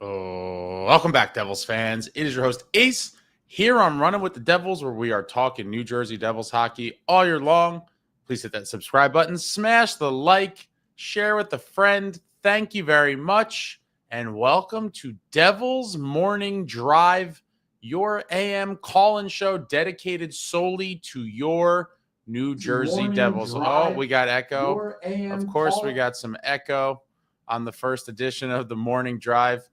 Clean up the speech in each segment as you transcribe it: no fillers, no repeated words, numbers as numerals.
Oh, welcome back, Devils fans. It is your host, Ace, here on Running with the Devils, where we are talking New Jersey Devils hockey all year long. Please hit that subscribe button, smash the like, share with a friend. Thank you very much. And welcome to Devils Morning Drive, your AM call-in show dedicated solely to your New Jersey Devils. Oh, we got echo. Of course, we got some echo on the first edition of the Morning Drive.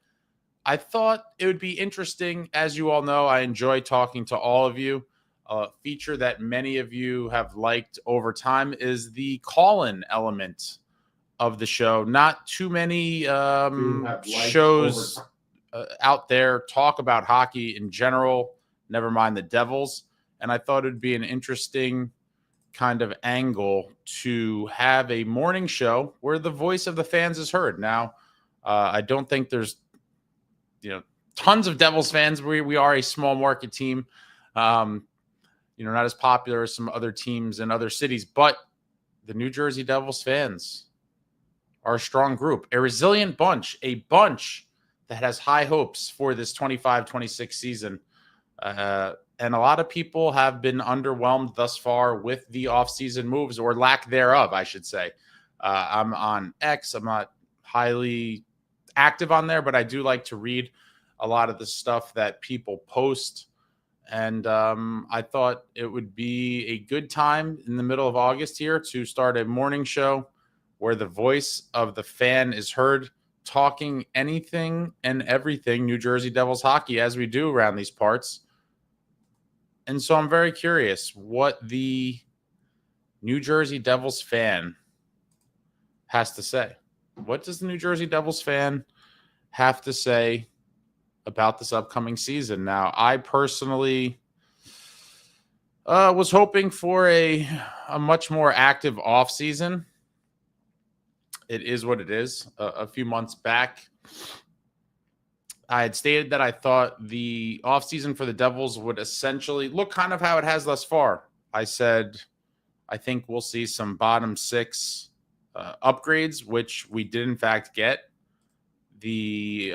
I thought it would be interesting. As you all know, I enjoy talking to all of you. A feature that many of you have liked over time is the call-in element of the show. Not too many shows out there talk about hockey in general, never mind the Devils. And I thought it would be an interesting kind of angle to have a morning show where the voice of the fans is heard. Now, I don't think there's tons of Devils fans. We are a small market team, not as popular as some other teams in other cities, but the New Jersey Devils fans are a strong group, a resilient bunch, a bunch that has high hopes for this 25-26 season. And a lot of people have been underwhelmed thus far with the offseason moves, or lack thereof, I should say. I'm on X. I'm not highly active on there, but I do like to read a lot of the stuff that people post. And I thought it would be a good time in the middle of August here to start a morning show where the voice of the fan is heard, talking anything and everything New Jersey Devils hockey, as we do around these parts. And so I'm very curious what the New Jersey Devils fan has to say. What does the New Jersey Devils fan have to say about this upcoming season? Now, I personally was hoping for a much more active offseason. It is what it is. A few months back, I had stated that I thought the offseason for the Devils would essentially look kind of how it has thus far. I said, I think we'll see some bottom six upgrades, which we did in fact get. The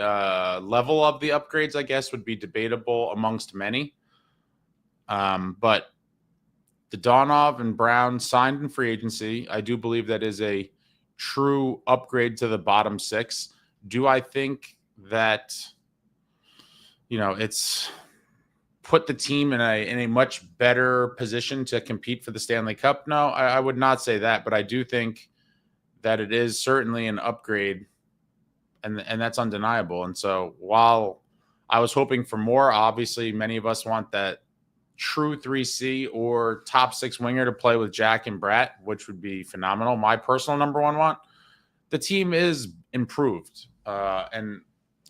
level of the upgrades, I guess, would be debatable amongst many. But the Donov and Brown signed in free agency. I do believe that is a true upgrade to the bottom six. Do I think that it's put the team in a much better position to compete for the Stanley Cup? No, I would not say that, but I do think that it is certainly an upgrade, and that's undeniable. And so while I was hoping for more, obviously many of us want that true 3C or top six winger to play with Jack and Bratt, which would be phenomenal. My personal number one want. The team is improved. And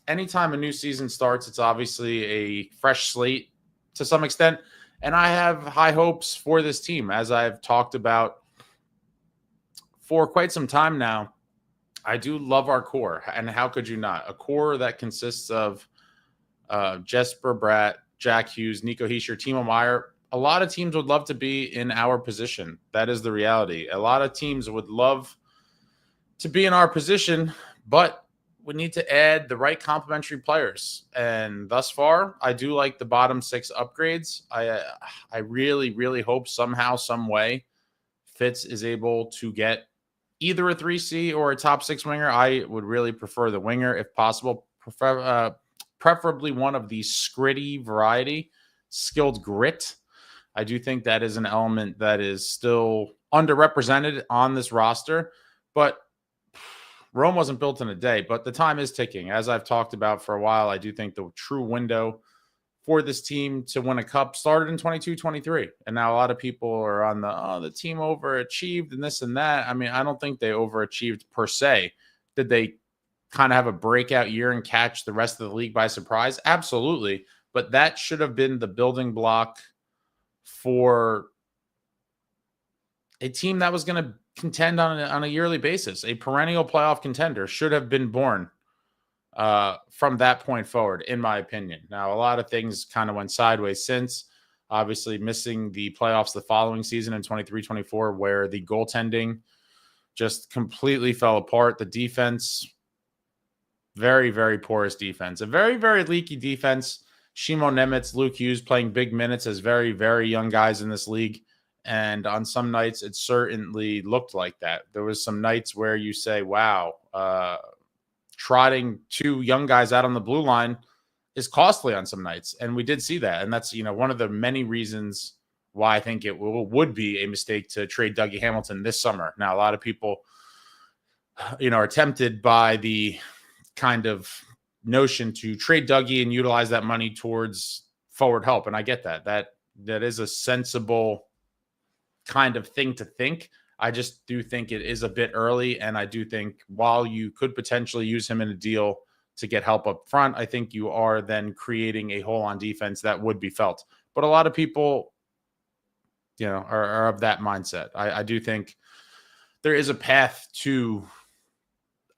anytime a new season starts, it's obviously a fresh slate to some extent. And I have high hopes for this team, as I've talked about for quite some time now. I do love our core, and how could you not? A core that consists of Jesper Bratt, Jack Hughes, Nico Hischier, Timo Meier. A lot of teams would love to be in our position. That is the reality. A lot of teams would love to be in our position, but we need to add the right complementary players. And thus far, I do like the bottom six upgrades. I really, really hope somehow, some way, Fitz is able to get either a 3C or a top six winger. I would really prefer the winger if possible, preferably one of the scritty variety, skilled grit. I do think that is an element that is still underrepresented on this roster, but Rome wasn't built in a day, but the time is ticking. As I've talked about for a while, I do think the true window for this team to win a cup started in 22-23. And now a lot of people are on the team overachieved and this and that. I mean, I don't think they overachieved per se. Did they kind of have a breakout year and catch the rest of the league by surprise? Absolutely. But that should have been the building block for a team that was going to contend on a yearly basis. A perennial playoff contender should have been born from that point forward, in my opinion. Now, a lot of things kind of went sideways since, obviously missing the playoffs the following season in 23-24, where the goaltending just completely fell apart. The defense Very, very porous defense. A very, very leaky defense. Shimo Nemitz, Luke Hughes playing big minutes as very, very young guys in this league. And on some nights, it certainly looked like that. There was some nights where you say, wow, trotting two young guys out on the blue line is costly on some nights. And we did see that. And that's, one of the many reasons why I think it would be a mistake to trade Dougie Hamilton this summer. Now, a lot of people, are tempted by the kind of notion to trade Dougie and utilize that money towards forward help. And I get that. That is a sensible kind of thing to think. I just do think it is a bit early. And I do think while you could potentially use him in a deal to get help up front, I think you are then creating a hole on defense that would be felt. But a lot of people, are of that mindset. I do think there is a path to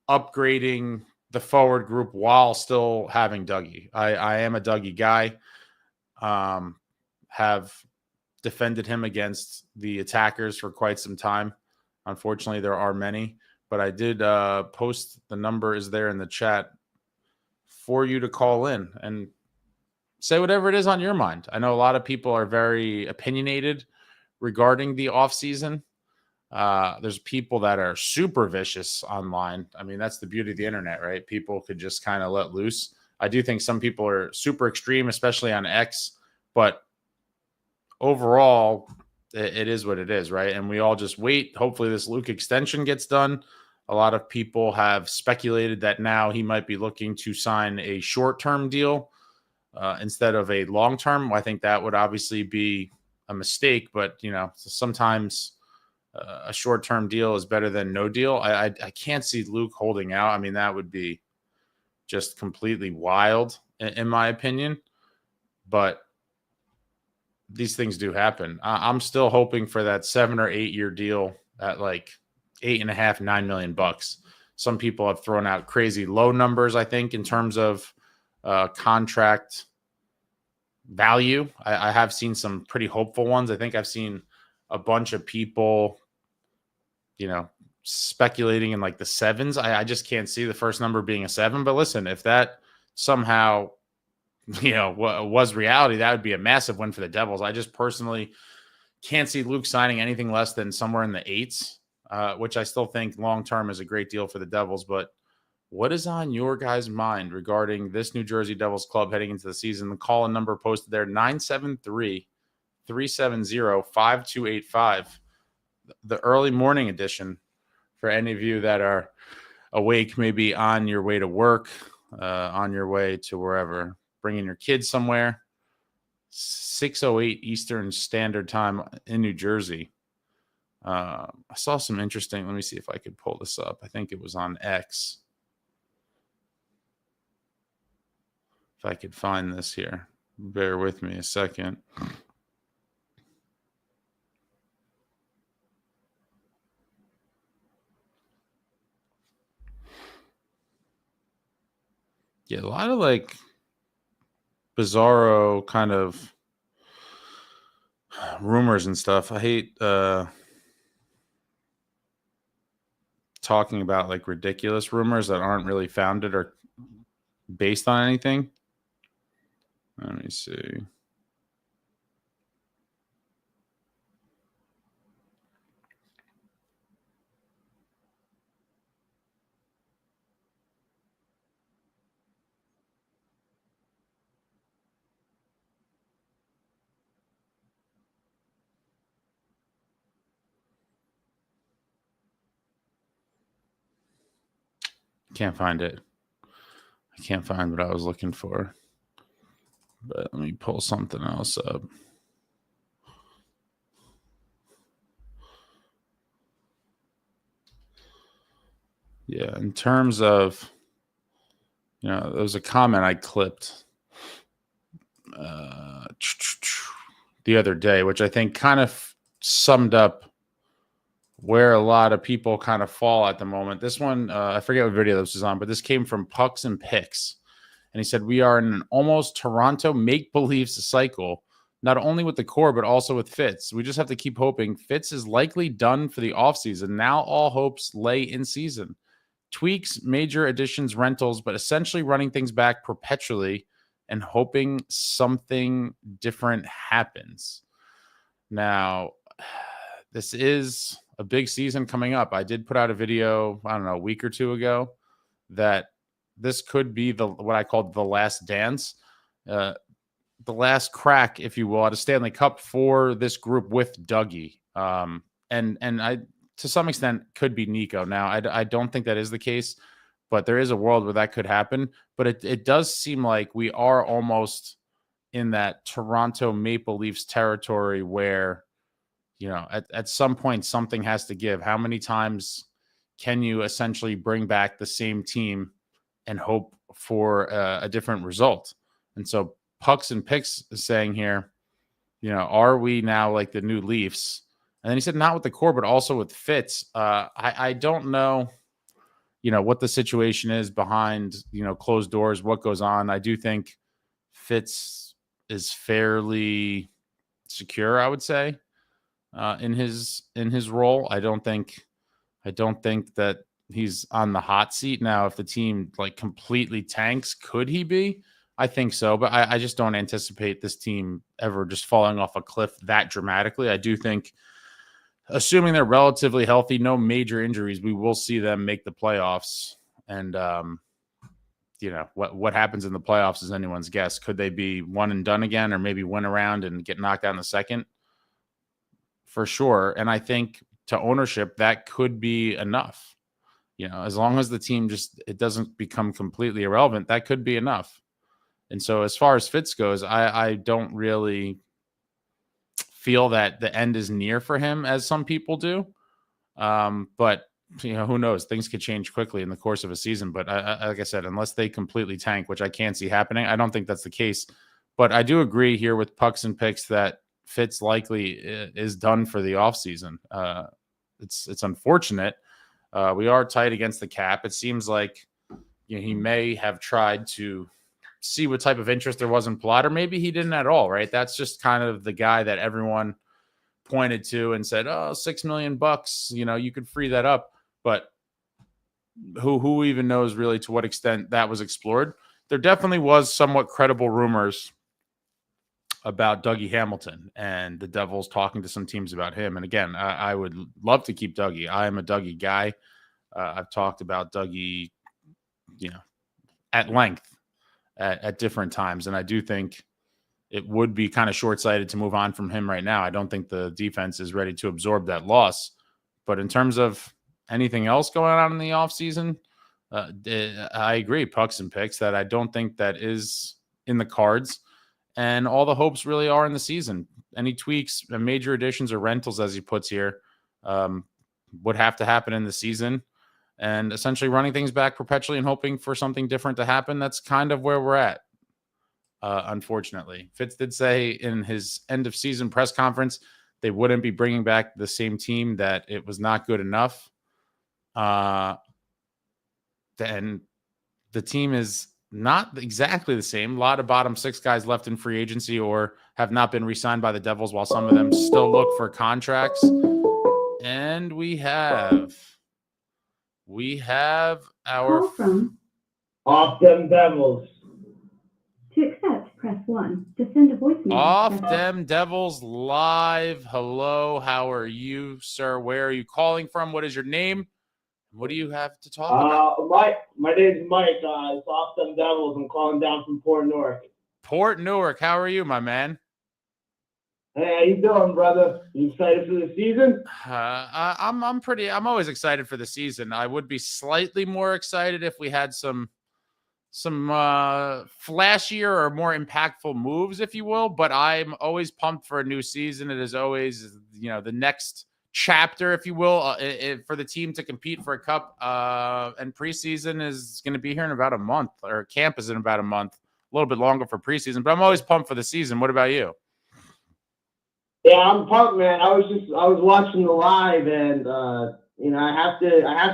upgrading the forward group while still having Dougie. I am a Dougie guy. Have defended him against the attackers for quite some time. Unfortunately, there are many, but I did post the number is there in the chat for you to call in and say whatever it is on your mind. I know a lot of people are very opinionated regarding the offseason. There's people that are super vicious online. I mean, that's the beauty of the internet, right? People could just kind of let loose. I do think some people are super extreme, especially on X, but overall, it is what it is, right? And we all just wait. Hopefully this Luke extension gets done. A lot of people have speculated that now he might be looking to sign a short-term deal instead of a long-term. I think that would obviously be a mistake, but, sometimes a short-term deal is better than no deal. I can't see Luke holding out. I mean, that would be just completely wild in my opinion, but these things do happen. I'm still hoping for that 7 or 8 year deal at like $8.5, $9 million. Some people have thrown out crazy low numbers, I think, in terms of contract value. I have seen some pretty hopeful ones. I think I've seen a bunch of people, speculating in like the sevens. I just can't see the first number being a 7. But listen, if that somehow, was reality, that would be a massive win for the Devils. I just personally can't see Luke signing anything less than somewhere in the 8s, which I still think long-term is a great deal for the Devils. But what is on your guys' mind regarding this New Jersey Devils club heading into the season? The call-in number posted there, 973-370-5285. The early morning edition for any of you that are awake, maybe on your way to work, on your way to wherever, bringing your kids somewhere. 6:08 Eastern Standard Time in New Jersey. I saw some interesting, let me see if I could pull this up. I think it was on X. If I could find this here. Bear with me a second. Yeah, a lot of like bizarro kind of rumors and stuff. I hate talking about like ridiculous rumors that aren't really founded or based on anything. Let me see. Can't find it. I can't find what I was looking for. But let me pull something else up. Yeah, in terms of, there was a comment I clipped the other day, which I think kind of summed up where a lot of people kind of fall at the moment. This one, I forget what video this was on, but this came from Pucks and Picks. And he said, we are in an almost Toronto make-believe cycle, not only with the core, but also with Fitz. We just have to keep hoping. Fitz is likely done for the offseason. Now all hopes lay in season. tweaks, major additions, rentals, but essentially running things back perpetually and hoping something different happens. Now, this is a big season coming up. I did put out a video, I don't know, a week or two ago, that this could be what I called the last dance, the last crack, if you will, at a Stanley Cup for this group with Dougie. And I, to some extent, could be Nico. Now, I don't think that is the case, but there is a world where that could happen. But it does seem like we are almost in that Toronto Maple Leafs territory where, you know, at some point something has to give. How many times can you essentially bring back the same team and hope for a different result? And so Pucks and Picks is saying here, you know, are we now like the new Leafs? And then he said not with the core, but also with Fitz. I don't know, you know, what the situation is behind, you know, closed doors, what goes on. I do think Fitz is fairly secure, I would say, in his role. I don't think that he's on the hot seat now. If the team like completely tanks, could he be? I think so, but I just don't anticipate this team ever just falling off a cliff that dramatically. I do think, assuming they're relatively healthy, no major injuries, we will see them make the playoffs. And you know, what happens in the playoffs is anyone's guess. Could they be one and done again, or maybe win around and get knocked out in the second? For sure. And I think to ownership, that could be enough. You know, as long as the team it doesn't become completely irrelevant, that could be enough. And so as far as Fitz goes, I don't really feel that the end is near for him as some people do. But, you know, who knows? Things could change quickly in the course of a season. But like I said, unless they completely tank, which I can't see happening, I don't think that's the case. But I do agree here with Pucks and Picks that Fitz likely is done for the offseason. It's unfortunate. We are tight against the cap. It seems like, you know, he may have tried to see what type of interest there was in Plot, or maybe he didn't at all, right? That's just kind of the guy that everyone pointed to and said, oh, $6 million, you know, you could free that up. But who even knows really to what extent that was explored? There definitely was somewhat credible rumors about Dougie Hamilton and the Devils talking to some teams about him. And again, I would love to keep Dougie. I am a Dougie guy. I've talked about Dougie, you know, at length at different times. And I do think it would be kind of short-sighted to move on from him right now. I don't think the defense is ready to absorb that loss. But in terms of anything else going on in the offseason, I agree, Pucks and Picks, that I don't think that is in the cards. And all the hopes really are in the season. Any tweaks, major additions, or rentals, as he puts here, would have to happen in the season. And essentially running things back perpetually and hoping for something different to happen. That's kind of where we're at, unfortunately. Fitz did say in his end of season press conference they wouldn't be bringing back the same team, that it was not good enough. Then the team is not exactly the same. A lot of bottom six guys left in free agency or have not been re-signed by the Devils, while some of them still look for contracts. And we have our call from Off Them Devils. To accept, press 1. To send a voicemail. Off Them Devils live. Hello, how are you, sir? Where are you calling from? What is your name? What do you have to talk about? My name's Mike. It's Off Them Devils. I'm calling down from Port Newark. Port Newark, how are you, my man? Hey, how you doing, brother? You excited for the season? I'm always excited for the season. I would be slightly more excited if we had some flashier or more impactful moves, if you will. But I'm always pumped for a new season. It is always, you know, the next chapter, if you will, for the team to compete for a cup. And preseason is going to be here in about a month, or camp is in about a month. A little bit longer for preseason, but I'm always pumped for the season. What about you? Yeah, I'm pumped, man. I was watching the live, and you know, I have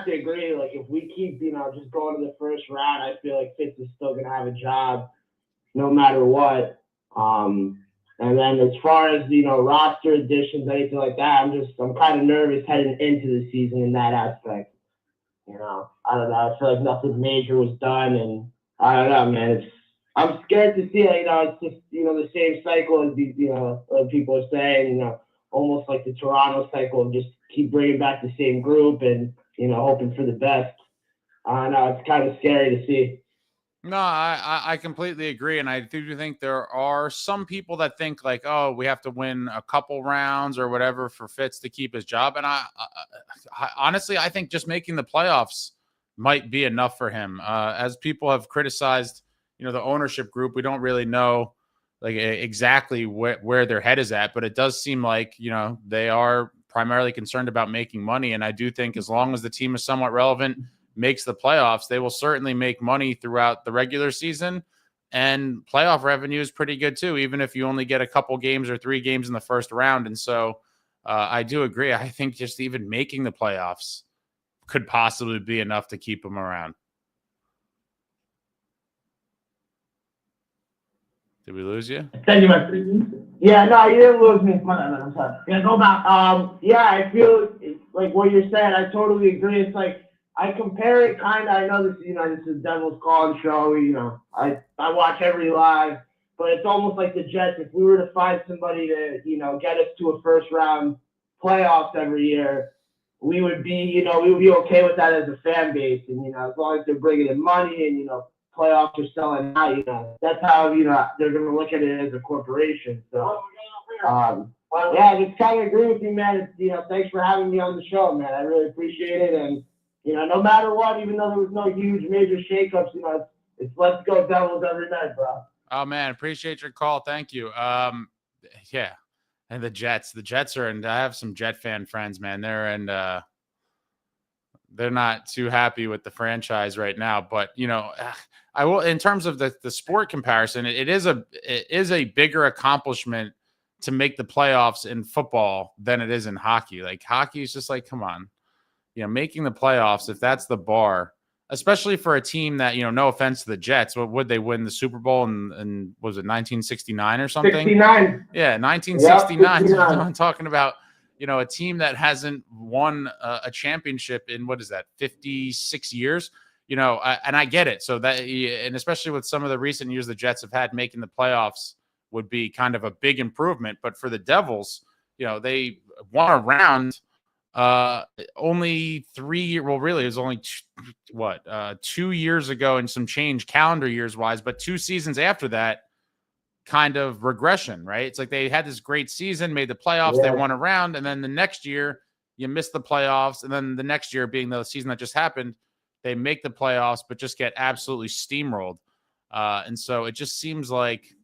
to agree. Like, if we keep, you know, just going to the first round, I feel like Fitz is still gonna have a job, no matter what. And then as far as, you know, roster additions, anything like that, I'm kind of nervous heading into the season in that aspect. I don't know. I feel like nothing major was done, and I don't know, man. I'm scared to see it. It's just the same cycle as these people are saying. Almost like the Toronto cycle, and just keep bringing back the same group and hoping for the best. I don't know. It's kind of scary to see. No, I completely agree. And I do think there are some people that think like, oh, we have to win a couple rounds or whatever for Fitz to keep his job. And I honestly, I think just making the playoffs might be enough for him. As people have criticized, the ownership group, we don't really know like exactly where their head is at, but it does seem like, they are primarily concerned about making money. And I do think as long as the team is somewhat relevant, makes the playoffs, they will certainly make money throughout the regular season, and playoff revenue is pretty good too, even if you only get a couple games or 3 games in the first round. And so I do agree. I think just even making the playoffs could possibly be enough to keep them around. Did we lose you? Thank you, yeah, no, you didn't lose me. I'm sorry. Yeah, go back. Yeah, I feel like what you're saying. I totally agree. It's like I compare it kind of. I know this, this is Devil's Call show. I watch every live, but it's almost like the Jets. If we were to find somebody to, get us to a first round playoffs every year, we would be okay with that as a fan base. And as long as they're bringing in money and playoffs are selling out, that's how they're going to look at it as a corporation. So, yeah, I just kind of agree with you, man. Thanks for having me on the show, man. I really appreciate it. And no matter what, even though there was no huge major shakeups, it's let's go Devils every night, bro. Oh man, appreciate your call. Thank you. Yeah. And the Jets are, and I have some Jet fan friends, man. They're not too happy with the franchise right now, but I will, in terms of the sport comparison, it is a bigger accomplishment to make the playoffs in football than it is in hockey. Like hockey is just like, come on. Making the playoffs, if that's the bar, especially for a team that, no offense to the Jets, what would they win the Super Bowl in was it 1969 or something? 69. Yeah, 1969. Yep, I'm talking about, a team that hasn't won a championship in, what is that, 56 years? And I get it. So that, and especially with some of the recent years the Jets have had, making the playoffs would be kind of a big improvement. But for the Devils, they won a round only 3 years. Well, really, it was only 2 years ago and some change calendar years wise, but 2 seasons after that, kind of regression, right? It's like they had this great season, made the playoffs, they won a round, and then the next year you missed the playoffs, and then the next year, being the season that just happened, they make the playoffs but just get absolutely steamrolled. And so it just seems like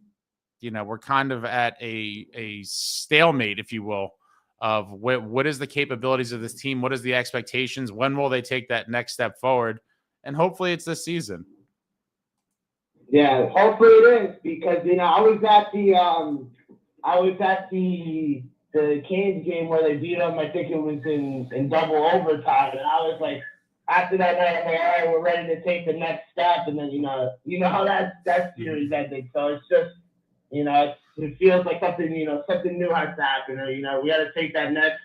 we're kind of at a stalemate, if you will, of what is the capabilities of this team, what is the expectations, when will they take that next step forward, and hopefully it's this season. Yeah, hopefully it is, because I was at the Canes game where they beat them. I think it was in double overtime, and I was like, after that night, I'm like, all right, we're ready to take the next step, and then how that series ended. So it's just it feels like something something new has to happen. Or, we got to take that next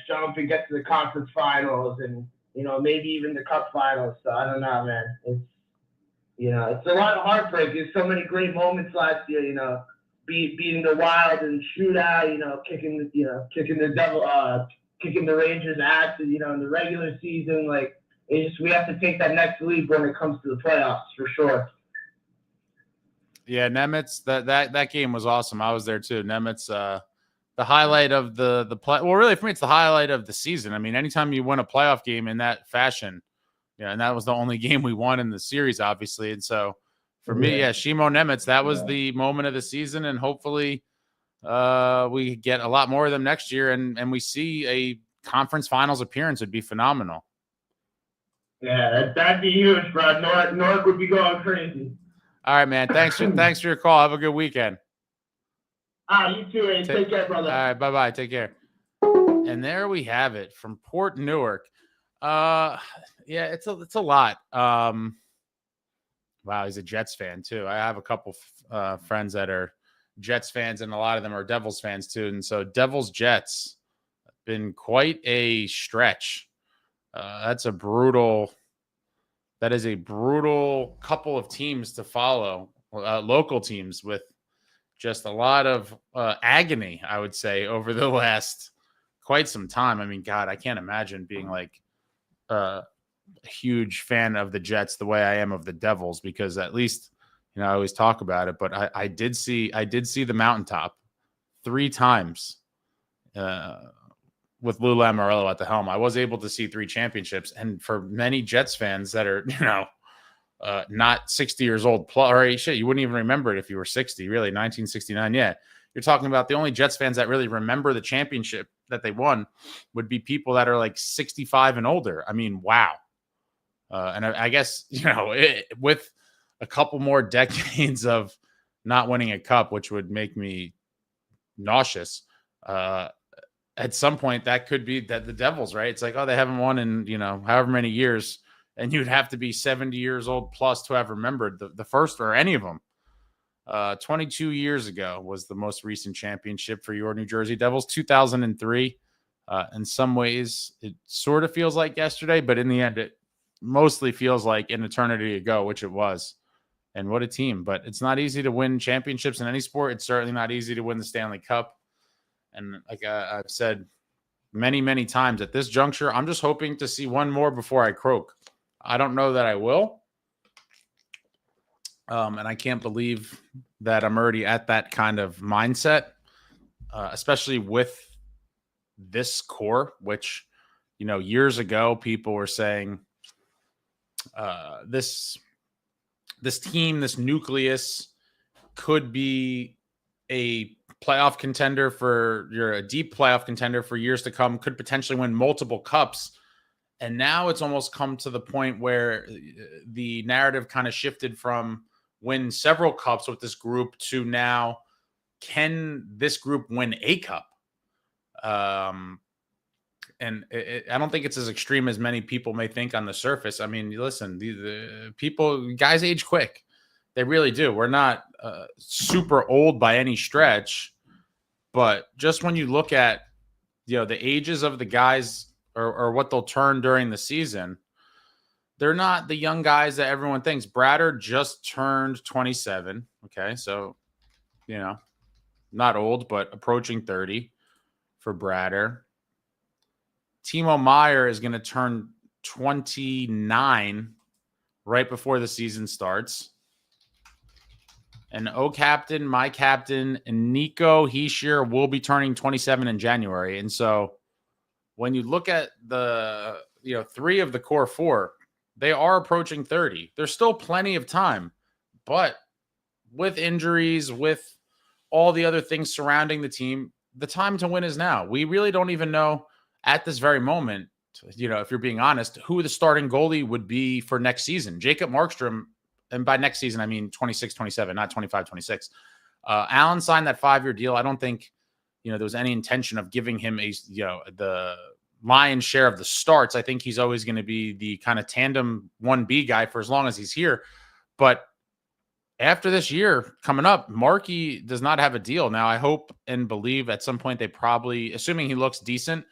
jump and get to the conference finals, and maybe even the cup finals. So I don't know, man. It's a lot of heartbreak. There's so many great moments last year. Beating the Wild and shootout. Kicking the Rangers' ass. In the regular season, like we have to take that next leap when it comes to the playoffs for sure. Yeah, Nemitz, that game was awesome. I was there too. Nemitz, the highlight of the play. Well, really for me, it's the highlight of the season. I mean, anytime you win a playoff game in that fashion, and that was the only game we won in the series, obviously. And so for me, Shimo Nemitz, that was the moment of the season, and hopefully we get a lot more of them next year, and we see a conference finals appearance. Would be phenomenal. Yeah, that'd be huge, bro. Nork would be going crazy. All right, man. Thanks for your call. Have a good weekend. You too, Abe. Take care, brother. All right, bye-bye. Take care. And there we have it from Port Newark. Yeah, it's a lot. Wow, he's a Jets fan too. I have a couple friends that are Jets fans, and a lot of them are Devils fans too. And so Devils Jets been quite a stretch That is a brutal couple of teams to follow, local teams with just a lot of agony, I would say, over the last quite some time. I mean, God, I can't imagine being like a huge fan of the Jets the way I am of the Devils, because at least, I always talk about it, but I did see the mountaintop 3 times with Lou Lamoriello at the helm. I was able to see 3 championships, and for many Jets fans that are, not 60 years old plus, or shit, you wouldn't even remember it if you were 60, really. 1969. Yeah. You're talking about the only Jets fans that really remember the championship that they won would be people that are like 65 and older. I mean, wow. And I guess, with a couple more decades of not winning a cup, which would make me nauseous, at some point that could be that the Devils, right? It's like, oh, they haven't won in, however many years. And you'd have to be 70 years old plus to have remembered the first or any of them. 22 years ago was the most recent championship for your New Jersey Devils, 2003. In some ways, it sort of feels like yesterday, but in the end, it mostly feels like an eternity ago, which it was. And what a team. But it's not easy to win championships in any sport. It's certainly not easy to win the Stanley Cup. And like I've said many, many times, at this juncture, I'm just hoping to see one more before I croak. I don't know that I will. And I can't believe that I'm already at that kind of mindset, especially with this core, which, years ago, people were saying this team, this nucleus could be a playoff contender a deep playoff contender for years to come, could potentially win multiple cups. And now it's almost come to the point where the narrative kind of shifted from win several cups with this group to now, can this group win a cup? And I don't think it's as extreme as many people may think on the surface. I mean, listen, guys age quick. They really do. We're not super old by any stretch, but just when you look at, the ages of the guys or what they'll turn during the season, they're not the young guys that everyone thinks. Bratter just turned 27. Okay. So, not old, but approaching 30 for Bratter. Timo Meier is going to turn 29 right before the season starts. And captain, my captain, Nico Hischier will be turning 27 in January. And so when you look at the, 3 of the core 4, they are approaching 30. There's still plenty of time, but with injuries, with all the other things surrounding the team, the time to win is now. We really don't even know at this very moment, if you're being honest, who the starting goalie would be for next season. Jacob Markstrom, and by next season, I mean 26, 27, not 25, 26. Allen signed that 5-year deal. I don't think, there was any intention of giving him the lion's share of the starts. I think he's always going to be the kind of tandem 1B guy for as long as he's here. But after this year coming up, Markey does not have a deal. Now, I hope and believe at some point they probably, assuming he looks decent,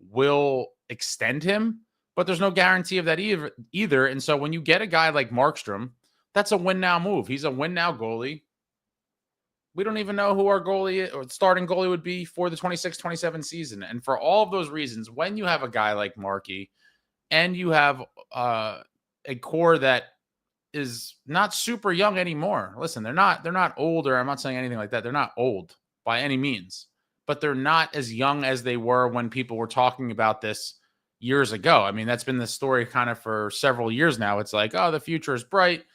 will extend him. But there's no guarantee of that either. And so when you get a guy like Markstrom, that's a win-now move. He's a win-now goalie. We don't even know who our goalie or starting goalie would be for the 26-27 season. And for all of those reasons, when you have a guy like Markey and you have a core that is not super young anymore. Listen, they're not older. I'm not saying anything like that. They're not old by any means, but they're not as young as they were when people were talking about this years ago. I mean, that's been the story kind of for several years now. It's like, oh, the future is bright.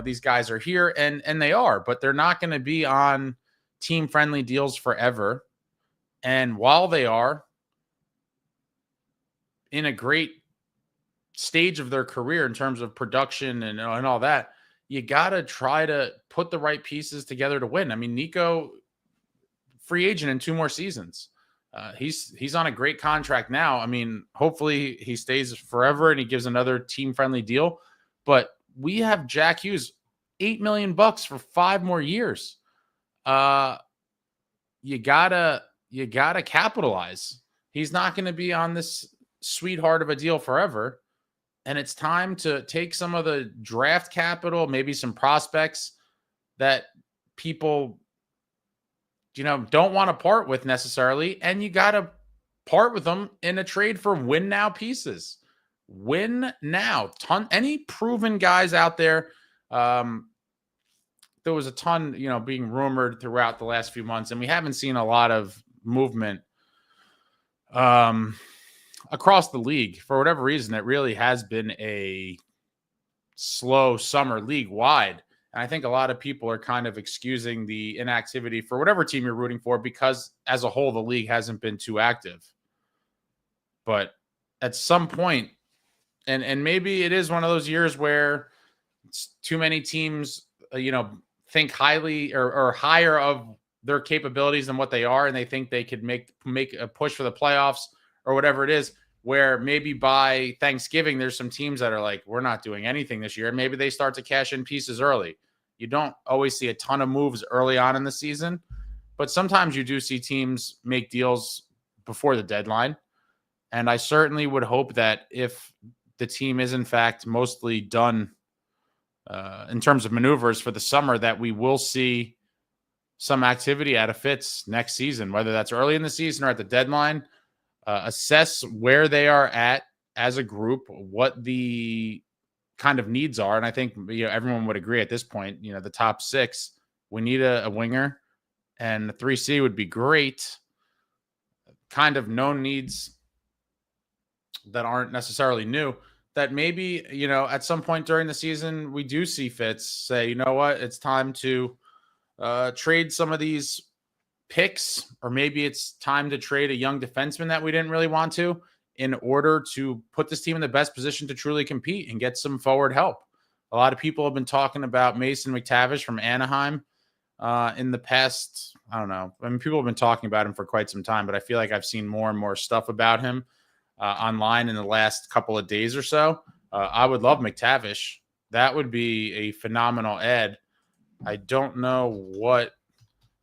These guys are here, and they are, but they're not going to be on team-friendly deals forever. And while they are in a great stage of their career in terms of production and all that, you got to try to put the right pieces together to win. I mean, Nico, free agent in 2 more seasons. He's on a great contract now. I mean, hopefully he stays forever and he gives another team-friendly deal. But we have Jack Hughes, $8 million for 5 more years. You gotta capitalize. He's not going to be on this sweetheart of a deal forever. And it's time to take some of the draft capital, maybe some prospects that people, don't want to part with necessarily. And you got to part with them in a trade for win now pieces. Win now. Any proven guys out there. There was a ton, being rumored throughout the last few months, and we haven't seen a lot of movement across the league. For whatever reason, it really has been a slow summer league-wide. And I think a lot of people are kind of excusing the inactivity for whatever team you're rooting for because, as a whole, the league hasn't been too active. But at some point, and maybe it is one of those years where it's too many teams, think highly or higher of their capabilities than what they are, and they think they could make a push for the playoffs or whatever it is, where maybe by Thanksgiving there's some teams that are like, we're not doing anything this year. Maybe they start to cash in pieces early. You don't always see a ton of moves early on in the season, but sometimes you do see teams make deals before the deadline. And I certainly would hope that if the team is in fact mostly done in terms of maneuvers for the summer, that we will see some activity out of Fitz next season, whether that's early in the season or at the deadline. Assess where they are at as a group, what the kind of needs are. And I think everyone would agree at this point, the top six, we need a winger, and the 3C would be great. Kind of known needs that aren't necessarily new, that maybe, at some point during the season, we do see Fitz say, you know what, it's time to trade some of these picks, or maybe it's time to trade a young defenseman that we didn't really want to, in order to put this team in the best position to truly compete and get some forward help. A lot of people have been talking about Mason McTavish from Anaheim in the past. I don't know. I mean, people have been talking about him for quite some time, but I feel like I've seen more and more stuff about him online in the last couple of days or so. I would love McTavish. That would be a phenomenal ad. I don't know what,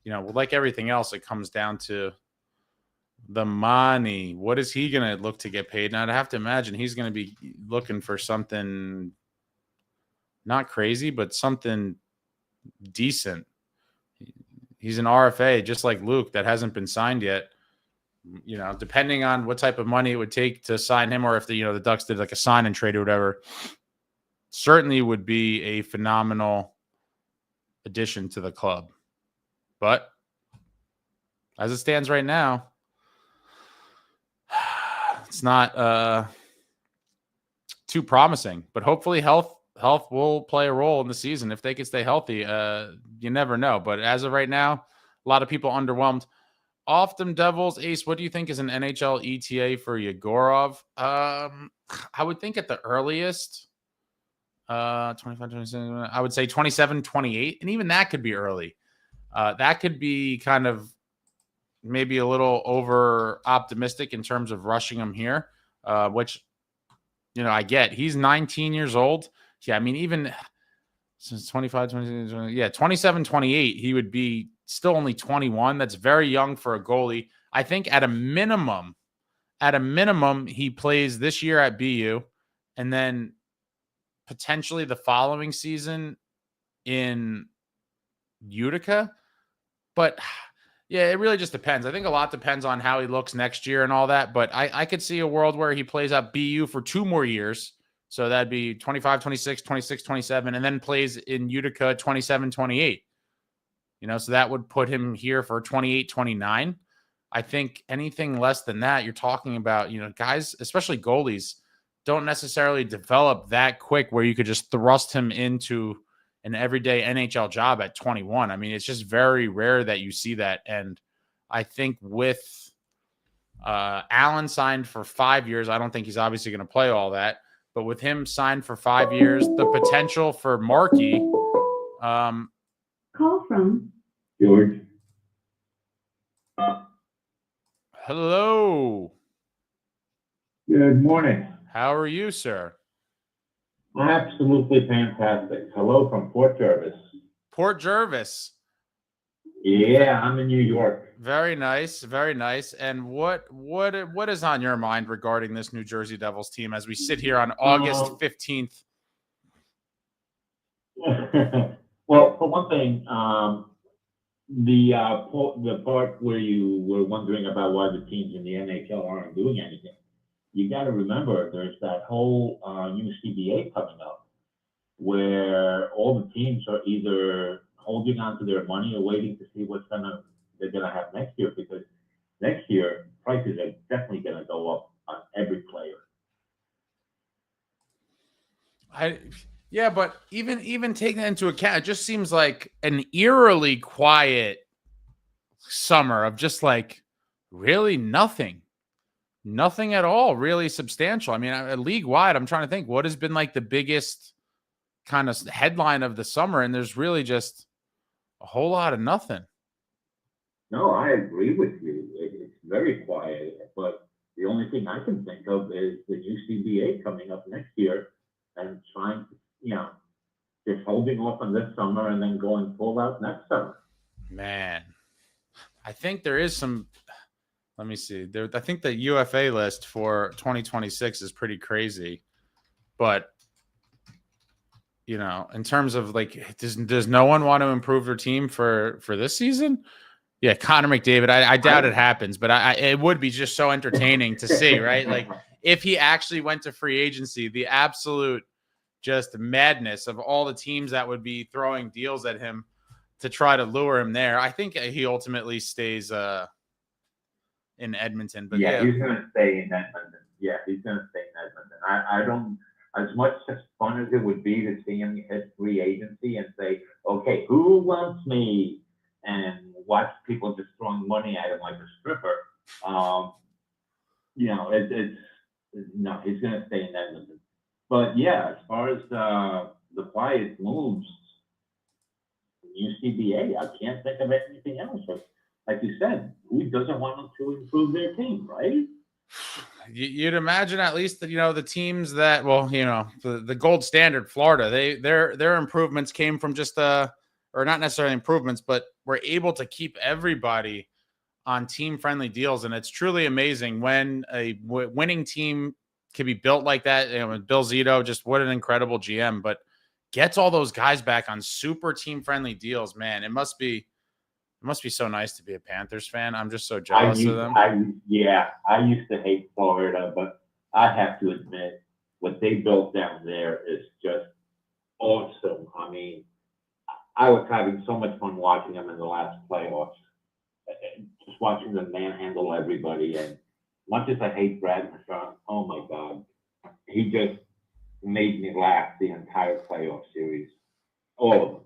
like everything else, it comes down to the money. What is he going to look to get paid? Now, I'd have to imagine he's going to be looking for something not crazy, but something decent. He's an RFA, just like Luke, that hasn't been signed yet. Depending on what type of money it would take to sign him, or if the Ducks did like a sign and trade or whatever, certainly would be a phenomenal addition to the club. But as it stands right now, it's not too promising. But hopefully health will play a role in the season. If they can stay healthy, you never know. But as of right now, a lot of people underwhelmed. Off them Devils, Ace, what do you think is an NHL ETA for Yegorov? I would think at the earliest, 25, 27, I would say 27, 28. And even that could be early. That could be kind of maybe a little over optimistic in terms of rushing him here, which, I get. He's 19 years old. Yeah, I mean, even since 25, 27, 28, he would be still only 21. That's very young for a goalie. I think at a minimum, he plays this year at BU, and then potentially the following season in Utica. But yeah, it really just depends. I think a lot depends on how he looks next year and all that. But I could see a world where he plays at BU for 2 more years. So that'd be 25, 26, 26, 27, and then plays in Utica 27, 28. So that would put him here for 28, 29. I think anything less than that, you're talking about, guys, especially goalies, don't necessarily develop that quick where you could just thrust him into an everyday NHL job at 21. I mean, it's just very rare that you see that. And I think with Allen signed for 5 years, I don't think he's obviously going to play all that. But with him signed for 5 years, the potential for Markey. Call from George. Hello. Good morning. How are you, sir? Absolutely fantastic. Hello from Port Jervis. Port Jervis. Yeah, I'm in New York. Very nice, very nice. And what is on your mind regarding this New Jersey Devils team as we sit here on August 15th? Well, for one thing, the part where you were wondering about why the teams in the NHL aren't doing anything, you got to remember there's that whole new CBA coming up, where all the teams are either holding on to their money or waiting to see they're gonna have next year, because next year prices are definitely gonna go up on every player. Yeah, but even taking that into account, it just seems like an eerily quiet summer of just like really nothing at all really substantial. I mean, league wide, I'm trying to think what has been like the biggest kind of headline of the summer, and there's really just a whole lot of nothing. No, I agree with you. It's very quiet, but the only thing I can think of is the new CBA coming up next year and trying to, just holding off on this summer and then going full out next summer. Man, I think there is some. Let me see. I think the UFA list for 2026 is pretty crazy, but in terms of like, does no one want to improve their team for this season? Yeah, Connor McDavid. I doubt it happens, but it would be just so entertaining to see, right? Like if he actually went to free agency, the absolute just madness of all the teams that would be throwing deals at him to try to lure him there. I think he ultimately stays in Edmonton. But yeah, he's going to stay in Edmonton. Yeah, he's going to stay in Edmonton. I don't, as much as fun as it would be to see him hit free agency and say, okay, who wants me? And watch people just throwing money at him like a stripper. No, he's going to stay in Edmonton. But yeah, as far as the quiet moves, new CBA, I can't think of anything else. Like you said, who doesn't want to improve their team, right? You'd imagine at least that the teams that, well, the gold standard, Florida, their improvements came from just or not necessarily improvements, but were able to keep everybody on team-friendly deals, and it's truly amazing when a winning team can be built like that. Bill Zito, just what an incredible GM, but gets all those guys back on super team-friendly deals. Man, it must be so nice to be a Panthers fan. I'm just so jealous of them. I used to hate Florida, but I have to admit what they built down there is just awesome. I mean, I was having so much fun watching them in the last playoffs, just watching them manhandle everybody. And much as I hate Brad Marchand, oh my God, he just made me laugh the entire playoff series, all of them.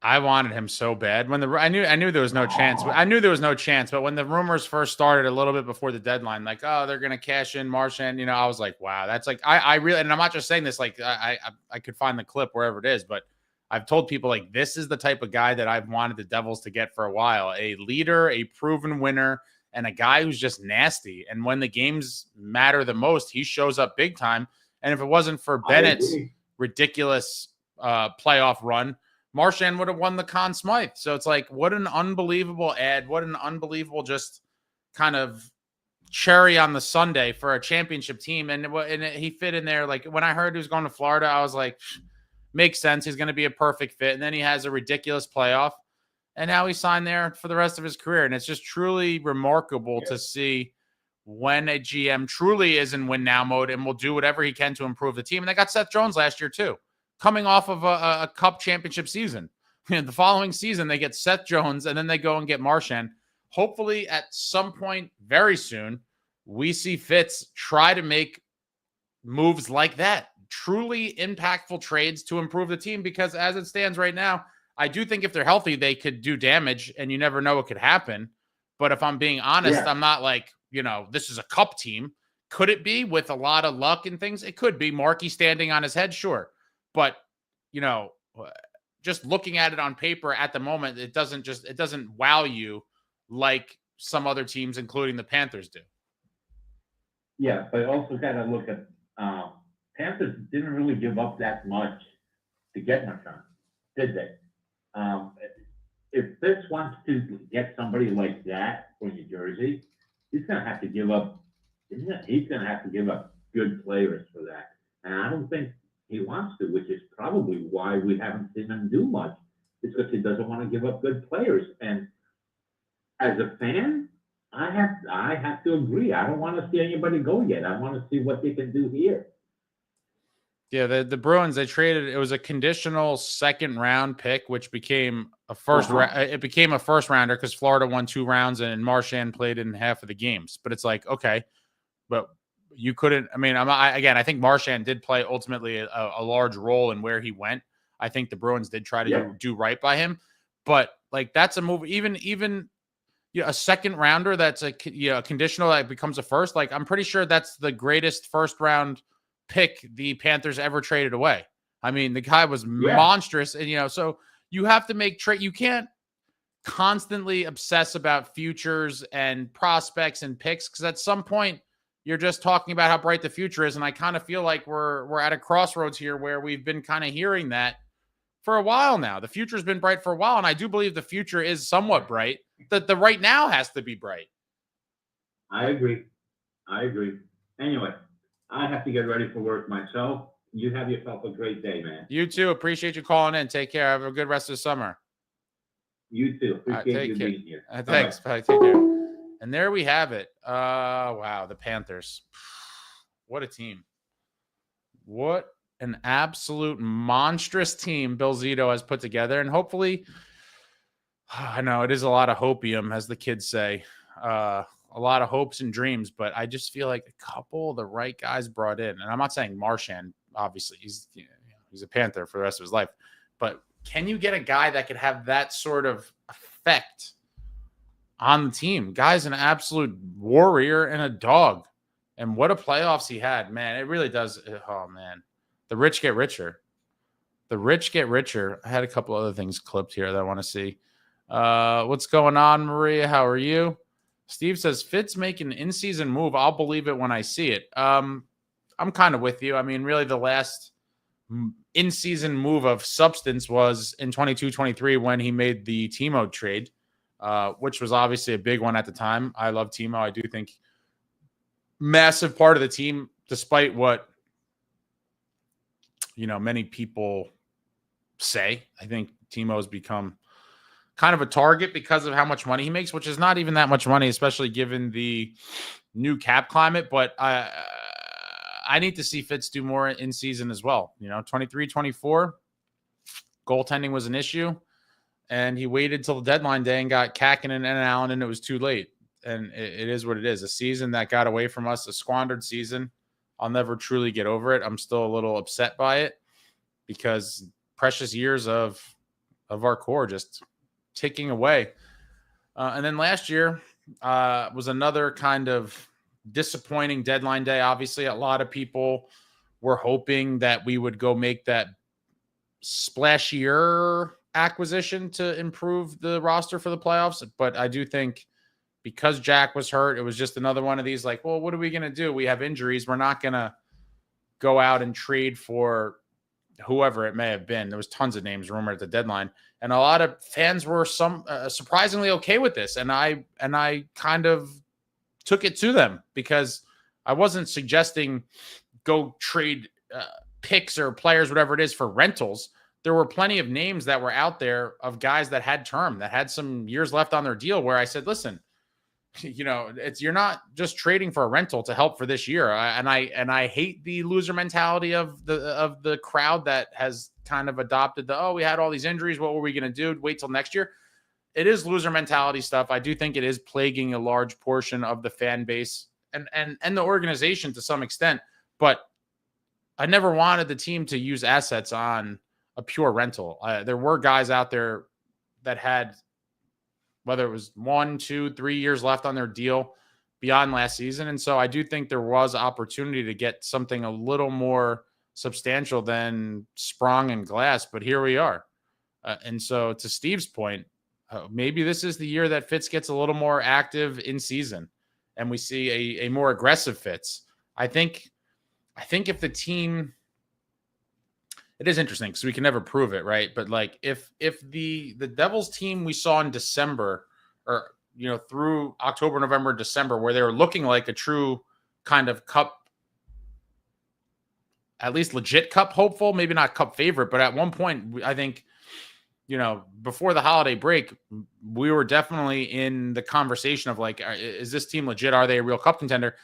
I wanted him so bad when I knew there was no chance. I knew there was no chance, but when the rumors first started a little bit before the deadline, like, oh, they're gonna cash in Marchand, I was like, wow, that's like I really, and I'm not just saying this, like I could find the clip wherever it is, but I've told people like this is the type of guy that I've wanted the Devils to get for a while, a leader, a proven winner, and a guy who's just nasty. And when the games matter the most, he shows up big time. And if it wasn't for Bennett's ridiculous playoff run, Marchand would have won the Conn Smythe. So it's like, what an unbelievable ad. What an unbelievable just kind of cherry on the sundae for a championship team. And he fit in there. Like when I heard he was going to Florida, I was like, makes sense. He's going to be a perfect fit. And then he has a ridiculous playoff. And now he signed there for the rest of his career. And it's just truly remarkable to see when a GM truly is in win now mode and will do whatever he can to improve the team. And they got Seth Jones last year too, coming off of a cup championship season. The following season, they get Seth Jones and then they go and get Marchand. Hopefully at some point very soon, we see Fitz try to make moves like that. Truly impactful trades to improve the team, because as it stands right now, I do think if they're healthy, they could do damage and you never know what could happen. But if I'm being honest, I'm not like, this is a cup team. Could it be with a lot of luck and things? It could be. Markey standing on his head, sure. But, just looking at it on paper at the moment, it doesn't wow you like some other teams, including the Panthers, do. Yeah, but also got to look at Panthers didn't really give up that much to get Marchand, did they? if Fitz wants to get somebody like that for New Jersey, he's going to have to give up. He's going to have to give up good players for that, and I don't think he wants to, which is probably why we haven't seen him do much. It's because he doesn't want to give up good players. And as a fan, I have to agree. I don't want to see anybody go yet. I want to see what they can do here. Yeah, the Bruins, they traded, it was a conditional second round pick, which became a first it became a first rounder because Florida won 2 rounds and Marchand played in half of the games. But it's like, okay, but you couldn't, I mean, I think Marchand did play ultimately a large role in where he went. I think the Bruins did try to do right by him, but like that's a move, even a second rounder that's a conditional that becomes a first. Like I'm pretty sure that's the greatest first round pick the Panthers ever traded away. I mean, the guy was monstrous, and so you have to make trade. You can't constantly obsess about futures and prospects and picks because at some point you're just talking about how bright the future is, and I kind of feel like we're at a crossroads here where we've been kind of hearing that for a while now. The future's been bright for a while, and I do believe the future is somewhat bright. That the right now has to be bright. I agree. Anyway, I have to get ready for work myself. You have yourself a great day, man. You too. Appreciate you calling in. Take care. Have a good rest of the summer. You too. Appreciate you being here. Thanks. Bye. Take care. And there we have it. Wow, the Panthers. What a team. What an absolute monstrous team Bill Zito has put together. And hopefully, I know it is a lot of hopium, as the kids say. A lot of hopes and dreams, but I just feel like a couple of the right guys brought in. And I'm not saying Marchand, obviously, he's a Panther for the rest of his life. But can you get a guy that could have that sort of effect on the team? Guy's an absolute warrior and a dog. And what a playoffs he had, man. It really does. Oh, man. The rich get richer. The rich get richer. I had a couple other things clipped here that I want to see. What's going on, Maria? How are you? Steve says, Fitz make an in-season move. I'll believe it when I see it. I'm kind of with you. I mean, really the last in-season move of substance was in 22-23 when he made the Timo trade, which was obviously a big one at the time. I love Timo. I do think massive part of the team, despite what, many people say. I think Timo has become kind of a target because of how much money he makes, which is not even that much money, especially given the new cap climate. But I need to see Fitz do more in season as well. 23-24, goaltending was an issue, and he waited till the deadline day and got Kakinen and Allen, and it was too late. And it is what it is. A season that got away from us, a squandered season. I'll never truly get over it. I'm still a little upset by it because precious years of our core just ticking away. And then last year was another kind of disappointing deadline day. Obviously, a lot of people were hoping that we would go make that splashier acquisition to improve the roster for the playoffs. But I do think because Jack was hurt, it was just another one of these like, well, what are we going to do? We have injuries. We're not going to go out and trade for whoever it may have been. There was tons of names rumored at the deadline, and a lot of fans were surprisingly okay with this. And I kind of took it to them because I wasn't suggesting go trade picks or players, whatever it is, for rentals. There were plenty of names that were out there of guys that had term, that had some years left on their deal, where I said, listen, you're not just trading for a rental to help for this year. And I hate the loser mentality of the crowd that has kind of adopted we had all these injuries. What were we going to do? Wait till next year. It is loser mentality stuff. I do think it is plaguing a large portion of the fan base and the organization to some extent, but I never wanted the team to use assets on a pure rental. There were guys out there that had, whether it was 1, 2, 3 years left on their deal beyond last season. And so I do think there was opportunity to get something a little more substantial than Sprong and Glass, but here we are. And so to Steve's point, maybe this is the year that Fitz gets a little more active in season and we see a more aggressive Fitz. I think if the team it is interesting because we can never prove it, right? But like if the Devils team we saw in December, or through October, November, December, where they were looking like a true kind of cup, at least legit cup hopeful, maybe not cup favorite, but at one point I think before the holiday break, we were definitely in the conversation of like, is this team legit? Are they a real cup contender?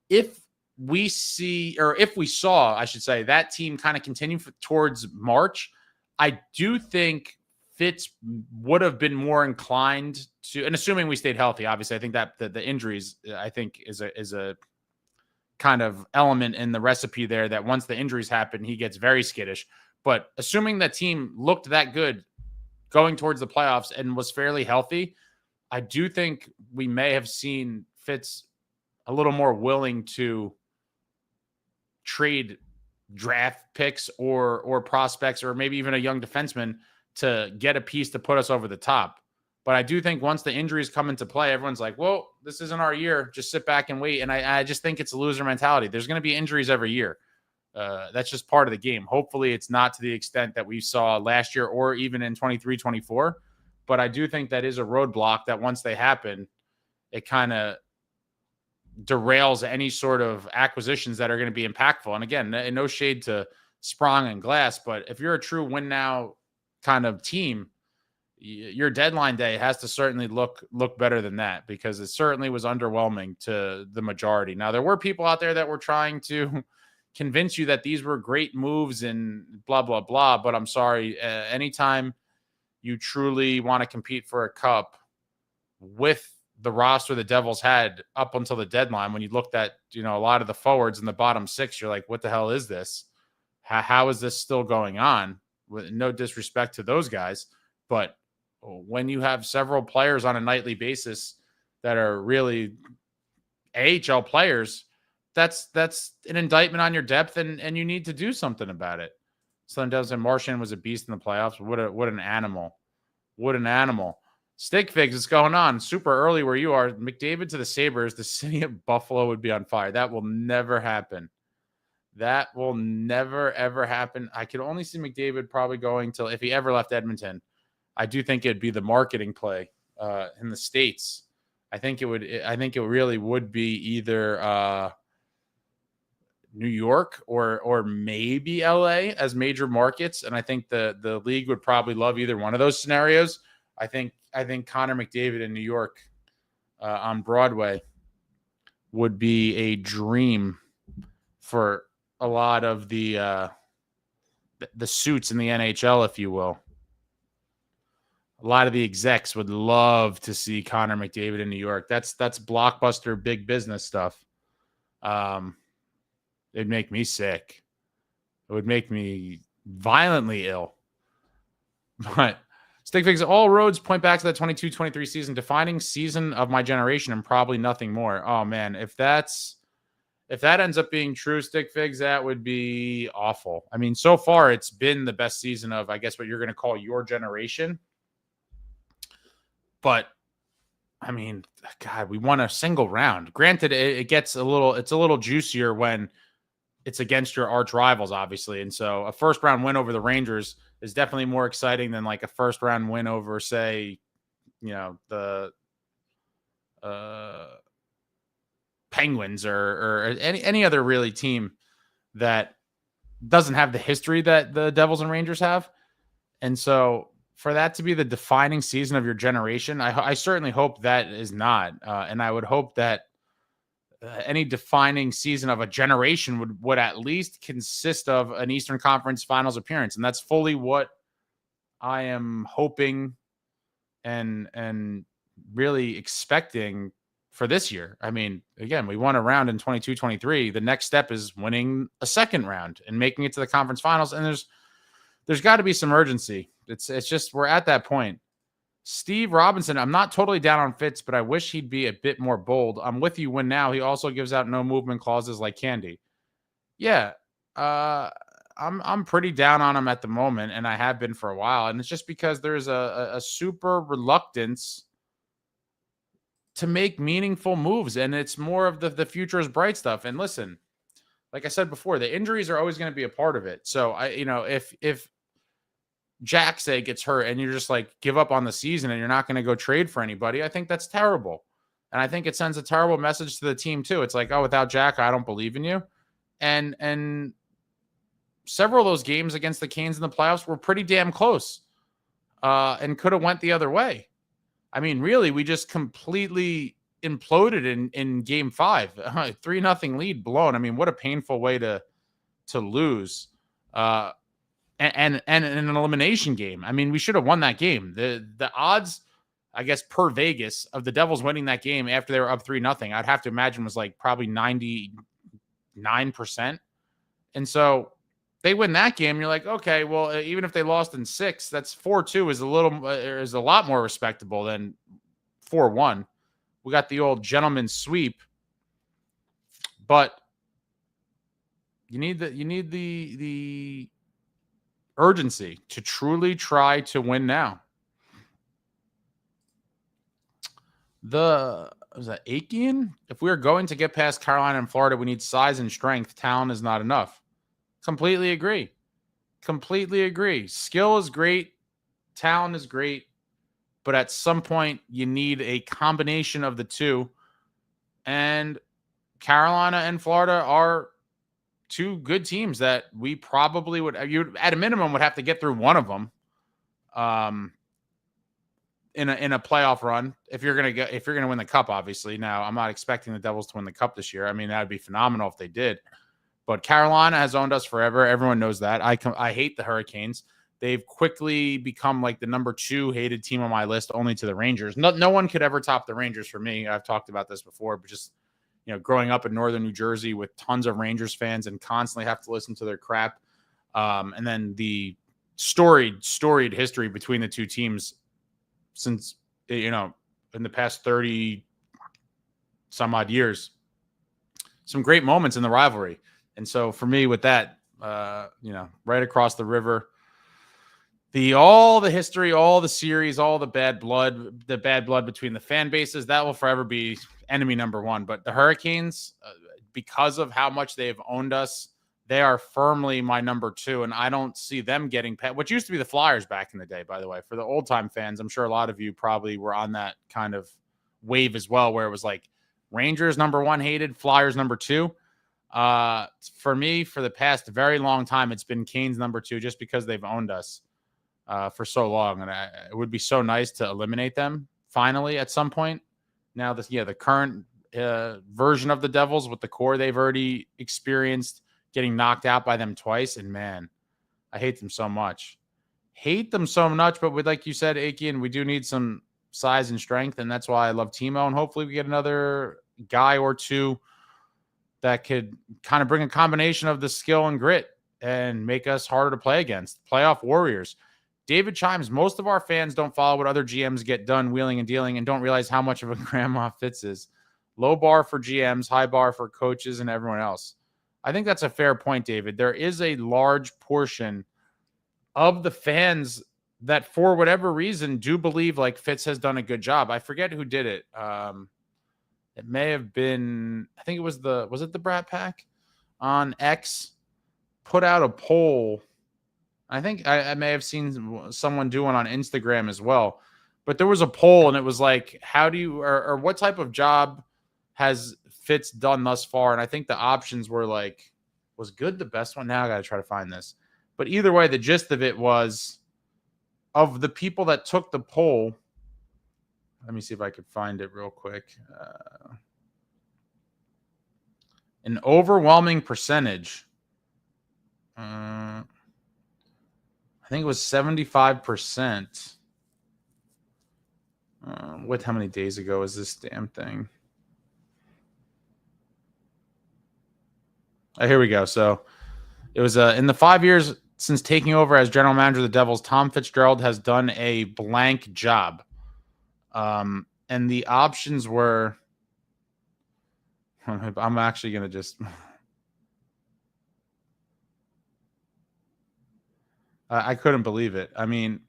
If we saw, I should say, that team kind of continue towards March, I do think Fitz would have been more inclined to, and assuming we stayed healthy, obviously, I think that the injuries, I think is a kind of element in the recipe there that once the injuries happen, he gets very skittish. But assuming that team looked that good going towards the playoffs and was fairly healthy, I do think we may have seen Fitz a little more willing to trade draft picks or prospects, or maybe even a young defenseman to get a piece to put us over the top. But I do think once the injuries come into play, everyone's like, well, this isn't our year. Just sit back and wait. And I just think it's a loser mentality. There's going to be injuries every year. That's just part of the game. Hopefully it's not to the extent that we saw last year or even in 23-24. But I do think that is a roadblock that once they happen, it kind of derails any sort of acquisitions that are going to be impactful. And again, no shade to Sprong and Glass, but if you're a true win now kind of team, your deadline day has to certainly look better than that, because it certainly was underwhelming to the majority. Now, there were people out there that were trying to convince you that these were great moves and blah, blah, blah. But I'm sorry, anytime you truly want to compete for a cup with the roster the Devils had up until the deadline, when you looked at, a lot of the forwards in the bottom six, you're like, what the hell is this? How is this still going on? With no disrespect to those guys, but when you have several players on a nightly basis that are really AHL players, that's an indictment on your depth, and you need to do something about it. Southern Devils and Marchand was a beast in the playoffs. What an animal. What an animal. Stick Figs, what's going on? Super early where you are. McDavid to the Sabres, the city of Buffalo would be on fire. That will never happen. That will never, ever happen. I could only see McDavid probably going till, if he ever left Edmonton, I do think it'd be the marketing play in the States. I think it really would be either New York or maybe LA as major markets. And I think the league would probably love either one of those scenarios. I think Connor McDavid in New York on Broadway would be a dream for a lot of the suits in the NHL, if you will. A lot of the execs would love to see Connor McDavid in New York. That's blockbuster big business stuff. It'd make me sick. It would make me violently ill. But Stickfigs, all roads point back to the 22-23 season, defining season of my generation, and probably nothing more. Oh man, if that ends up being true, Stickfigs, that would be awful. I mean, so far it's been the best season of, I guess, what you're going to call your generation. But I mean, God, we won a single round. Granted, it's a little juicier when it's against your arch rivals, obviously. And so a first round win over the Rangers is definitely more exciting than like a first round win over, say, the Penguins or any other really team that doesn't have the history that the Devils and Rangers have. And so for that to be the defining season of your generation, I certainly hope that is not. And I would hope that any defining season of a generation would at least consist of an Eastern Conference Finals appearance. And that's fully what I am hoping and really expecting for this year. I mean, again, we won a round in 22-23. The next step is winning a second round and making it to the conference finals. And there's got to be some urgency. It's just, we're at that point. Steve Robinson, I'm not totally down on Fitz, but I wish he'd be a bit more bold. I'm with you when now he also gives out no movement clauses like candy. Yeah, I'm pretty down on him at the moment, and I have been for a while. And it's just because there's a super reluctance to make meaningful moves, and it's more of the future is bright stuff. And listen, like I said before, the injuries are always going to be a part of it. So if Jack say gets hurt and you're just like give up on the season and you're not going to go trade for anybody, I think that's terrible. And I think it sends a terrible message to the team too. It's like, oh, without Jack, I don't believe in you. And several of those games against the Canes in the playoffs were pretty damn close, and could have went the other way. I mean, really, we just completely imploded in game 5, 3-0 lead blown. I mean, what a painful way to lose. And in an elimination game. I mean, we should have won that game. The odds, I guess, per Vegas of the Devils winning that game after they were up 3-0, I'd have to imagine was like probably 99%. And so they win that game. You're like, okay, well, even if they lost in 6, that's 4-2 is a lot more respectable than 4-1. We got the old gentleman's sweep, but you need the urgency to truly try to win now. Was that Aiken? If we are going to get past Carolina and Florida, we need size and strength. Talent is not enough. Completely agree. Skill is great. Talent is great. But at some point, you need a combination of the two. And Carolina and Florida are 2 good teams that we probably would, at a minimum, would have to get through one of them in a playoff run if you're gonna win the cup. Obviously, now I'm not expecting the Devils to win the cup this year. I mean, that would be phenomenal if they did. But Carolina has owned us forever. Everyone knows that. I hate the Hurricanes. They've quickly become like the number 2 hated team on my list, only to the Rangers. No one could ever top the Rangers for me. I've talked about this before, but just growing up in northern New Jersey with tons of Rangers fans and constantly have to listen to their crap. And then the storied history between the 2 teams since, in the past 30 some odd years, some great moments in the rivalry. And so for me with that, right across the river, all the history, all the series, all the bad blood between the fan bases, that will forever be enemy number 1. But the Hurricanes, because of how much they've owned us, they are firmly my number 2. And I don't see them getting past what used to be the Flyers back in the day, by the way. For the old time fans, I'm sure a lot of you probably were on that kind of wave as well, where it was like Rangers number 1 hated, Flyers number 2. For me, for the past very long time, it's been Canes number 2, just because they've owned us for so long. And it would be so nice to eliminate them finally at some point. Now, the current version of the Devils with the core they've already experienced, getting knocked out by them twice. And man, I hate them so much. But with, like you said, Aiken, we do need some size and strength. And that's why I love Timo. And hopefully we get another guy or 2 that could kind of bring a combination of the skill and grit and make us harder to play against. Playoff warriors. David chimes, most of our fans don't follow what other GMs get done wheeling and dealing and don't realize how much of a grandma Fitz is. Low bar for GMs, high bar for coaches and everyone else. I think that's a fair point, David. There is a large portion of the fans that, for whatever reason, do believe like Fitz has done a good job. I forget who did it. It may have been, I think it was the Brat Pack on X put out a poll. I think I may have seen someone do one on Instagram as well, but there was a poll and it was like, how do you, or what type of job has Fitz done thus far? And I think the options were like, was good the best one? Now I got to try to find this. But either way, the gist of it was, of the people that took the poll, let me see if I could find it real quick. An overwhelming percentage, I think it was 75%. How many days ago is this damn thing? Here we go. So it was in the 5 years since taking over as general manager of the Devils, Tom Fitzgerald has done a blank job. And the options were, I'm actually going to just, I couldn't believe it. I mean,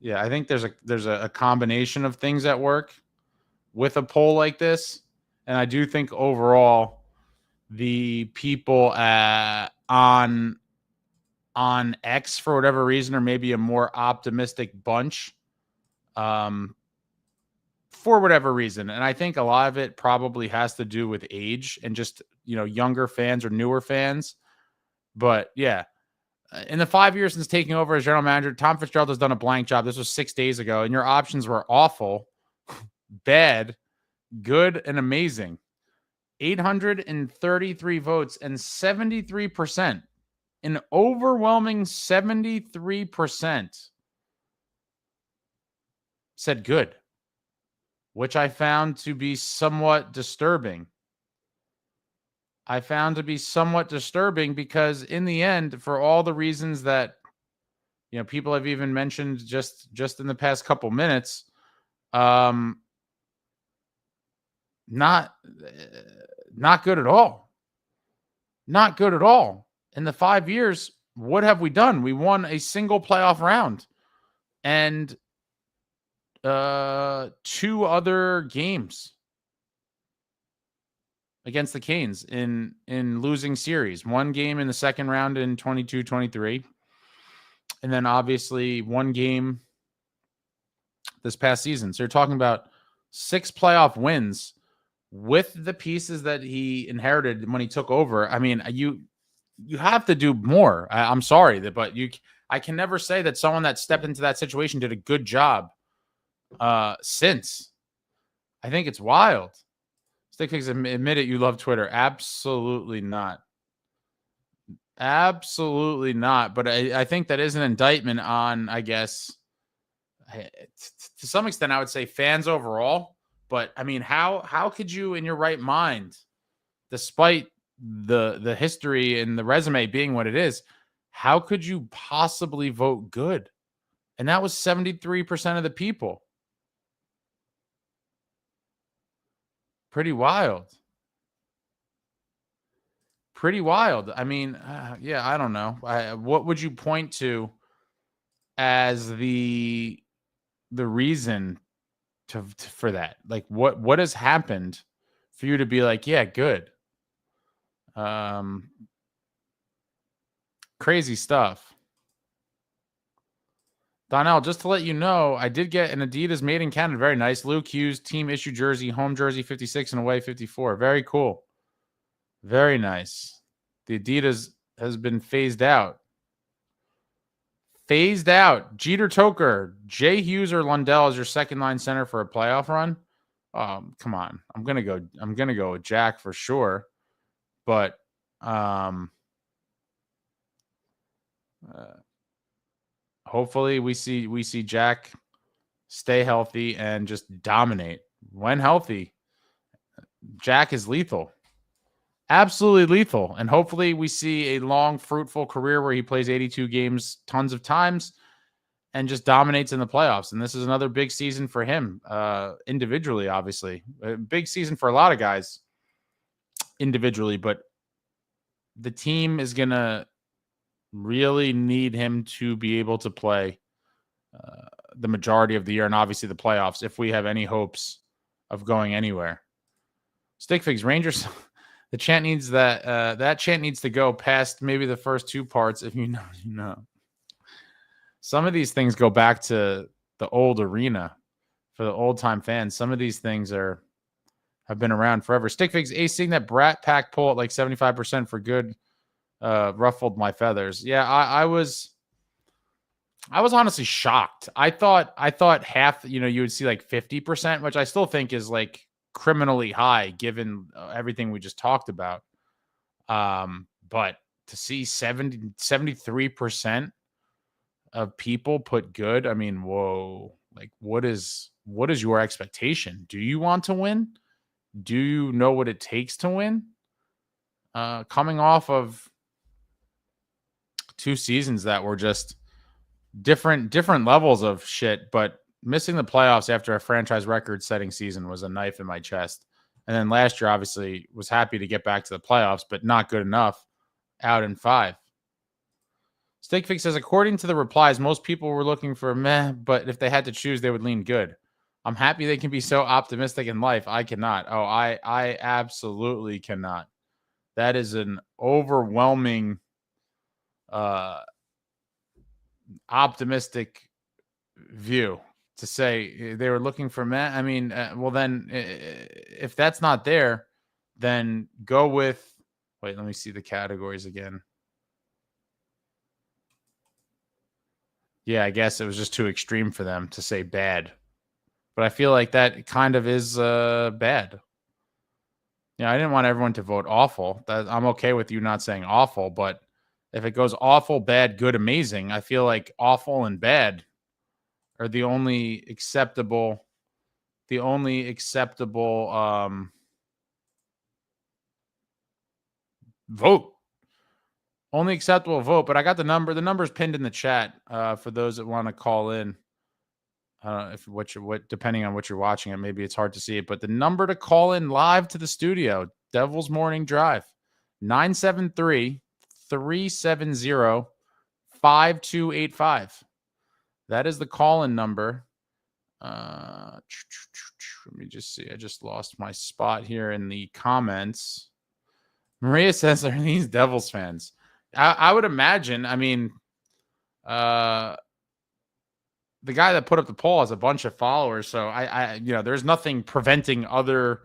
yeah, I think there's a combination of things at work with a poll like this. And I do think overall the people on X for whatever reason are maybe a more optimistic bunch for whatever reason. And I think a lot of it probably has to do with age and just, younger fans or newer fans. But yeah, in the 5 years since taking over as general manager, Tom Fitzgerald has done a blank job. This was 6 days ago, and your options were awful, bad, good, and amazing. 833 votes and 73%, an overwhelming 73% said good, which I found to be somewhat disturbing. Because in the end, for all the reasons that people have even mentioned just in the past couple minutes, not good at all. Not good at all. In the 5 years, what have we done? We won a single playoff round and 2 other games against the Canes in losing series. 1 game in the second round in 22-23. And then obviously 1 game this past season. So you're talking about 6 playoff wins with the pieces that he inherited when he took over. I mean, you have to do more. I'm sorry, but I can never say that someone that stepped into that situation did a good job since. I think it's wild. Stickfix, admit it, you love Twitter. Absolutely not. Absolutely not. But I think that is an indictment on, I guess, to some extent, I would say fans overall. But I mean, how could you, in your right mind, despite the history and the resume being what it is, how could you possibly vote good? And that was 73% of the people. Pretty wild. I mean, yeah, I don't know. What would you point to as the reason for that? Like, what has happened for you to be like, yeah, good? Crazy stuff. Donnell, just to let you know, I did get an Adidas made in Canada. Very nice. Luke Hughes, team issue jersey, home jersey 56 and away 54. Very cool. Very nice. The Adidas has been phased out. Jeter Toker, Jay Hughes or Lundell as your second line center for a playoff run. Come on. I'm gonna go with Jack for sure. But hopefully we see Jack stay healthy and just dominate. When healthy, Jack is lethal. Absolutely lethal. And hopefully we see a long, fruitful career where he plays 82 games tons of times and just dominates in the playoffs. And this is another big season for him individually, obviously. A big season for a lot of guys individually, but the team is going to really need him to be able to play the majority of the year and obviously the playoffs if we have any hopes of going anywhere. Stickfigs, Rangers... The chant needs that chant needs to go past maybe the first 2 parts. If you know, you know. Some of these things go back to the old arena for the old time fans. Some of these things have been around forever. Stickfigs, acing that Brat Pack pull at like 75% for good ruffled my feathers. Yeah, I was honestly shocked. I thought half, you would see like 50%, which I still think is like criminally high given everything we just talked about. But to see 73% of people put good, I mean, whoa, like what is your expectation? Do you want to win? Do you know what it takes to win? Coming off of 2 seasons that were just different levels of shit, but missing the playoffs after a franchise record-setting season was a knife in my chest. And then last year, obviously, was happy to get back to the playoffs, but not good enough. Out in 5. Steakfix says, according to the replies, most people were looking for meh, but if they had to choose, they would lean good. I'm happy they can be so optimistic in life. I cannot. Oh, I absolutely cannot. That is an overwhelming optimistic view to say they were looking for Matt. I mean, well, then if that's not there, then go with, wait, let me see the categories again. Yeah, I guess it was just too extreme for them to say bad. But I feel like that kind of is bad. Yeah, I didn't want everyone to vote awful. I'm okay with you not saying awful, but if it goes awful, bad, good, amazing, I feel like awful and bad are the only acceptable vote. Only acceptable vote. But I got the number. The number's pinned in the chat for those that want to call in. If depending on what you're watching it, maybe it's hard to see it, but the number to call in live to the studio, Devil's Morning Drive, 973-370-5285. That is the call-in number. Let me just see. I just lost my spot here in the comments. Maria says, are these Devils fans? I would imagine. I mean, the guy that put up the poll has a bunch of followers, so I there's nothing preventing other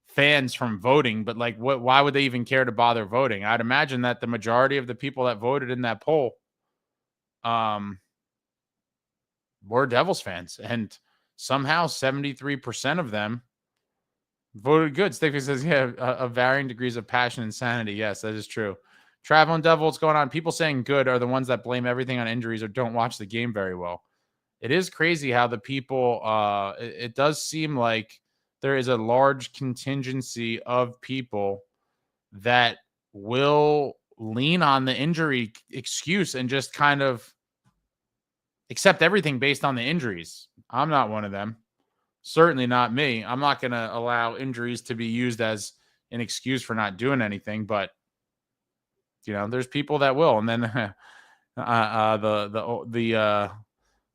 fans from voting, but like, why would they even care to bother voting? I'd imagine that the majority of the people that voted in that poll were Devils fans, and somehow 73% of them voted good. Sticky says, yeah, of varying degrees of passion and sanity. Yes, that is true. Travel and Devil, what's going on? People saying good are the ones that blame everything on injuries or don't watch the game very well. It is crazy how the people, it does seem like there is a large contingency of people that will lean on the injury excuse and just kind of accept everything based on the injuries. I'm not one of them. Certainly not me. I'm not going to allow injuries to be used as an excuse for not doing anything, but there's people that will. And then the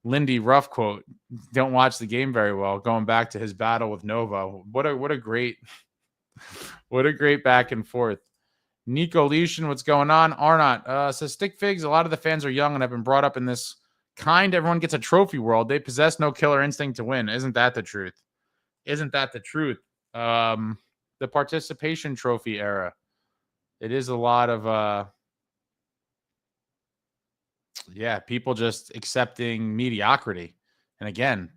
Lindy Ruff quote, don't watch the game very well, going back to his battle with Nova. What a great back and forth. Nico Leishan, what's going on? Arnott says, stick figs, a lot of the fans are young and have been brought up in this kind. Everyone gets a trophy world. They possess no killer instinct to win. Isn't that the truth? The participation trophy era. It is a lot of people just accepting mediocrity. And again,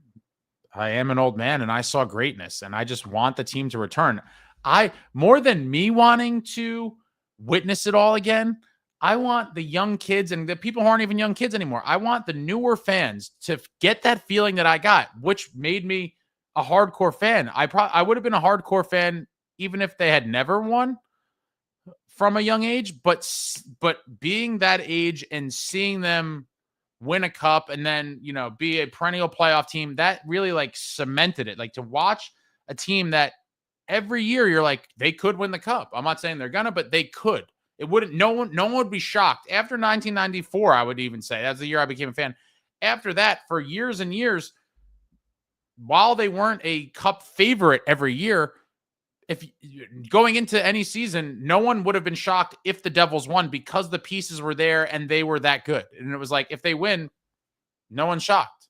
I am an old man and I saw greatness and I just want the team to return. More than me wanting to witness it all again, I want the young kids and the people who aren't even young kids anymore. I want the newer fans to get that feeling that I got, which made me a hardcore fan. I would have been a hardcore fan even if they had never won from a young age, but being that age and seeing them win a cup and then, be a perennial playoff team, that really like cemented it. Like to watch a team that every year you're like, they could win the cup. I'm not saying they're gonna, but they could. It wouldn't, no one would be shocked. After 1994, I would even say that's the year I became a fan. After that, for years and years, while they weren't a cup favorite every year, if going into any season, no one would have been shocked if the Devils won because the pieces were there and they were that good. And it was like, if they win, no one's shocked.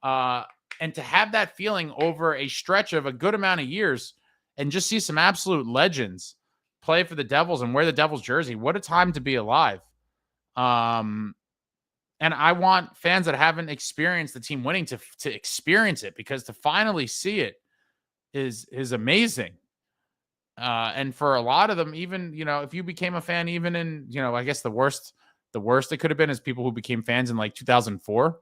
And to have that feeling over a stretch of a good amount of years and just see some absolute legends play for the Devils and wear the Devils jersey, what a time to be alive. And I want fans that haven't experienced the team winning to experience it, because to finally see it is amazing. And for a lot of them, even, if you became a fan, even in, I guess the worst it could have been is people who became fans in like 2004.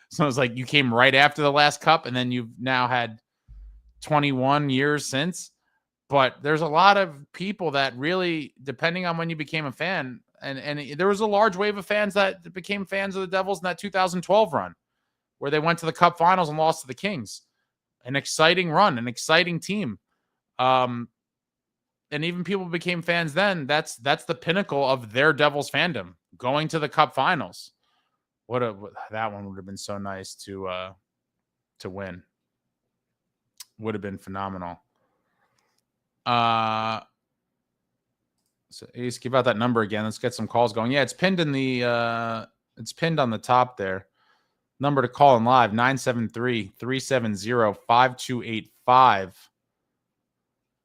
So it's like you came right after the last cup and then you've now had 21 years since. But there's a lot of people that really, depending on when you became a fan, and there was a large wave of fans that became fans of the Devils in that 2012 run where they went to the Cup Finals and lost to the Kings. An exciting run, an exciting team. And even people became fans then. That's the pinnacle of their Devils fandom, going to the Cup Finals. That one would have been so nice to win. Would have been phenomenal. So Ace, give out that number again. Let's get some calls going. Yeah, it's pinned in the it's pinned on the top there. Number to call in live, 973-370-5285.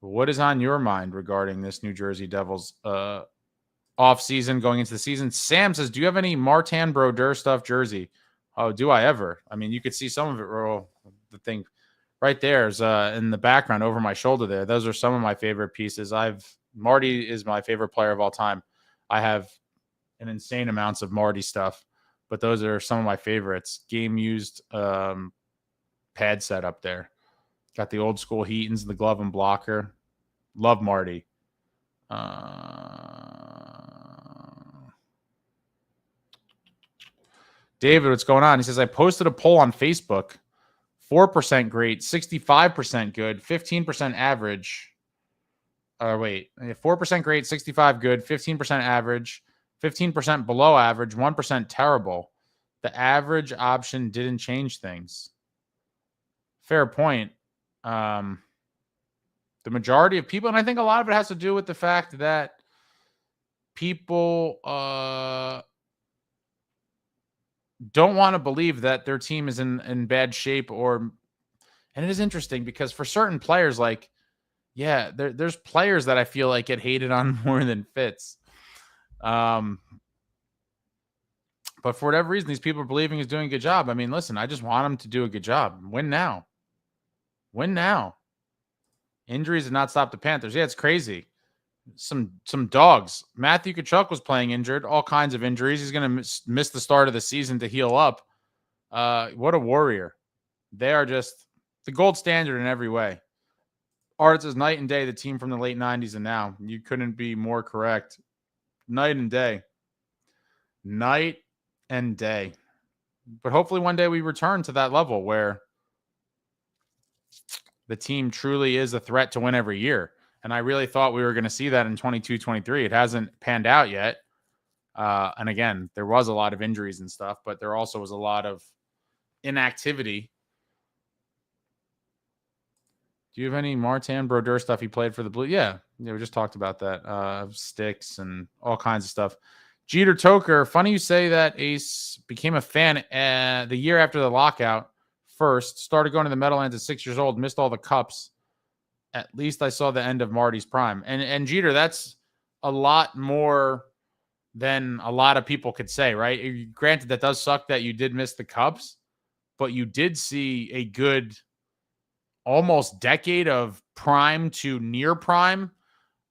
What is on your mind regarding this New Jersey Devils off season going into the season? Sam says, do you have any Martin Brodeur stuff jersey? Oh, do I ever? I mean, you could see some of it roll. The thing right there is in the background over my shoulder there. Those are some of my favorite pieces. Marty is my favorite player of all time. I have an insane amounts of Marty stuff, but those are some of my favorites. Game used pad set up there. Got the old school Heatons, the glove and blocker. Love Marty. David, what's going on? He says, I posted a poll on Facebook. 4% great, 65% good, 15% average. 4% great, 65 good, 15% average, 15% below average, 1% terrible. The average option didn't change things. Fair point. The majority of people, and I think a lot of it has to do with the fact that people don't want to believe that their team is in bad shape, and it is interesting because for certain players, like, yeah, there's players that I feel like get hated on more than Fitz. But for whatever reason, these people are believing he's doing a good job. I mean, listen, I just want him to do a good job. Win now. Win now. Injuries did not stop the Panthers. Yeah, it's crazy. Some dogs. Matthew Tkachuk was playing injured. All kinds of injuries. He's going to miss the start of the season to heal up. What a warrior. They are just the gold standard in every way. Arts is night and day, the team from the late 90s and now. You couldn't be more correct. Night and day. Night and day. But hopefully one day we return to that level where the team truly is a threat to win every year. And I really thought we were going to see that in 22-23. It hasn't panned out yet. And again, there was a lot of injuries and stuff, but there also was a lot of inactivity. Do you have any Martin Brodeur stuff he played for the Blue? Yeah, we just talked about that. Sticks and all kinds of stuff. Jeter Toker, funny you say that Ace became a fan the year after the lockout first. Started going to the Meadowlands at 6 years old. Missed all the cups. At least I saw the end of Marty's prime. And Jeter, that's a lot more than a lot of people could say, right? Granted, that does suck that you did miss the cups, but you did see a good almost decade of prime to near prime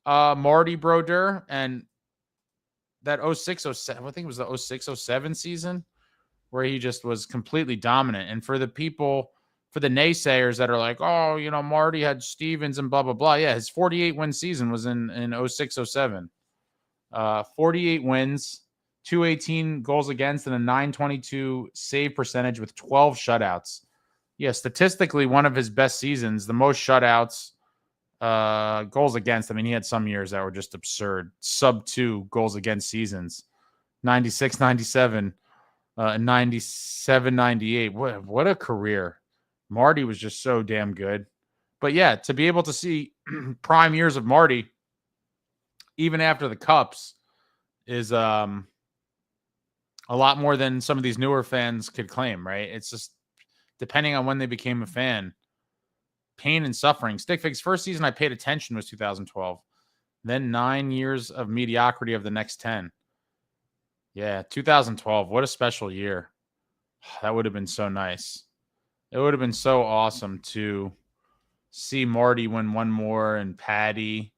Marty Brodeur. And that 06-07, I think it was the 06-07 season where he just was completely dominant. And for the people, for the naysayers that are like, oh, you know, Marty had Stevens and blah, blah, blah. Yeah, his 48-win season was in 06-07. 48 wins, 218 goals against, and a 922 save percentage with 12 shutouts. Yeah, statistically, one of his best seasons, the most shutouts, goals against. I mean, he had some years that were just absurd. Sub-2 goals against seasons. 96, 97, and 97, 98. What a career. Marty was just so damn good. But yeah, to be able to see prime years of Marty, even after the Cups, is a lot more than some of these newer fans could claim, right? It's just depending on when they became a fan. Pain and suffering. Stickfig's first season I paid attention was 2012. Then 9 years of mediocrity of the next 10. Yeah, 2012. What a special year. That would have been so nice. It would have been so awesome to see Marty win one more and Patty.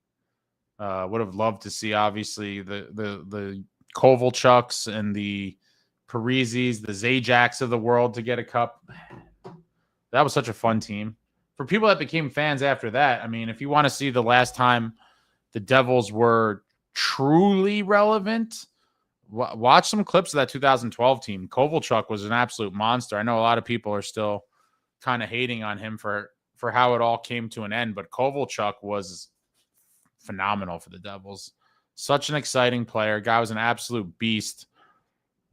Would have loved to see, obviously, the Kovalchuks and the Parisis, the Zajaks of the world to get a cup. That was such a fun team. For people that became fans after that, I mean, if you want to see the last time the Devils were truly relevant, watch some clips of that 2012 team. Kovalchuk was an absolute monster. I know a lot of people are still kind of hating on him for how it all came to an end, but Kovalchuk was phenomenal for the Devils. Such an exciting player. Guy was an absolute beast.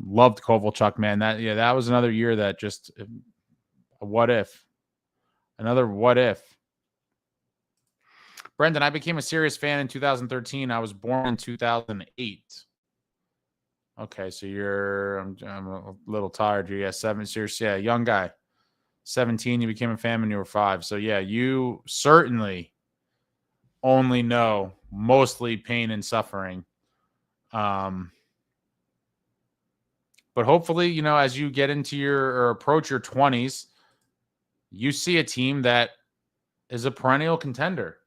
Loved Kovalchuk, man. That was another year that just a what if. Another what if. Brendan, I became a serious fan in 2013. I was born in 2008. Okay, so I'm a little tired here. Yeah, 7 serious. Yeah, young guy. 17, you became a fan when you were 5. So yeah, you certainly only know mostly pain and suffering. But hopefully, as you get into or approach your 20s, you see a team that is a perennial contender.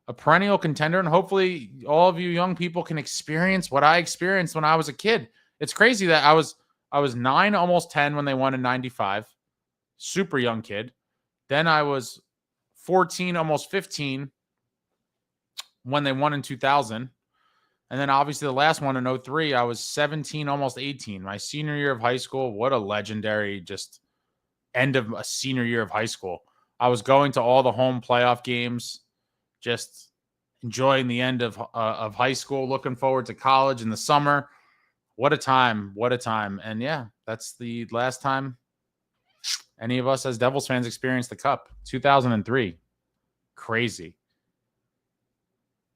And hopefully all of you young people can experience what I experienced when I was a kid. It's crazy that I was 9, almost 10 when they won in 95. Super young kid. Then I was 14, almost 15 when they won in 2000. And then obviously the last one in 03, I was 17, almost 18. My senior year of high school. What a legendary just end of a senior year of high school. I was going to all the home playoff games, just enjoying the end of high school, looking forward to college in the summer. What a time. What a time. And yeah, that's the last time any of us as Devils fans experienced the Cup. 2003. Crazy.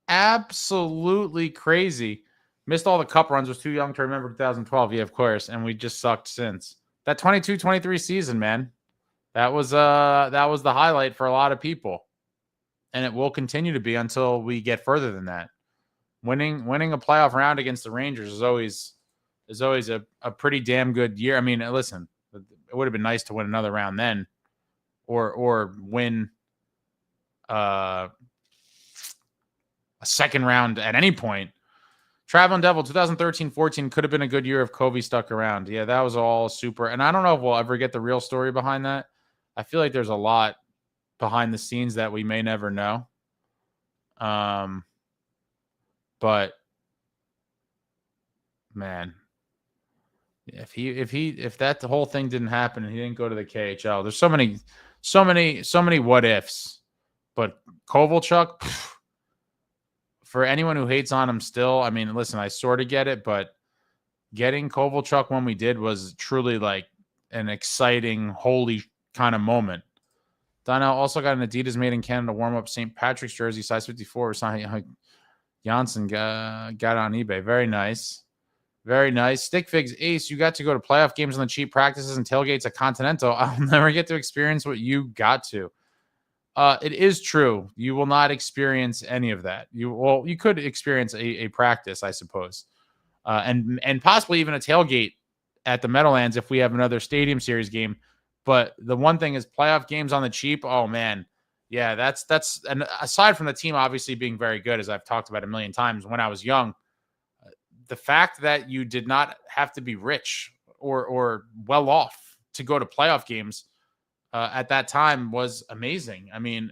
Absolutely crazy. Missed all the Cup runs. Was too young to remember 2012. Yeah, of course. And we just sucked since. That 22-23 season, man. That was the highlight for a lot of people. And it will continue to be until we get further than that. Winning a playoff round against the Rangers is always a pretty damn good year. I mean, listen, it would have been nice to win another round then, or win a second round at any point. Traveling Devil 2013-14 could have been a good year if Covey stuck around. Yeah, that was all super. And I don't know if we'll ever get the real story behind that. I feel like there's a lot behind the scenes that we may never know. But man, if that the whole thing didn't happen and he didn't go to the KHL, there's so many what ifs. But Kovalchuk, for anyone who hates on him still, I mean, listen, I sort of get it, but getting Kovalchuk when we did was truly like an exciting, holy kind of moment. Donnell also got an Adidas made in Canada warm-up St. Patrick's jersey, size 54. Janssen got on eBay. Very nice. Very nice. Stickfigs Ace, you got to go to playoff games on the cheap practices and tailgates at Continental. I'll never get to experience what you got to. It is true. You will not experience any of that. You could experience a practice, I suppose. And possibly even a tailgate at the Meadowlands if we have another Stadium Series game. But the one thing is playoff games on the cheap. Oh man. Yeah, that's and aside from the team obviously being very good, as I've talked about a million times when I was young, the fact that you did not have to be rich or well off to go to playoff games at that time was amazing. I mean,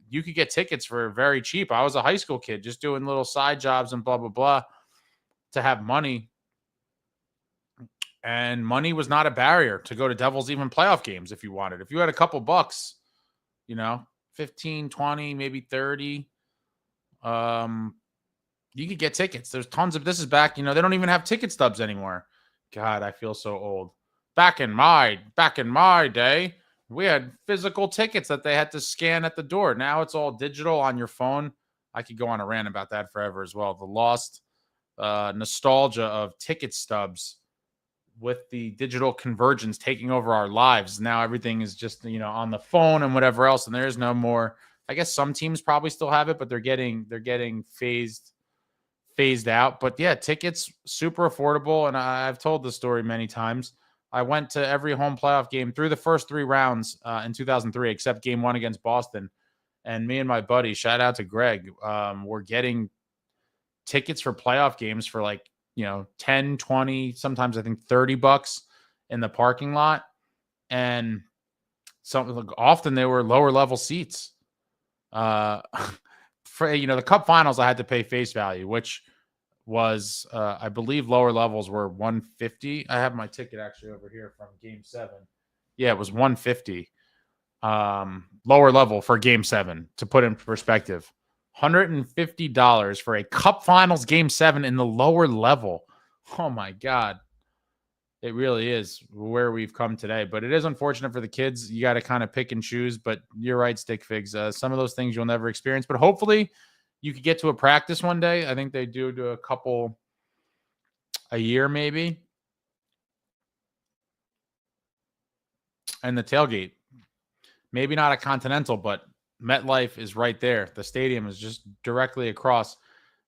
you could get tickets for very cheap. I was a high school kid just doing little side jobs and blah, blah, blah to have money. And money was not a barrier to go to Devils even playoff games if you wanted. If you had a couple bucks, 15, 20, maybe 30, you could get tickets. There's tons of, this is back, they don't even have ticket stubs anymore. God, I feel so old. Back in my day, we had physical tickets that they had to scan at the door. Now it's all digital on your phone. I could go on a rant about that forever as well. The lost nostalgia of ticket stubs with the digital convergence taking over our lives. Now everything is just, on the phone and whatever else. And there's no more, I guess some teams probably still have it, but they're getting phased out. But yeah, tickets super affordable. And I've told the story many times. I went to every home playoff game through the first 3 rounds in 2003, except game 1 against Boston. And me and my buddy, shout out to Greg, were getting tickets for playoff games for like, 10, 20, sometimes I think $30 in the parking lot. And often they were lower level seats. For, the Cup finals, I had to pay face value, which was, I believe lower levels were $150. I have my ticket actually over here from game 7. Yeah, it was $150. Lower level for game 7 to put in perspective. $150 for a Cup Finals Game 7 in the lower level. Oh my God. It really is where we've come today. But it is unfortunate for the kids. You got to kind of pick and choose. But you're right, Stick Figs. Some of those things you'll never experience. But hopefully you could get to a practice one day. I think they do a couple a year maybe. And the tailgate. Maybe not a Continental, but MetLife is right there. The stadium is just directly across.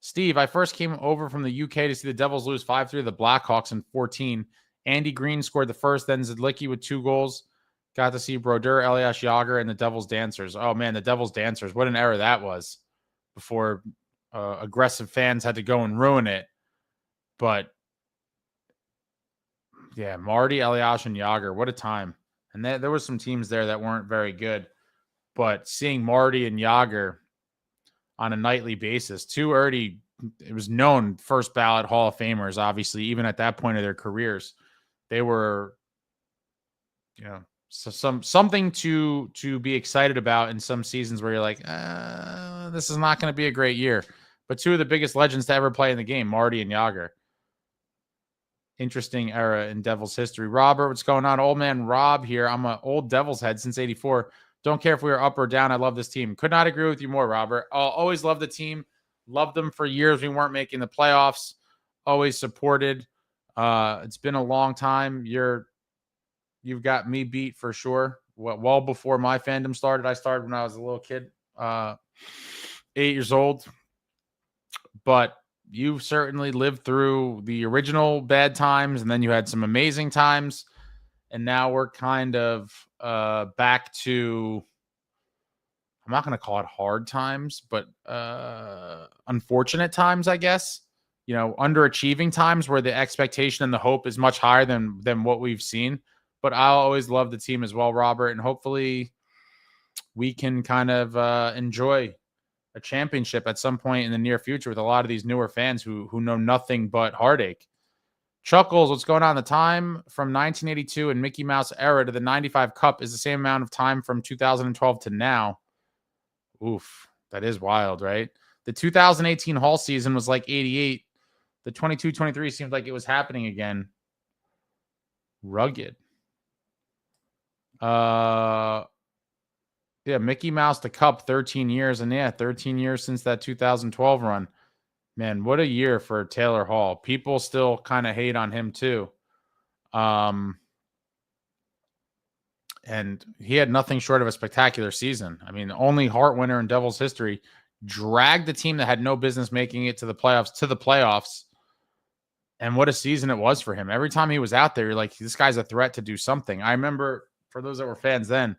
Steve, I first came over from the UK to see the Devils lose 5-3 to the Blackhawks in 14. Andy Green scored the first, then Zidlicki with 2 goals. Got to see Brodeur, Elias Yager, and the Devils Dancers. Oh, man, the Devils Dancers. What an era that was before aggressive fans had to go and ruin it. But, yeah, Marty, Elias, and Yager, what a time. And there were some teams there that weren't very good. But seeing Marty and Yager on a nightly basis, it was known first ballot Hall of Famers, obviously, even at that point of their careers. They were, something to be excited about in some seasons where you're like, this is not going to be a great year. But 2 of the biggest legends to ever play in the game, Marty and Yager. Interesting era in Devils history. Robert, what's going on? Old man Rob here. I'm an old Devils head since '84. Don't care if we were up or down. I love this team. Could not agree with you more, Robert. I'll always love the team. Loved them for years. We weren't making the playoffs. Always supported. It's been a long time. You've got me beat for sure. Well before my fandom started. I started when I was a little kid, 8 years old. But you've certainly lived through the original bad times, and then you had some amazing times. And now we're kind of back to, I'm not going to call it hard times, but unfortunate times, I guess. Underachieving times where the expectation and the hope is much higher than what we've seen. But I'll always love the team as well, Robert. And hopefully we can kind of enjoy a championship at some point in the near future with a lot of these newer fans who know nothing but heartache. Chuckles, what's going on? The time from 1982 and Mickey Mouse era to the 95 Cup is the same amount of time from 2012 to now. Oof, that is wild, right? The 2018 Hall season was like 88. The 22-23 seemed like it was happening again. Rugged. Yeah, Mickey Mouse to Cup, 13 years. And 13 years since that 2012 run. Man, what a year for Taylor Hall. People still kind of hate on him too. And he had nothing short of a spectacular season. I mean, the only Hart winner in Devils history, dragged the team that had no business making it to the playoffs. And what a season it was for him. Every time he was out there, you're like, this guy's a threat to do something. I remember, for those that were fans then,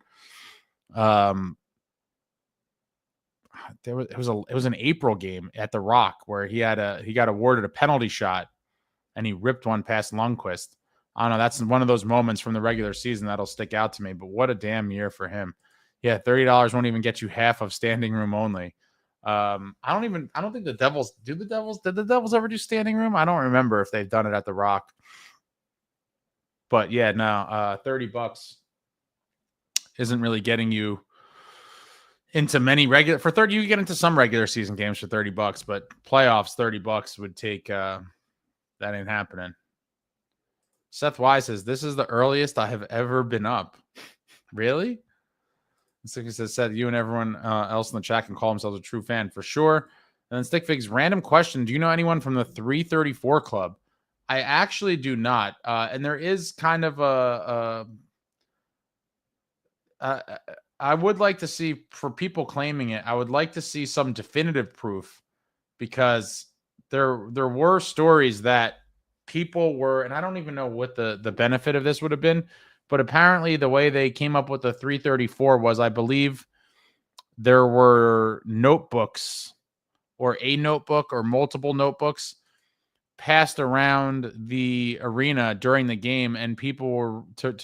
it was an April game at the Rock where he got awarded a penalty shot and he ripped one past Lundqvist. I don't know. That's one of those moments from the regular season that'll stick out to me, but what a damn year for him. Yeah. $30 won't even get you half of standing room only. I don't think did the Devils ever do standing room? I don't remember if they've done it at the Rock, but yeah, no, $30 isn't really getting you into many regular for 30. You get into some regular season games for $30, but playoffs, $30 would take, that ain't happening. Seth Wise says, this is the earliest I have ever been up. Really? Stickfigs said, you and everyone else in the chat can call themselves a true fan for sure. And then Stickfigs, random question. Do you know anyone from the 334 Club? I actually do not. And there is kind of I would like to see, for people claiming it, I would like to see some definitive proof, because there were stories that people were, and I don't even know what the benefit of this would have been, but apparently the way they came up with the 334 was, I believe there were notebooks, or a notebook or multiple notebooks passed around the arena during the game, and people were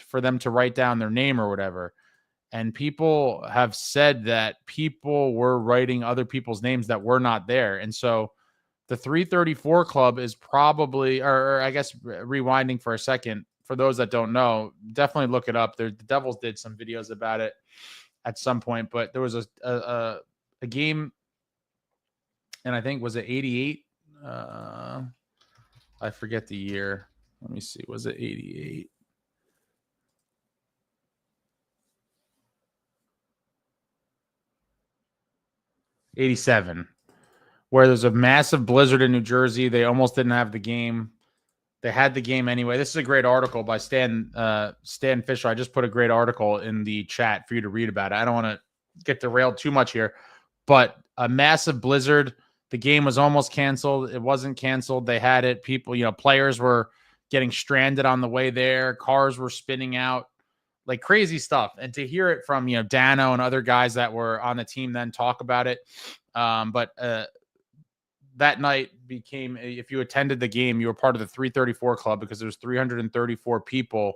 for them to write down their name or whatever. And people have said that people were writing other people's names that were not there. And so the 334 Club is probably, or I guess rewinding for a second, for those that don't know, definitely look it up. The Devils did some videos about it at some point, but there was a game, and I think, was it 88? I forget the year. Let me see. Was it 88? '87, where there's a massive blizzard in New Jersey. They almost didn't have the game. They had the game anyway. This is a great article by Stan Fisher. I just put a great article in the chat for you to read about it. I don't want to get derailed too much here, but a massive blizzard. The game was almost canceled. It wasn't canceled. They had it. People, players were getting stranded on the way there. Cars were spinning out, like crazy stuff. And to hear it from, Dano and other guys that were on the team then talk about it. But that night became, if you attended the game, you were part of the 334 club because there's 334 people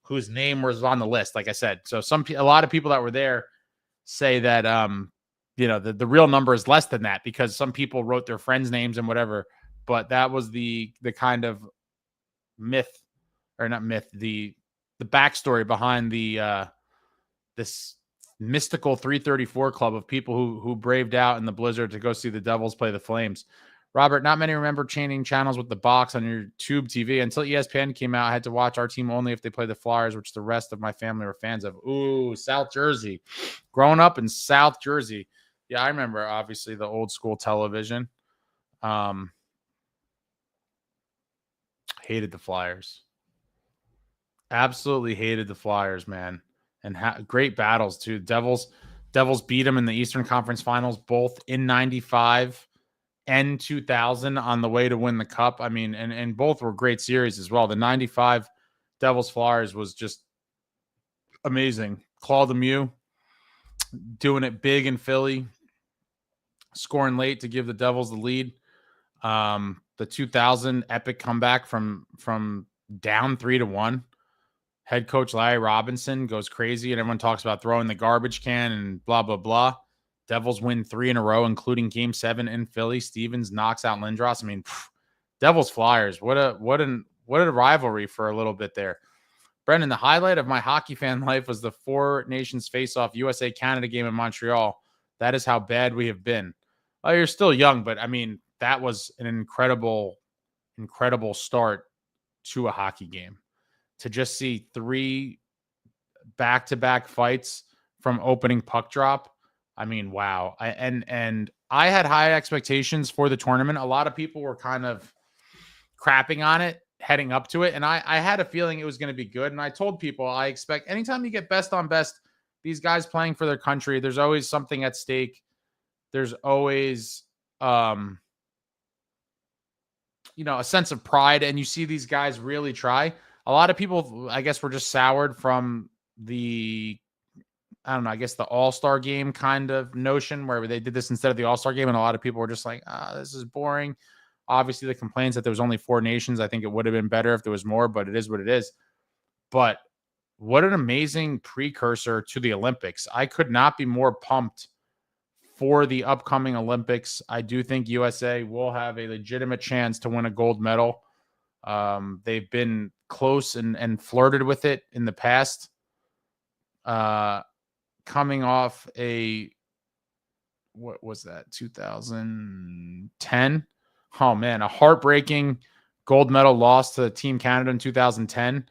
whose name was on the list. Like I said, so a lot of people that were there say that, the real number is less than that because some people wrote their friends' names and whatever, but that was the kind of myth, or not myth, the backstory behind this mystical 334 club of people who braved out in the blizzard to go see the Devils play the Flames. Robert, not many remember changing channels with the box on your tube TV. Until ESPN came out, I had to watch our team only if they played the Flyers, which the rest of my family were fans of. Ooh, South Jersey. Growing up in South Jersey. Yeah, I remember, obviously, the old school television. Hated the Flyers. Absolutely hated the Flyers, man. And great battles, too. Devils beat them in the Eastern Conference Finals, both in 95 and 2000 on the way to win the Cup. I mean, and both were great series as well. The 95 Devils Flyers was just amazing. Claude Lemieux doing it big in Philly, scoring late to give the Devils the lead. The 2000 epic comeback from down 3-1. Head coach Larry Robinson goes crazy, and everyone talks about throwing the garbage can and blah, blah, blah. Devils win 3 in a row, including Game 7 in Philly. Stevens knocks out Lindros. I mean, Devils Flyers. What a rivalry for a little bit there. Brendan, the highlight of my hockey fan life was the Four Nations face-off USA-Canada game in Montreal. That is how bad we have been. Oh, you're still young, but I mean, that was an incredible start to a hockey game. To just see 3 back-to-back fights from opening puck drop. I mean, wow. And I had high expectations for the tournament. A lot of people were kind of crapping on it heading up to it. And I had a feeling it was going to be good. And I told people, I expect anytime you get best on best, these guys playing for their country, there's always something at stake. There's always, a sense of pride. And you see these guys really try. A lot of people, I guess, were just soured from the All-Star game kind of notion where they did this instead of the All-Star game. And a lot of people were just like, this is boring. Obviously, the complaints that there was only 4 nations. I think it would have been better if there was more, but it is what it is. But what an amazing precursor to the Olympics. I could not be more pumped for the upcoming Olympics. I do think USA will have a legitimate chance to win a gold medal. They've been close and flirted with it in the past. Coming off what was that? 2010. Oh man, a heartbreaking gold medal loss to Team Canada in 2010.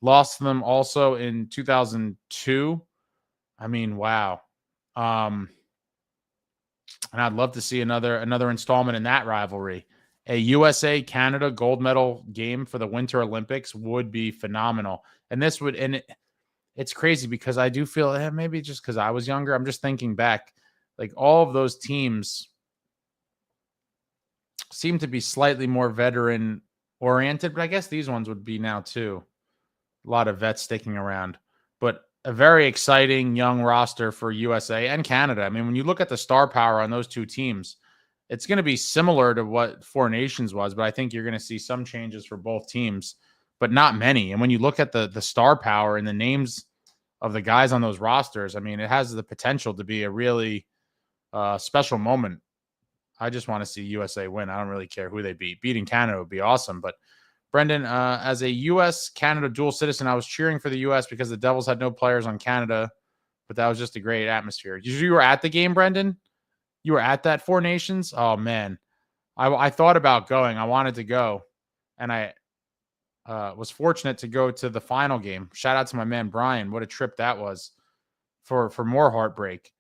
Lost to them also in 2002. I mean, wow. And I'd love to see another installment in that rivalry. A USA-Canada gold medal game for the Winter Olympics would be phenomenal. And this would, it's crazy because I do feel, maybe just because I was younger, I'm just thinking back, like all of those teams seem to be slightly more veteran oriented, but I guess these ones would be now too. A lot of vets sticking around, but a very exciting young roster for USA and Canada. I mean, when you look at the star power on those two teams, it's going to be similar to what Four Nations was, but I think you're going to see some changes for both teams, but not many. And when you look at the star power and the names of the guys on those rosters, I mean, it has the potential to be a really special moment. I just want to see USA win. I don't really care who they beat. Beating Canada would be awesome. But Brendan, as a U.S.-Canada dual citizen, I was cheering for the U.S. because the Devils had no players on Canada, but that was just a great atmosphere. You were at the game, Brendan? You were at that Four Nations? Oh, man. I thought about going. I wanted to go. And was fortunate to go to the final game. Shout out to my man Brian. What a trip that was for more heartbreak.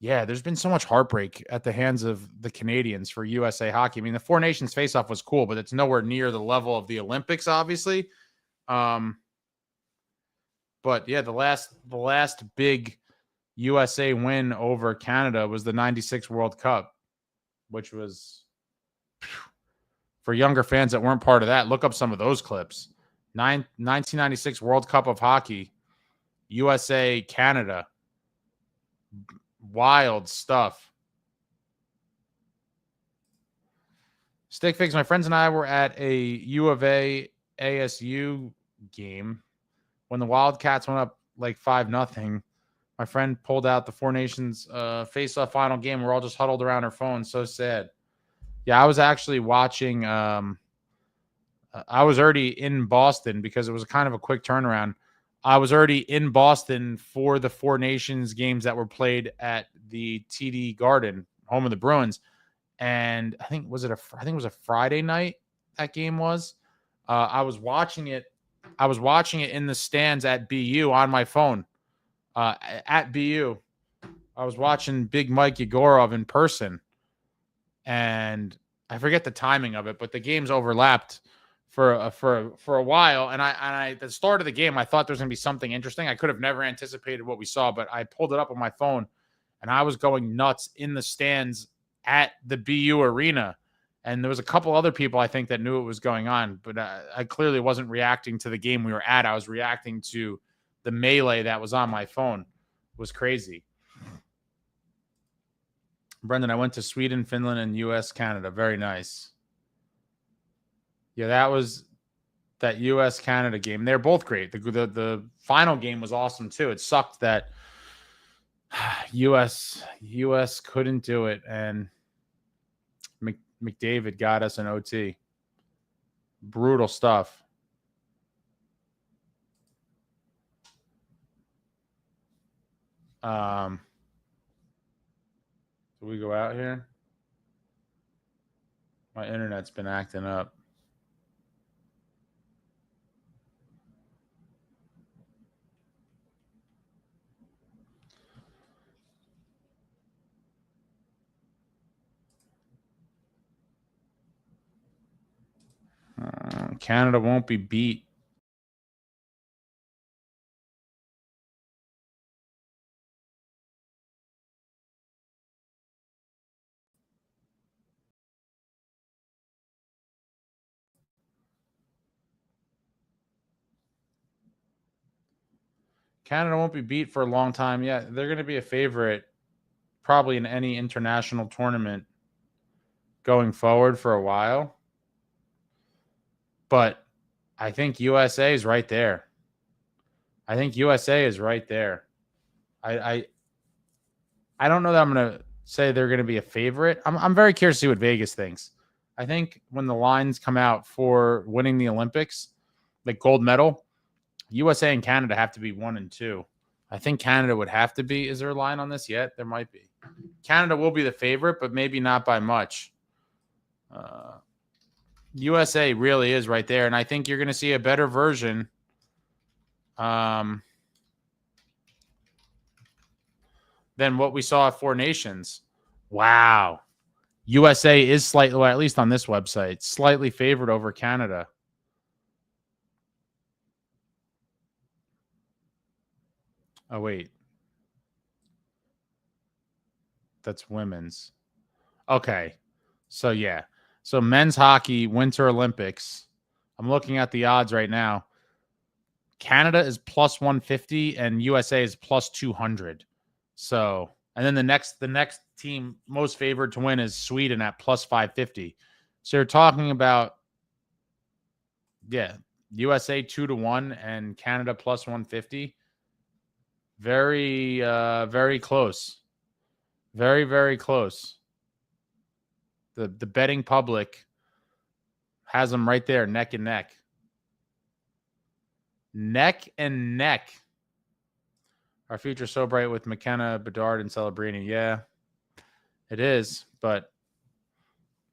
Yeah, there's been so much heartbreak at the hands of the Canadians for USA hockey. I mean, the Four Nations face-off was cool, but it's nowhere near the level of the Olympics, obviously. But yeah, the last big USA win over Canada was the 96 World Cup, which was, for younger fans that weren't part of that, look up some of those clips. 1996 World Cup of Hockey, USA, Canada. Wild stuff. Stick Fix, my friends and I were at a U of A ASU game when the Wildcats went up like 5-0. My friend pulled out the Four Nations face-off final game. We're all just huddled around our phones. So sad. Yeah, I was actually watching. I was already in Boston because it was kind of a quick turnaround. I was already in Boston for the Four Nations games that were played at the TD Garden, home of the Bruins. And I think it was a Friday night that game was. I was watching it. I was watching it in the stands at BU on my phone. At BU, I was watching Big Mike Yegorov in person, and I forget the timing of it, but the games overlapped for a while. And I at the start of the game, I thought there was going to be something interesting. I could have never anticipated what we saw, but I pulled it up on my phone, and I was going nuts in the stands at the BU arena. And there was a couple other people, I think, that knew what was going on, but I clearly wasn't reacting to the game we were at. I was reacting to the melee that was on my phone. It was crazy. Brendan, I went to Sweden, Finland, and US, Canada. Very nice. Yeah, that was that US Canada game. They're both great. The final game was awesome too. It sucked that US couldn't do it, and McDavid got us an OT. Brutal stuff. Do we go out here? My internet's been acting up. Canada won't be beat. Canada won't be beat for a long time. Yeah, they're going to be a favorite probably in any international tournament going forward for a while. But I think USA is right there. I think USA is right there. I don't know that I'm going to say they're going to be a favorite. I'm very curious to see what Vegas thinks. I think when the lines come out for winning the Olympics, like gold medal, USA and Canada have to be 1 and 2. I think Canada would have to be. Is there a line on this yet? There might be. Canada will be the favorite, but maybe not by much. USA really is right there, and I think you're going to see a better version than what we saw at Four Nations. Wow. USA is slightly, well, at least on this website, slightly favored over Canada. Oh, wait. That's women's. Okay. So, yeah. So, men's hockey, Winter Olympics. I'm looking at the odds right now. Canada is plus 150 and USA is plus 200. So, and then the next team most favored to win is Sweden at plus 550. So, you're talking about, yeah, USA 2-1 and Canada plus 150. Very, very close. Very, very close. The betting public has them right there, neck and neck. Neck and neck. Our future's so bright with McKenna, Bedard, and Celebrini. Yeah, it is. But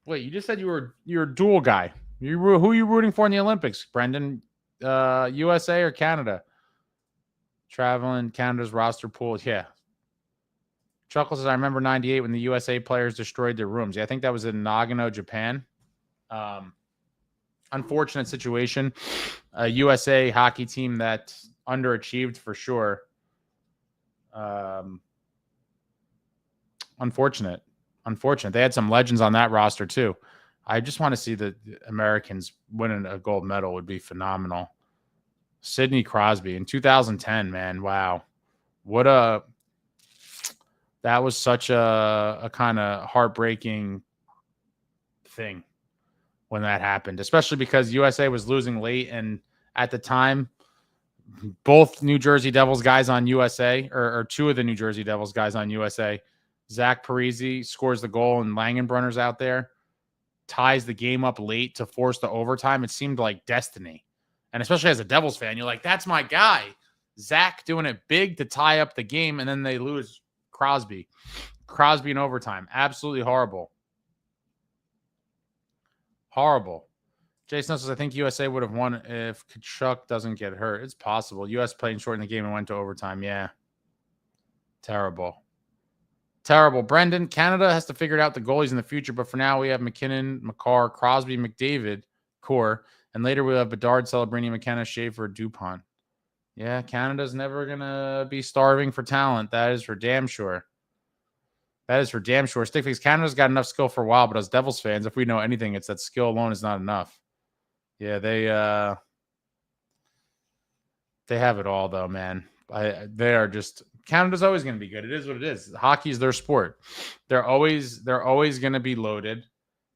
wait, you just said you're a dual guy. Who are you rooting for in the Olympics, Brendan? USA or Canada? Traveling Canada's roster pool. Yeah. Chuckles says, I remember 98 when the USA players destroyed their rooms. Yeah, I think that was in Nagano, Japan. Unfortunate situation. A USA hockey team that underachieved for sure. Unfortunate. They had some legends on that roster too. I just want to see the Americans winning a gold medal would be phenomenal. Sidney Crosby in 2010, man. Wow. That was such a kind of heartbreaking thing when that happened, especially because USA was losing late. And at the time, both New Jersey Devils guys on USA, or two of the New Jersey Devils guys on USA, Zach Parise scores the goal and Langenbrunner's out there, ties the game up late to force the overtime. It seemed like destiny. And especially as a Devils fan, you're like, that's my guy. Zach doing it big to tie up the game, and then they lose Crosby in overtime. Absolutely horrible. Jason says, I think USA would have won if Kachuk doesn't get hurt. It's possible. US playing short in the game and went to overtime. Yeah. Terrible. Brendan, Canada has to figure out the goalies in the future, but for now we have McKinnon, McCarr, Crosby, McDavid, core, and later we'll have Bedard, Celebrini, McKenna, Schaefer, Dupont. Yeah, Canada's never going to be starving for talent. That is for damn sure. Stickface, Canada's got enough skill for a while, but as Devils fans, if we know anything, it's that skill alone is not enough. Yeah, they have it all, though, man. They are just – Canada's always going to be good. It is what it is. Hockey's their sport. They're always going to be loaded,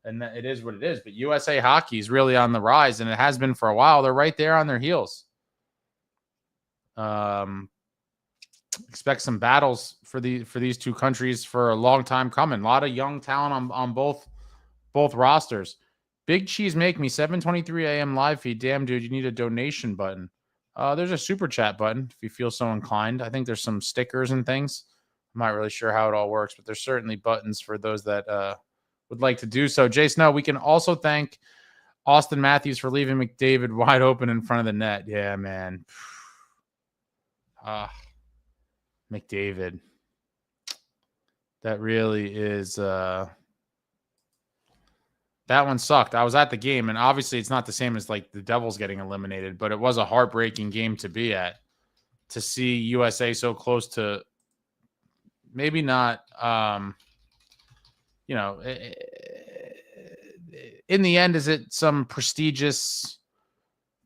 and it is what it is. But USA hockey is really on the rise, and it has been for a while. They're right there on their heels. Expect some battles for these two countries for a long time coming. A lot of young talent on both rosters. Big Cheese make me 7:23 a.m. live feed. Damn, dude, you need a donation button. There's a super chat button if you feel so inclined. I think there's some stickers and things. I'm not really sure how it all works, but there's certainly buttons for those that would like to do so. Jason, no, we can also thank Austin Matthews for leaving McDavid wide open in front of the net. Yeah, man. McDavid. That really is that one sucked. I was at the game, and obviously it's not the same as like the Devils getting eliminated, but it was a heartbreaking game to be at, to see USA so close to maybe not, in the end, is it some prestigious,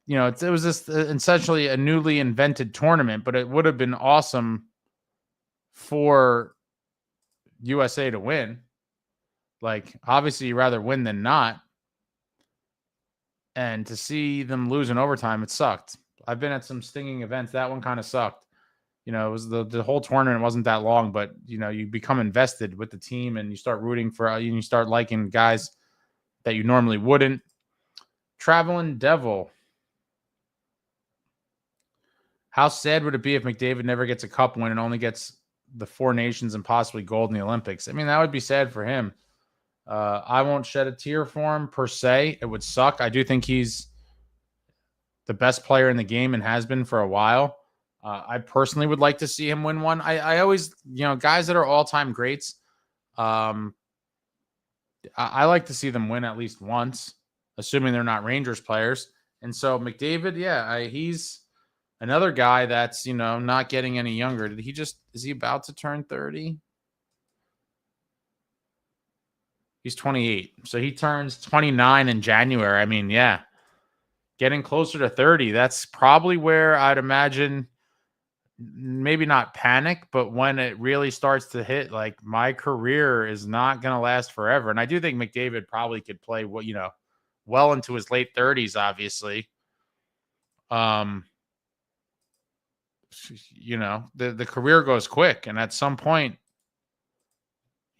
it was this essentially a newly invented tournament, but it would have been awesome for USA to win. Like, obviously, you'd rather win than not. And to see them lose in overtime, it sucked. I've been at some stinging events. That one kind of sucked. It was the whole tournament wasn't that long, but, you become invested with the team and you start rooting for, you start liking guys that you normally wouldn't. Traveling Devil. How sad would it be if McDavid never gets a cup win and only gets the Four Nations and possibly gold in the Olympics? I mean, that would be sad for him. I won't shed a tear for him per se. It would suck. I do think he's the best player in the game and has been for a while. I personally would like to see him win one. I always, guys that are all-time greats, I like to see them win at least once, assuming they're not Rangers players. And so McDavid, he's another guy that's, not getting any younger. Is he about to turn 30? He's 28. So he turns 29 in January. I mean, yeah, getting closer to 30. That's probably where I'd imagine, maybe not panic, but when it really starts to hit, like, my career is not going to last forever. And I do think McDavid probably could play, well into his late 30s, obviously. The career goes quick. And at some point,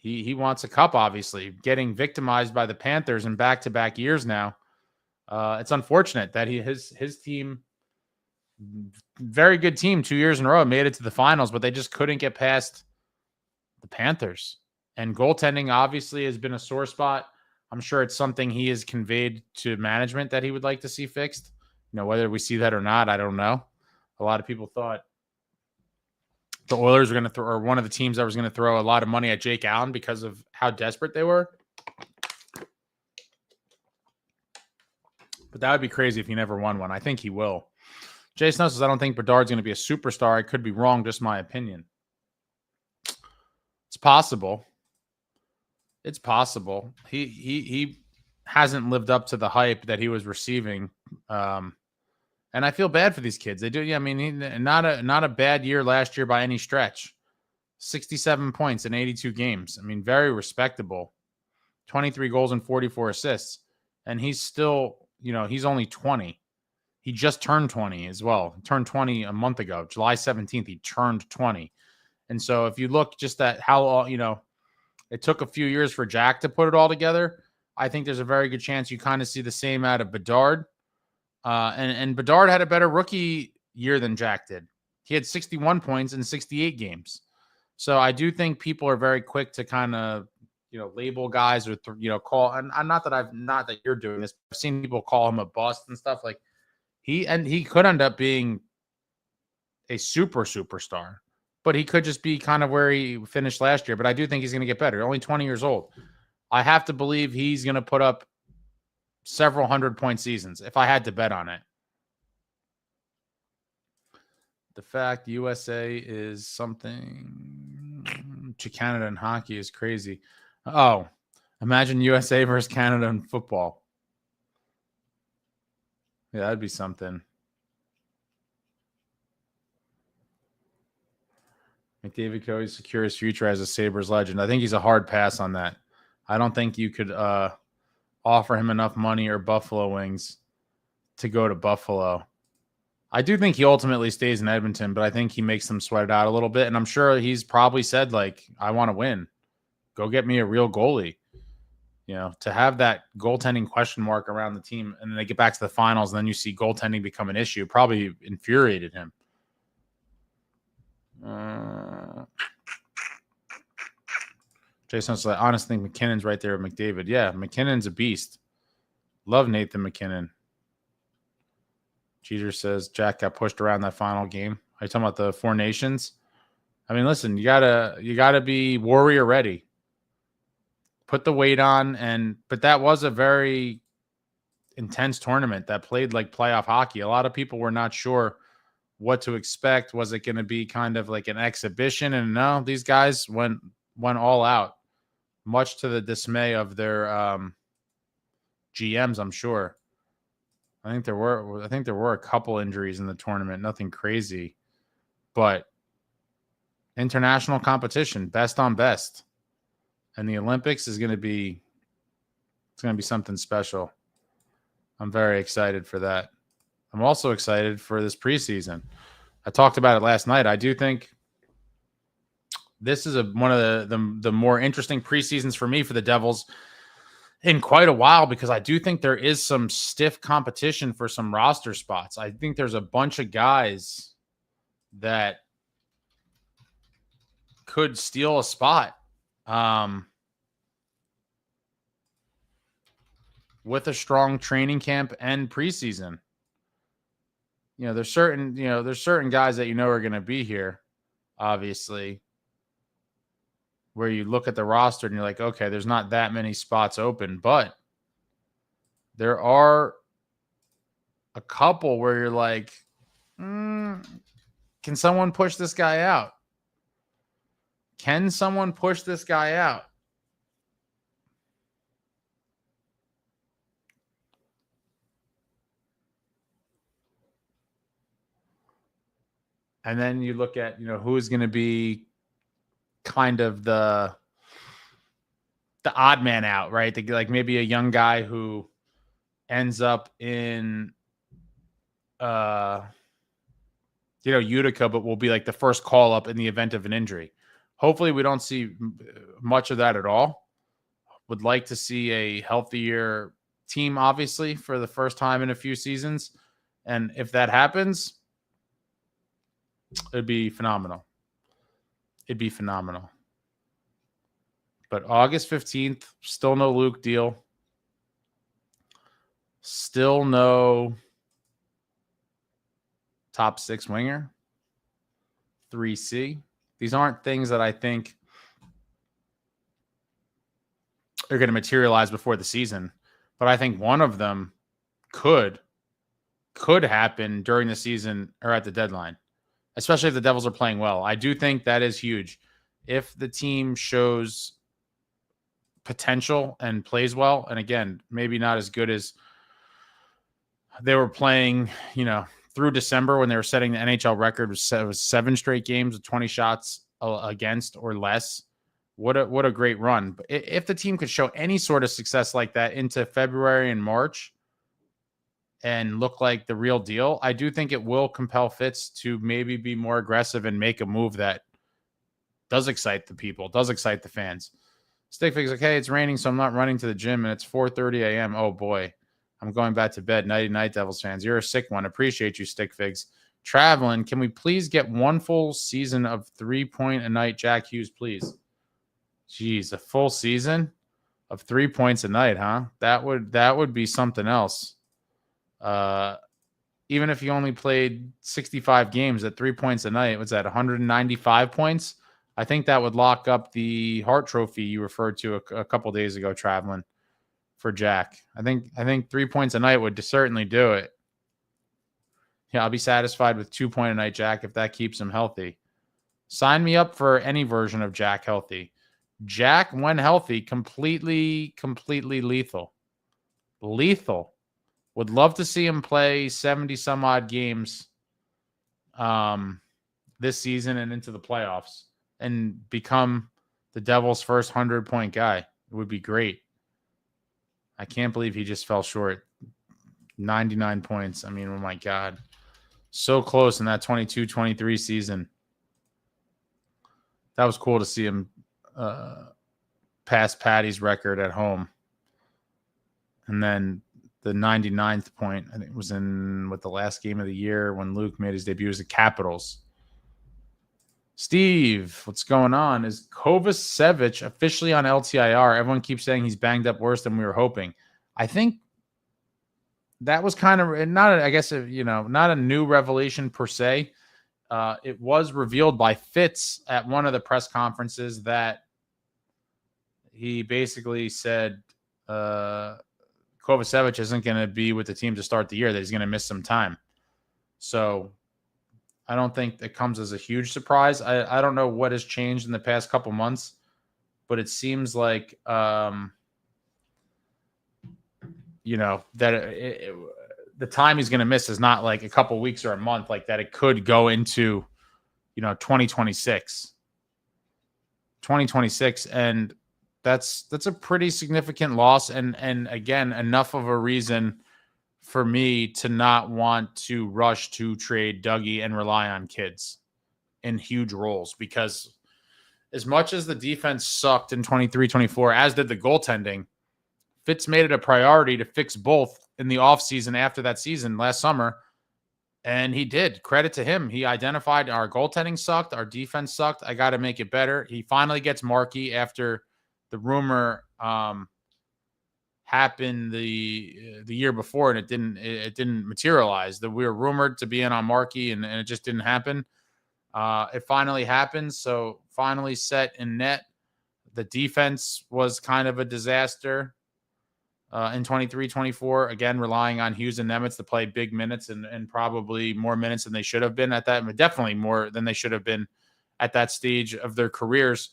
he wants a cup, obviously, getting victimized by the Panthers in back-to-back years now. It's unfortunate that his team, very good team 2 years in a row, made it to the finals, but they just couldn't get past the Panthers. And goaltending obviously has been a sore spot. I'm sure it's something he has conveyed to management that he would like to see fixed. Whether we see that or not, I don't know. A lot of people thought the Oilers were going to throw, or one of the teams that was going to throw a lot of money at Jake Allen because of how desperate they were. But that would be crazy if he never won one. I think he will. Jason says, I don't think Bedard's going to be a superstar. I could be wrong, just my opinion. It's possible. It's possible. He hasn't lived up to the hype that he was receiving. And I feel bad for these kids. They do. Yeah, I mean, not a bad year last year by any stretch. 67 points in 82 games. I mean, very respectable. 23 goals and 44 assists. And he's still, he's only 20. He just turned 20 as well. He turned 20 a month ago. July 17th, he turned 20. And so if you look just at how, it took a few years for Jack to put it all together, I think there's a very good chance you kind of see the same out of Bedard. And Bedard had a better rookie year than Jack did. He had 61 points in 68 games. So I do think people are very quick to kind of, label guys or, call. And I'm not that you're doing this. I've seen people call him a bust and stuff. Like he could end up being a superstar, but he could just be kind of where he finished last year. But I do think he's going to get better. Only 20 years old. I have to believe he's going to put up several 100-point seasons if I had to bet on it. The fact USA is something to Canada in hockey is crazy. Oh, imagine USA versus Canada in football. Yeah, that'd be something. McDavid could always secure his future as a Sabres legend. I think he's a hard pass on that. I don't think you could offer him enough money or Buffalo wings to go to Buffalo. I do think he ultimately stays in Edmonton, but I think he makes them sweat it out a little bit. And I'm sure he's probably said, I want to win. Go get me a real goalie. To have that goaltending question mark around the team, and then they get back to the finals, and then you see goaltending become an issue, probably infuriated him. Jason's like, honestly, think McKinnon's right there with McDavid. Yeah, McKinnon's a beast. Love Nathan McKinnon. Jeter says Jack got pushed around that final game. Are you talking about the Four Nations? I mean, listen, you gotta be warrior ready. Put the weight on, but that was a very intense tournament that played like playoff hockey. A lot of people were not sure what to expect. Was it going to be kind of like an exhibition? And no, these guys went all out, much to the dismay of their GMs, I'm sure. I think there were a couple injuries in the tournament, nothing crazy, but international competition, best on best. And the Olympics is going to be something special. I'm very excited for that. I'm also excited for this preseason. I talked about it last night. I do think this is one of the more interesting preseasons for me for the Devils in quite a while, because I do think there is some stiff competition for some roster spots. I think there's a bunch of guys that could steal a spot. With a strong training camp and preseason. There's certain guys that are going to be here, obviously, where you look at the roster and you're like, okay, there's not that many spots open, but there are a couple where you're like, can someone push this guy out? Can someone push this guy out? And then you look at, who's going to be kind of the odd man out, right? Like maybe a young guy who ends up in, Utica, but will be like the first call up in the event of an injury. Hopefully we don't see much of that at all. Would like to see a healthier team, obviously, for the first time in a few seasons. And if that happens, it'd be phenomenal. But August 15th, still no Luke deal. Still no top 6 winger, 3C. These aren't things that I think are going to materialize before the season, but I think one of them could happen during the season or at the deadline, especially if the Devils are playing well. I do think that is huge. If the team shows potential and plays well, and again, maybe not as good as they were playing, through December when they were setting the NHL record, was 7 straight games with 20 shots against or less. What a great run. But if the team could show any sort of success like that into February and March and look like the real deal, I do think it will compel Fitz to maybe be more aggressive and make a move that does excite the people, does excite the fans. Stickfig's like, hey, it's raining, so I'm not running to the gym, and it's 4:30 a.m. Oh, boy. I'm going back to bed. Nighty night, Devils fans. You're a sick one. Appreciate you, Stickfigs. Traveling, can we please get one full season of 3-point a night, Jack Hughes, please? Jeez, a full season of 3 points a night, huh? That would be something else. Even if you only played 65 games at 3 points a night, what's that, 195 points? I think that would lock up the Hart Trophy you referred to a couple days ago, traveling, for Jack. I think 3 points a night would certainly do it. Yeah, I'll be satisfied with 2 point a night, Jack, if that keeps him healthy. Sign me up for any version of Jack healthy. Jack, when healthy, completely lethal. Lethal. Would love to see him play 70 some odd games this season and into the playoffs and become the Devils' first 100-point guy. It would be great. I can't believe he just fell short. 99 points. I mean, oh my God. So close in that 22-23 season. That was cool to see him pass Patty's record at home. And then the 99th point, I think, was in the last game of the year when Luke made his debut as the Capitals. Steve, what's going on? Is Kovacevic officially on LTIR? Everyone keeps saying he's banged up worse than we were hoping. I think that was kind of not a new revelation per se. It was revealed by Fitz at one of the press conferences that he basically said Kovacevic isn't going to be with the team to start the year, that he's going to miss some time. So I don't think it comes as a huge surprise. I don't know what has changed in the past couple months, but it seems like, that the time he's going to miss is not like a couple weeks or a month, like that. It could go into, 2026. And that's a pretty significant loss. And again, enough of a reason for me to not want to rush to trade Dougie and rely on kids in huge roles, because as much as the defense sucked in 23-24, as did the goaltending, Fitz made it a priority to fix both in the offseason after that season last summer. And he did. Credit to him. He identified our goaltending sucked. Our defense sucked. I got to make it better. He finally gets Markey after the rumor happened the year before, and it didn't materialize. That we were rumored to be in on Markey, and it just didn't happen. It finally happened. So finally set in net. The defense was kind of a disaster in 23-24. Again, relying on Hughes and Nemitz to play big minutes and probably more minutes than they should have been at that. Definitely more than they should have been at that stage of their careers.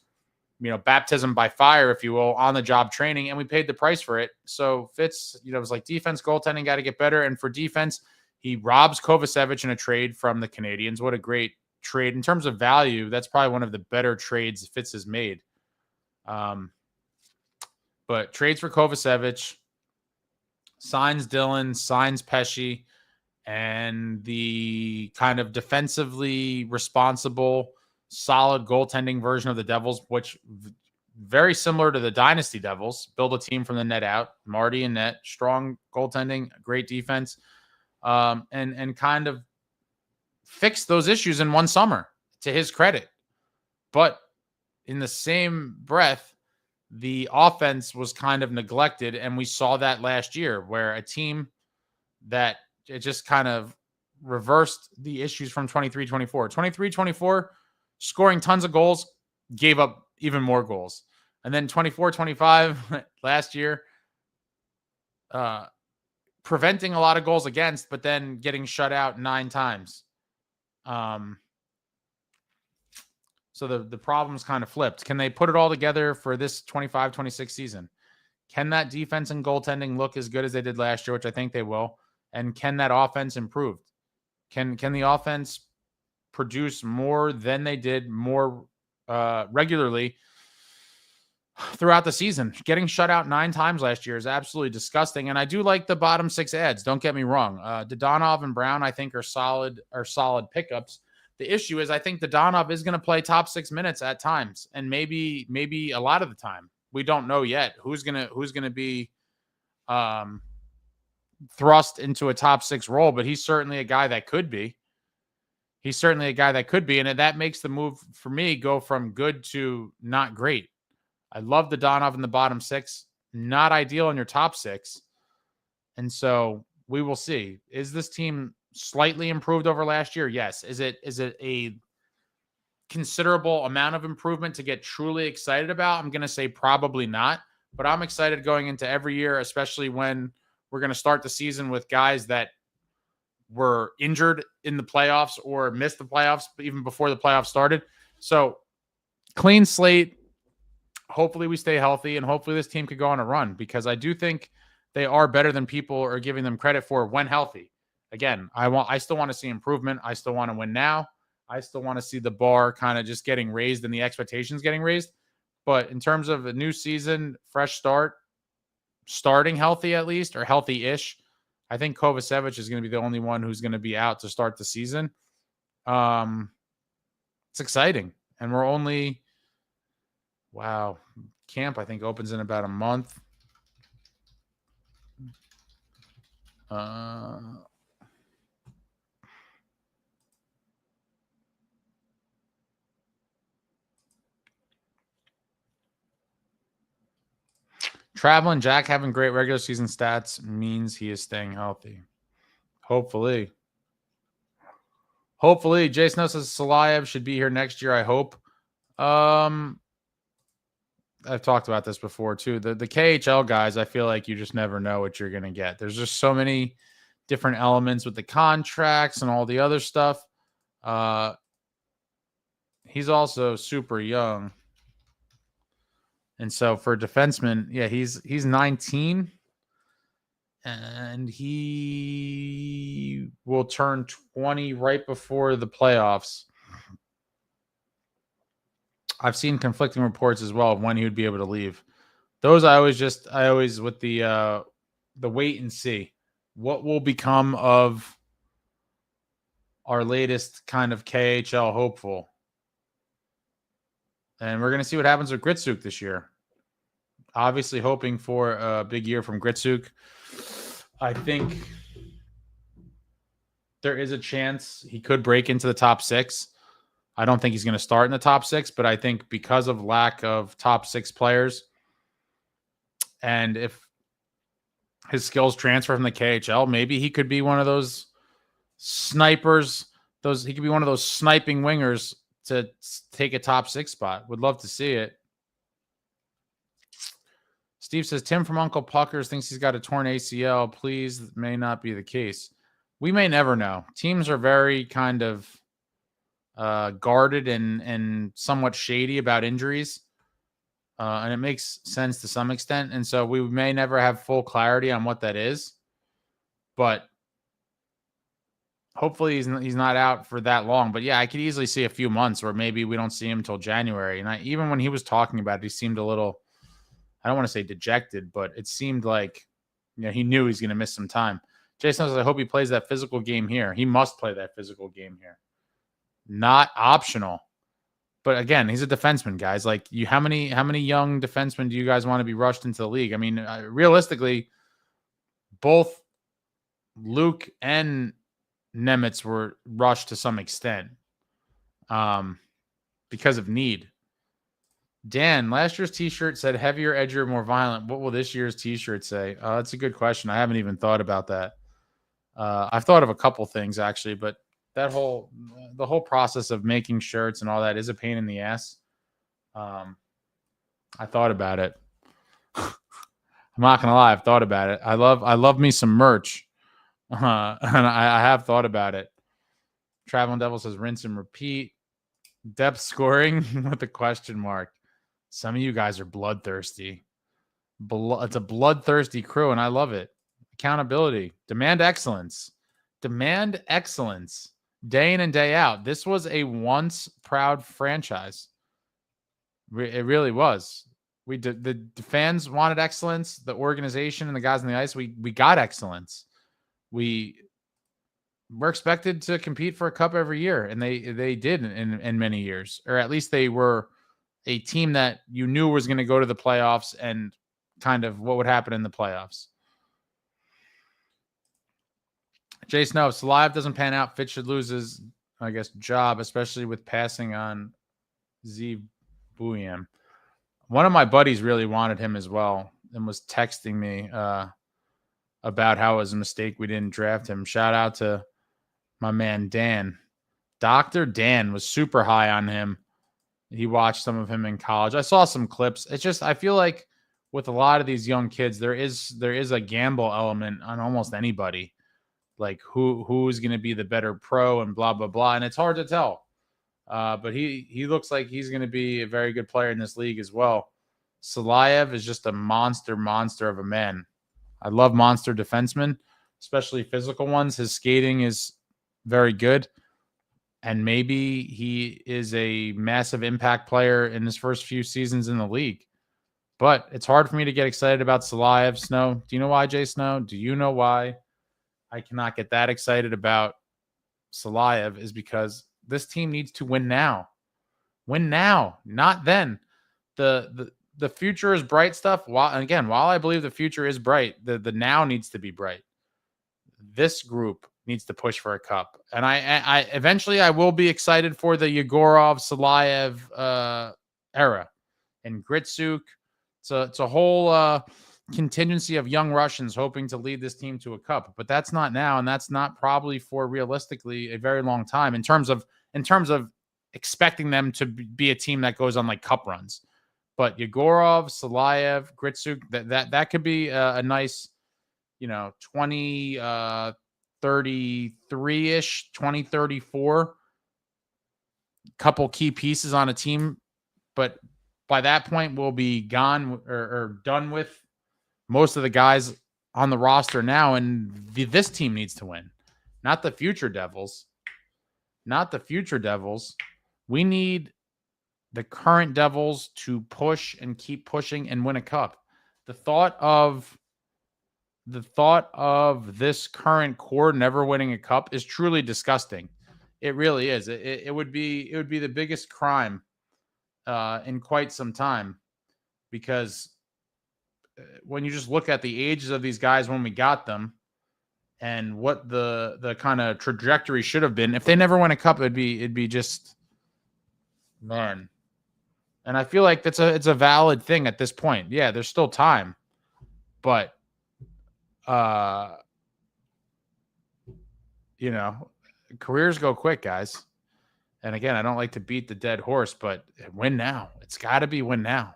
Baptism by fire, if you will, on the job training, and we paid the price for it. So Fitz, was like, defense, goaltending got to get better. And for defense, he robs Kovacevic in a trade from the Canadiens. What a great trade. In terms of value, that's probably one of the better trades Fitz has made. But trades for Kovacevic, signs Dylan, signs Pesci, and the kind of defensively responsible, solid goaltending version of the Devils, which very similar to the Dynasty Devils, build a team from the net out, Marty and net, strong goaltending, great defense, and kind of fix those issues in one summer, to his credit. But in the same breath, the offense was kind of neglected, and we saw that last year, where a team that it just kind of reversed the issues from 23-24. 23-24, scoring tons of goals, gave up even more goals. And then 24-25 last year, preventing a lot of goals against, but then getting shut out 9 times. So the problem's kind of flipped. Can they put it all together for this 25-26 season? Can that defense and goaltending look as good as they did last year, which I think they will? And can that offense improve? Can the offense produce more than they did more regularly throughout the season? Getting shut out 9 times last year is absolutely disgusting. And I do like the bottom 6 ads. Don't get me wrong. Dodonov and Brown, I think, are solid pickups. The issue is I think Dodonov is going to play top 6 minutes at times, and maybe a lot of the time. We don't know yet who's gonna be thrust into a top 6 role, but he's certainly a guy that could be. And that makes the move for me go from good to not great. I love the Dodonov in the bottom 6, not ideal in your top 6, and so we will see. Is this team slightly improved over last year? Yes. Is it a considerable amount of improvement to get truly excited about? I'm going to say probably not, but I'm excited going into every year, especially when we're going to start the season with guys that were injured in the playoffs or missed the playoffs even before the playoffs started. So clean slate. Hopefully we stay healthy, and hopefully this team could go on a run, because I do think they are better than people are giving them credit for when healthy. Again, I still want to see improvement. I still want to win now. I still want to see the bar kind of just getting raised and the expectations getting raised. But in terms of a new season, fresh start, starting healthy at least, or healthy-ish, I think Kovacevic is going to be the only one who's going to be out to start the season. It's exciting. And we're only, camp I think opens in about a month. Traveling Jack having great regular season stats means he is staying healthy. Hopefully. Jason says Salayev should be here next year, I hope. I've talked about this before too. The KHL guys, I feel like you just never know what you're going to get. There's just so many different elements with the contracts and all the other stuff. He's also super young. And so for a defenseman, he's 19, and he will turn 20 right before the playoffs. I've seen conflicting reports as well of when he would be able to leave. Those I always with the wait and see. What will become of our latest kind of KHL hopeful? And we're going to see what happens with Gritsuk this year. Obviously hoping for a big year from Gritsuk. I think there is a chance he could break into the top 6. I don't think he's going to start in the top 6, but I think because of lack of top 6 players, and if his skills transfer from the KHL, maybe he could be one of those snipers. He could be one of those sniping wingers to take a top 6 spot. Would love to see it. Steve says, Tim from Uncle Puckers thinks he's got a torn ACL. Please, that may not be the case. We may never know. Teams are very kind of guarded and somewhat shady about injuries. And it makes sense to some extent. And so we may never have full clarity on what that is. But hopefully he's not out for that long. But yeah, I could easily see a few months where maybe we don't see him until January. And even when he was talking about it, he seemed a little, I don't want to say dejected, but it seemed like, he knew he's going to miss some time. Jason says, I hope he plays that physical game here. He must play that physical game here. Not optional. But again, he's a defenseman, guys. Like, how many young defensemen do you guys want to be rushed into the league? I mean, realistically, both Luke and Nemitz were rushed to some extent because of need. Dan, last year's T-shirt said heavier, edgier, more violent. What will this year's T-shirt say? That's a good question. I haven't even thought about that. I've thought of a couple things actually, but the whole process of making shirts and all that is a pain in the ass. I thought about it. I'm not gonna lie, I've thought about it. I love me some merch, and I have thought about it. Traveling Devil says rinse and repeat. Depth scoring with a question mark. Some of you guys are bloodthirsty. It's a bloodthirsty crew, and I love it. Accountability. Demand excellence. Demand excellence. Day in and day out. This was a once proud franchise. It really was. The fans wanted excellence. The organization and the guys on the ice, we got excellence. We're expected to compete for a cup every year, and they did in many years, or at least they were a team that you knew was going to go to the playoffs and kind of what would happen in the playoffs. Jay Snow, if Live doesn't pan out, Fitz should lose his, I guess, job, especially with passing on Z Buyam. One of my buddies really wanted him as well and was texting me about how it was a mistake we didn't draft him. Shout out to my man Dan. Dr. Dan was super high on him. He watched some of him in college. I saw some clips. It's just, I feel like with a lot of these young kids, there is a gamble element on almost anybody. Like who's going to be the better pro and blah, blah, blah. And it's hard to tell. But he looks like he's going to be a very good player in this league as well. Salayev is just a monster of a man. I love monster defensemen, especially physical ones. His skating is very good. And maybe he is a massive impact player in his first few seasons in the league. But it's hard for me to get excited about Salayev. Snow, do you know why, Jay Snow? Do you know why I cannot get that excited about Salayev? Is because this team needs to win now. Win now, not then. The future is bright stuff. While I believe the future is bright, the now needs to be bright. This group needs to push for a cup. And I eventually I will be excited for the Yegorov, Salayev era. And Gritsuk. It's a whole contingency of young Russians hoping to lead this team to a cup. But that's not now, and that's not probably for realistically a very long time in terms of expecting them to be a team that goes on like cup runs. But Yegorov, Salayev, Gritsuk, that could be a nice, 2033-ish, 2034 couple key pieces on a team. But by that point, we'll be gone or done with most of the guys on the roster now. And this team needs to win, not the future Devils. Not the future Devils. We need the current Devils to push and keep pushing and win a cup. The thought of this current core never winning a cup is truly disgusting. It really is. It would be the biggest crime in quite some time, because when you just look at the ages of these guys when we got them and what the kind of trajectory should have been, if they never win a cup, it'd be just, man. And I feel like it's a valid thing at this point. Yeah, there's still time, but careers go quick, guys. And again, I don't like to beat the dead horse, but win now. It's got to be win now.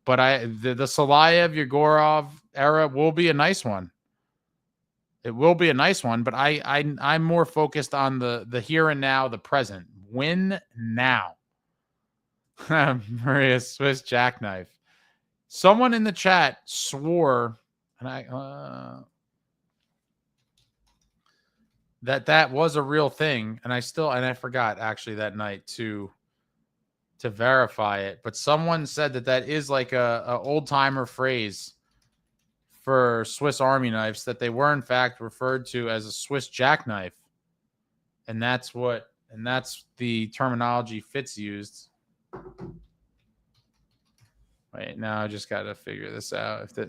But the Salayev, Yegorov era will be a nice one. It will be a nice one, but I'm more focused on the here and now, the present. Win now. Maria Swiss jackknife. Someone in the chat swore, and that was a real thing, and I forgot actually that night to verify it. But someone said that is like a old timer phrase for Swiss Army knives, that they were in fact referred to as a Swiss jackknife, and that's the terminology Fitz used. Wait, now I just got to figure this out. If that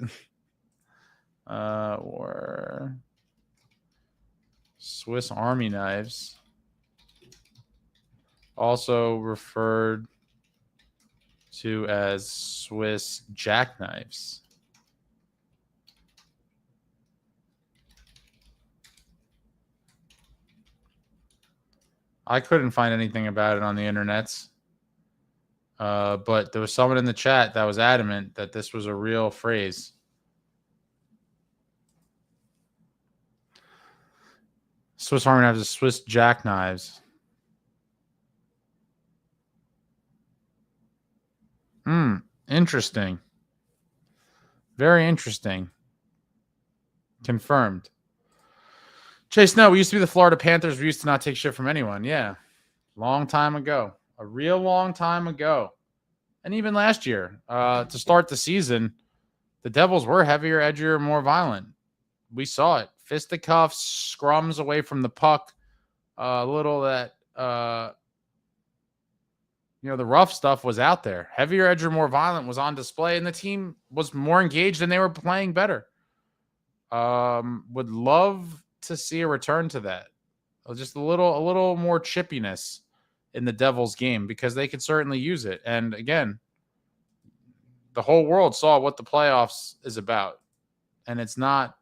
or Swiss Army knives also referred to as Swiss jackknives. I couldn't find anything about it on the internets. But there was someone in the chat that was adamant that this was a real phrase. Swiss Army knives, Swiss jackknives. Interesting. Very interesting. Confirmed. Chase, no, we used to be the Florida Panthers. We used to not take shit from anyone. Yeah. Long time ago. A real long time ago. And even last year, to start the season, the Devils were heavier, edgier, more violent. We saw it. Fisticuffs, scrums away from the puck. A little that, the rough stuff was out there. Heavier, edgier, more violent was on display, and the team was more engaged and they were playing better. Would love to see a return to that. Just a little more chippiness in the Devils game, because they could certainly use it. And again, the whole world saw what the playoffs is about. And it's not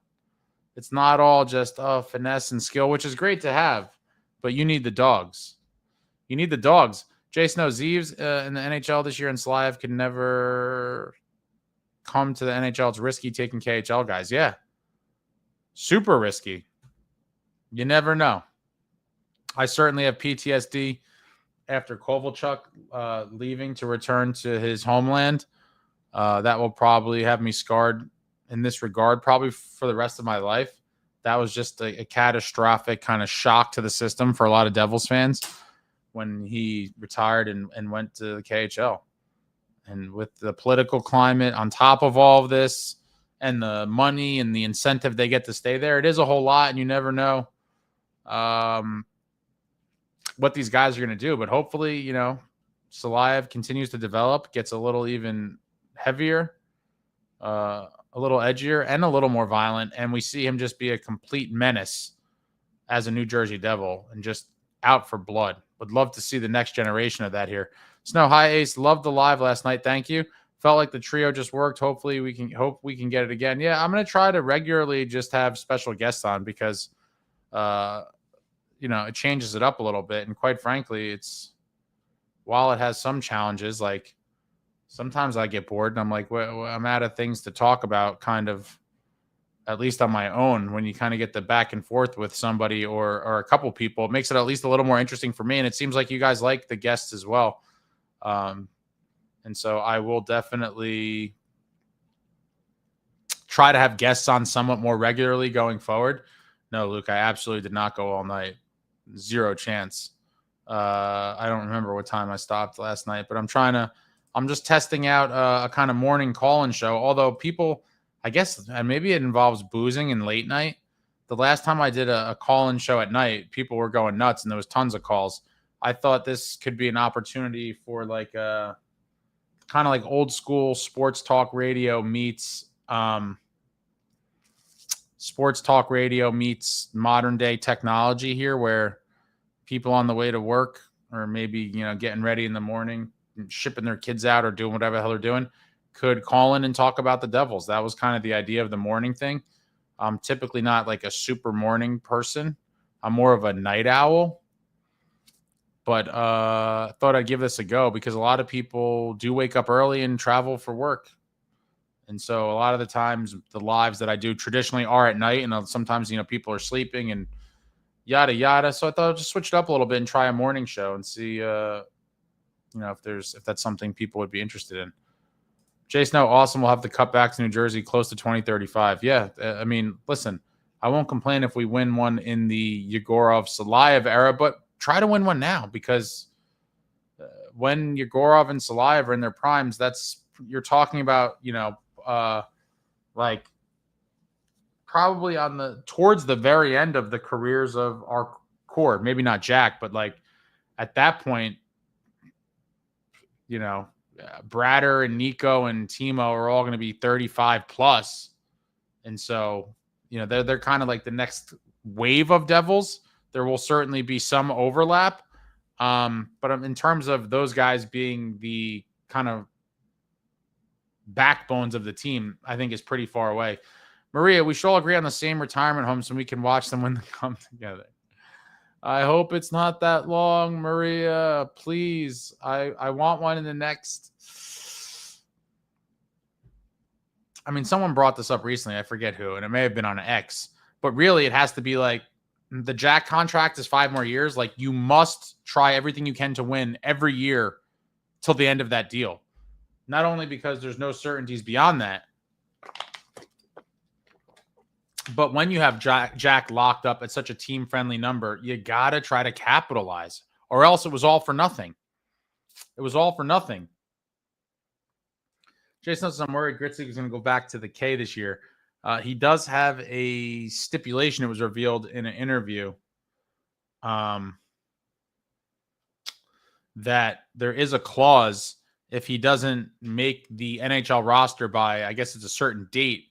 all just finesse and skill, which is great to have, but you need the dogs. You need the dogs. Jason Zeeves in the NHL this year and Slive could never come to the NHL. It's risky taking KHL guys. Yeah. Super risky. You never know. I certainly have PTSD after Kovalchuk leaving to return to his homeland. That will probably have me scarred in this regard, probably for the rest of my life. That was just a catastrophic kind of shock to the system for a lot of Devils fans when he retired and went to the KHL. And with the political climate on top of all of this and the money and the incentive they get to stay there, it is a whole lot, and you never know what these guys are going to do. But hopefully, Salayev continues to develop, gets a little even heavier, a little edgier, and a little more violent, and we see him just be a complete menace as a New Jersey Devil and just out for blood. Would love to see the next generation of that here. Snow, hi Ace, loved the live last night. Thank you. Felt like the trio just worked. Hopefully we can get it again. Yeah, I'm going to try to regularly just have special guests on, because it changes it up a little bit. And quite frankly, while it has some challenges, like sometimes I get bored and I'm like, well, I'm out of things to talk about, kind of, at least on my own. When you kind of get the back and forth with somebody or a couple people, it makes it at least a little more interesting for me. And it seems like you guys like the guests as well. And so I will definitely try to have guests on somewhat more regularly going forward. No, Luke, I absolutely did not go all night. Zero chance. I don't remember what time I stopped last night, but I'm just testing out a kind of morning call-in show. Although people, I guess, maybe it involves boozing and late night. The last time I did a call-in show at night, people were going nuts and there was tons of calls. I thought this could be an opportunity for like kind of like old school sports talk radio meets modern day technology here, where people on the way to work or maybe, getting ready in the morning, shipping their kids out or doing whatever the hell they're doing, could call in and talk about the Devils. That was kind of the idea of the morning thing. I'm typically not like a super morning person. I'm more of a night owl. But thought I'd give this a go, because a lot of people do wake up early and travel for work. And so a lot of the times the lives that I do traditionally are at night, and sometimes, people are sleeping and yada, yada. So I thought I'd just switch it up a little bit and try a morning show and see, if that's something people would be interested in. Jason, awesome. We'll have to cut back to New Jersey close to 2035. Yeah. I mean, listen, I won't complain if we win one in the Yegorov Salayev era, but try to win one now, because when Yegorov and Salayev are in their primes, you're talking about, like probably towards the very end of the careers of our core. Maybe not Jack, but like at that point, Bratter and Nico and Timo are all going to be 35 plus. And so, they're kind of like the next wave of Devils. There will certainly be some overlap. But in terms of those guys being the kind of backbones of the team, I think is pretty far away. Maria, we should all agree on the same retirement homes so we can watch them when they come together. I hope it's not that long, Maria. Please. I want one in the next. I mean, someone brought this up recently. I forget who, and it may have been on X. But really, it has to be like the Jack contract is 5 more years. Like, you must try everything you can to win every year till the end of that deal. Not only because there's no certainties beyond that, but when you have Jack locked up at such a team-friendly number, you got to try to capitalize, or else it was all for nothing. It was all for nothing. Jason says, I'm worried Gritsig is going to go back to the K this year. He does have a stipulation. It was revealed in an interview that there is a clause if he doesn't make the NHL roster by, I guess it's a certain date,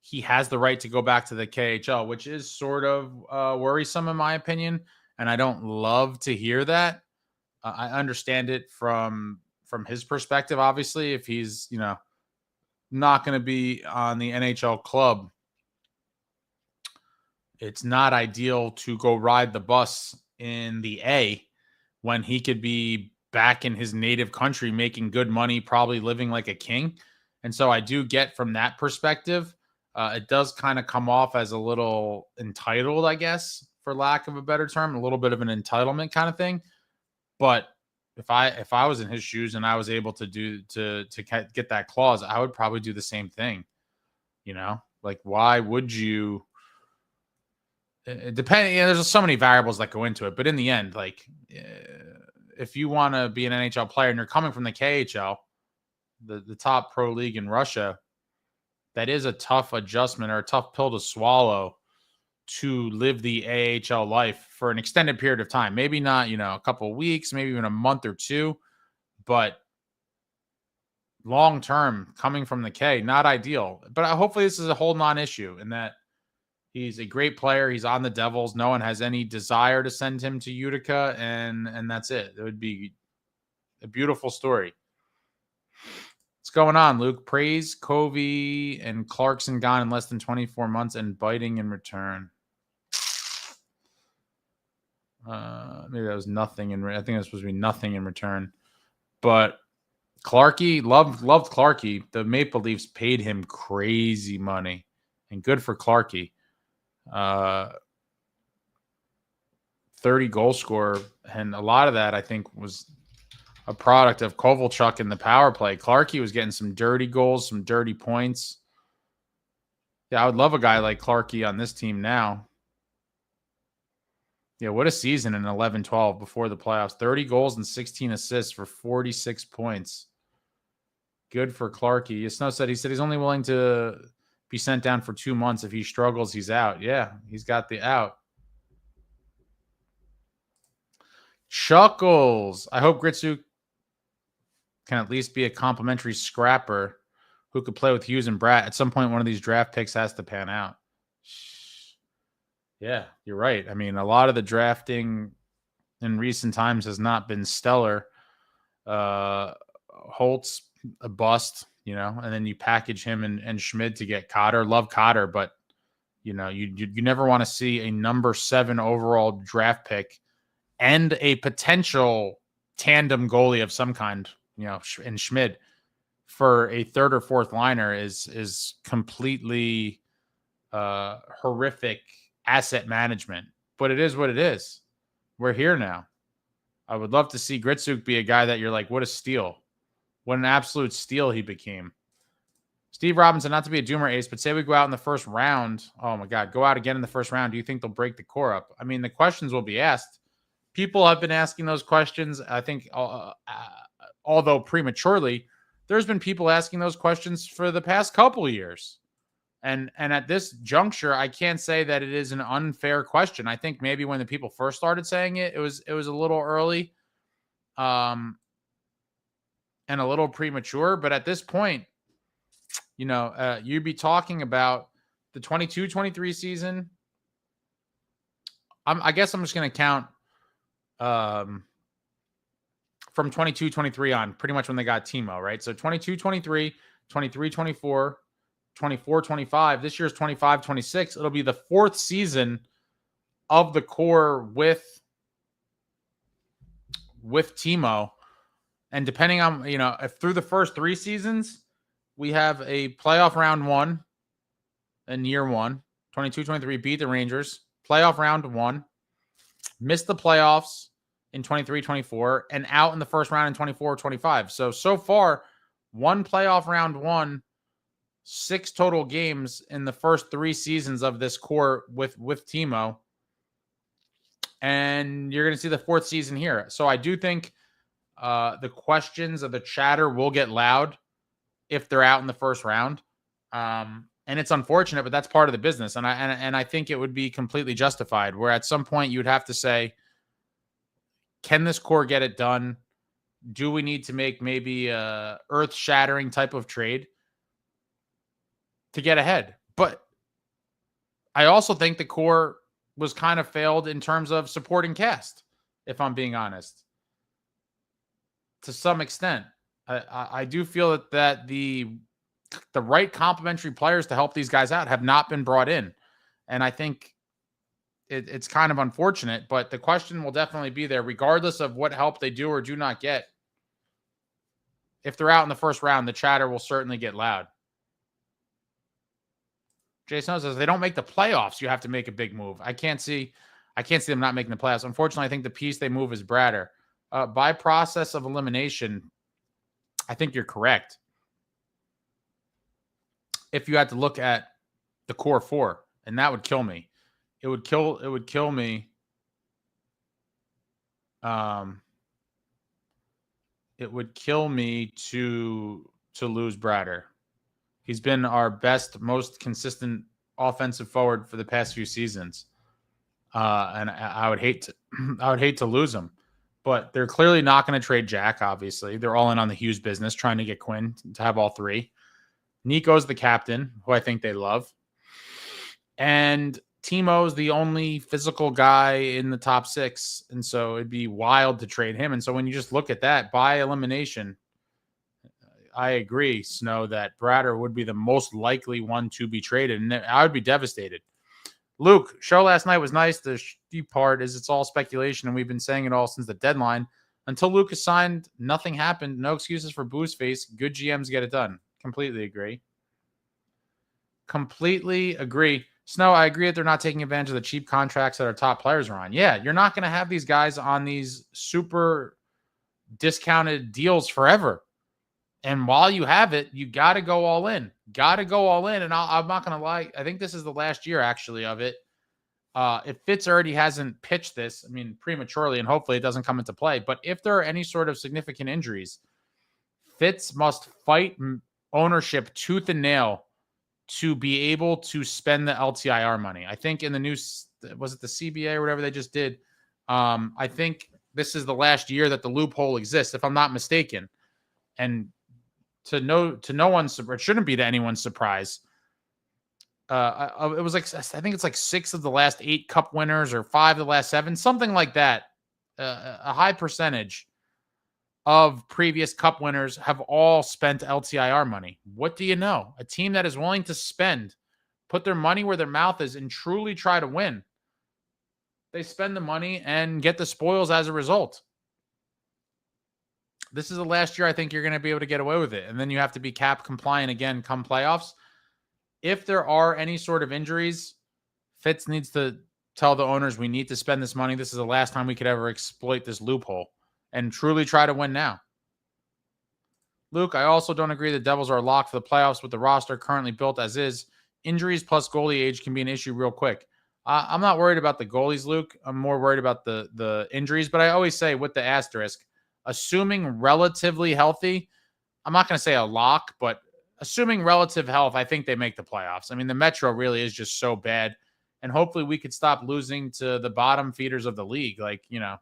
he has the right to go back to the KHL, which is sort of worrisome in my opinion. And I don't love to hear that. I understand it from his perspective, obviously, if he's, not going to be on the NHL club. It's not ideal to go ride the bus in the A when he could be back in his native country, making good money, probably living like a king. And so I do get from that perspective, it does kind of come off as a little entitled, I guess, for lack of a better term, a little bit of an entitlement kind of thing. But if I was in his shoes and I was able to get that clause, I would probably do the same thing. Like, why would you? Depending, there's so many variables that go into it, but in the end, like, if you want to be an NHL player and you're coming from the KHL, the top pro league in Russia, that is a tough adjustment or a tough pill to swallow to live the AHL life for an extended period of time. Maybe not, a couple of weeks, maybe even a month or two, but long term, coming from the K, not ideal. But hopefully this is a whole non-issue in that he's a great player. He's on the Devils. No one has any desire to send him to Utica, and that's it. It would be a beautiful story. What's going on, Luke? Praise Covey and Clarkson gone in less than 24 months and biting in return. Maybe that was nothing. I think it was supposed to be nothing in return. But Clarkey, loved Clarkey. The Maple Leafs paid him crazy money, and good for Clarkey. 30 goal scorer, and a lot of that I think was a product of Kovalchuk in the power play. Clarkey was getting some dirty goals, some dirty points. Yeah, I would love a guy like Clarkey on this team now. Yeah, what a season in 11-12 before the playoffs. 30 goals and 16 assists for 46 points. Good for Clarkey. Snow said he's only willing to be sent down for 2 months. If he struggles, he's out. Yeah, he's got the out. Chuckles. I hope Gritsuk can at least be a complimentary scrapper who could play with Hughes and Bratt. At some point, one of these draft picks has to pan out. Yeah, you're right. I mean, a lot of the drafting in recent times has not been stellar. Holtz, a bust, and then you package him and Schmid to get Cotter. Love Cotter, but, you never want to see a number 7 overall draft pick and a potential tandem goalie of some kind, in Schmid for a third or fourth liner is completely horrific asset management. But it is what it is. We're here now. I would love to see Gritsuk be a guy that you're like, what a steal. What an absolute steal he became. Steve Robinson, not to be a doomer ace, but say we go out in the first round. Oh, my God. Go out again in the first round. Do you think they'll break the core up? I mean, the questions will be asked. People have been asking those questions. I think, although prematurely, there's been people asking those questions for the past couple of years. And at this juncture, I can't say that it is an unfair question. I think maybe when the people first started saying it, it was a little early and a little premature. But at this point, you'd be talking about the 22-23 season. I guess I'm just going to count from 22-23 on, pretty much when they got Timo, right? So 22-23, 23-24, 24-25. This year's 25-26. It'll be the 4th season of the core with with Timo. And depending on, if through the first 3 seasons, we have a playoff round 1 in year 1, 22-23, beat the Rangers, playoff round 1, missed the playoffs in 23-24, and out in the first round in 24-25. So far, 1 playoff round 1, 6 total games in the first 3 seasons of this core with Timo. And you're going to see the 4th season here. So I do think the questions of the chatter will get loud if they're out in the first round. And it's unfortunate, but that's part of the business. And I think it would be completely justified, where at some point you would have to say, can this core get it done? Do we need to make maybe a earth-shattering type of trade to get ahead? But I also think the core was kind of failed in terms of supporting cast, if I'm being honest. To some extent, I do feel that the right complementary players to help these guys out have not been brought in. And I think it's kind of unfortunate, but the question will definitely be there, regardless of what help they do or do not get. If they're out in the first round, the chatter will certainly get loud. Jason says, they don't make the playoffs, you have to make a big move. I can't see them not making the playoffs. Unfortunately, I think the piece they move is Bratter. By process of elimination, I think you're correct. If you had to look at the core 4, and that would kill me. It would kill me. It would kill me to lose Bratter. He's been our best, most consistent offensive forward for the past few seasons. And I would hate to lose him. But they're clearly not going to trade Jack, obviously. They're all in on the Hughes business, trying to get Quinn to have all 3. Nico's the captain, who I think they love. And Timo's the only physical guy in the top 6. And so it'd be wild to trade him. And so when you just look at that, by elimination, I agree, Snow, that Bratter would be the most likely one to be traded. And I would be devastated. Luke, show last night was nice. The deep part is it's all speculation, and we've been saying it all since the deadline. Until Luke is signed, nothing happened. No excuses for Boo's face. Good GMs get it done. Completely agree. Completely agree. Snow, I agree that they're not taking advantage of the cheap contracts that our top players are on. Yeah, you're not going to have these guys on these super discounted deals forever. And while you have it, you got to go all in. Got to go all in. And I'm not going to lie. I think this is the last year, actually, of it. If Fitz already hasn't pitched this, I mean, prematurely, and hopefully it doesn't come into play. But if there are any sort of significant injuries, Fitz must fight ownership tooth and nail to be able to spend the LTIR money. I think in the news, was it the CBA or whatever they just did? I think this is the last year that the loophole exists, if I'm not mistaken. And to no one's, it shouldn't be to anyone's surprise. It was like, I think it's like 6 of the last 8 cup winners or 5 of the last 7, something like that. A high percentage of previous cup winners have all spent LTIR money. What do you know? A team that is willing to spend, put their money where their mouth is, and truly try to win. They spend the money and get the spoils as a result. This is the last year I think you're going to be able to get away with it. And then you have to be cap compliant again come playoffs. If there are any sort of injuries, Fitz needs to tell the owners, we need to spend this money. This is the last time we could ever exploit this loophole and truly try to win now. Luke, I also don't agree the Devils are locked for the playoffs with the roster currently built as is. Injuries plus goalie age can be an issue real quick. I'm not worried about the goalies, Luke. I'm more worried about the injuries. But I always say with the asterisk, assuming relatively healthy, I'm not going to say a lock, but assuming relative health, I think they make the playoffs. I mean, the Metro really is just so bad. And hopefully we could stop losing to the bottom feeders of the league. Like, you know,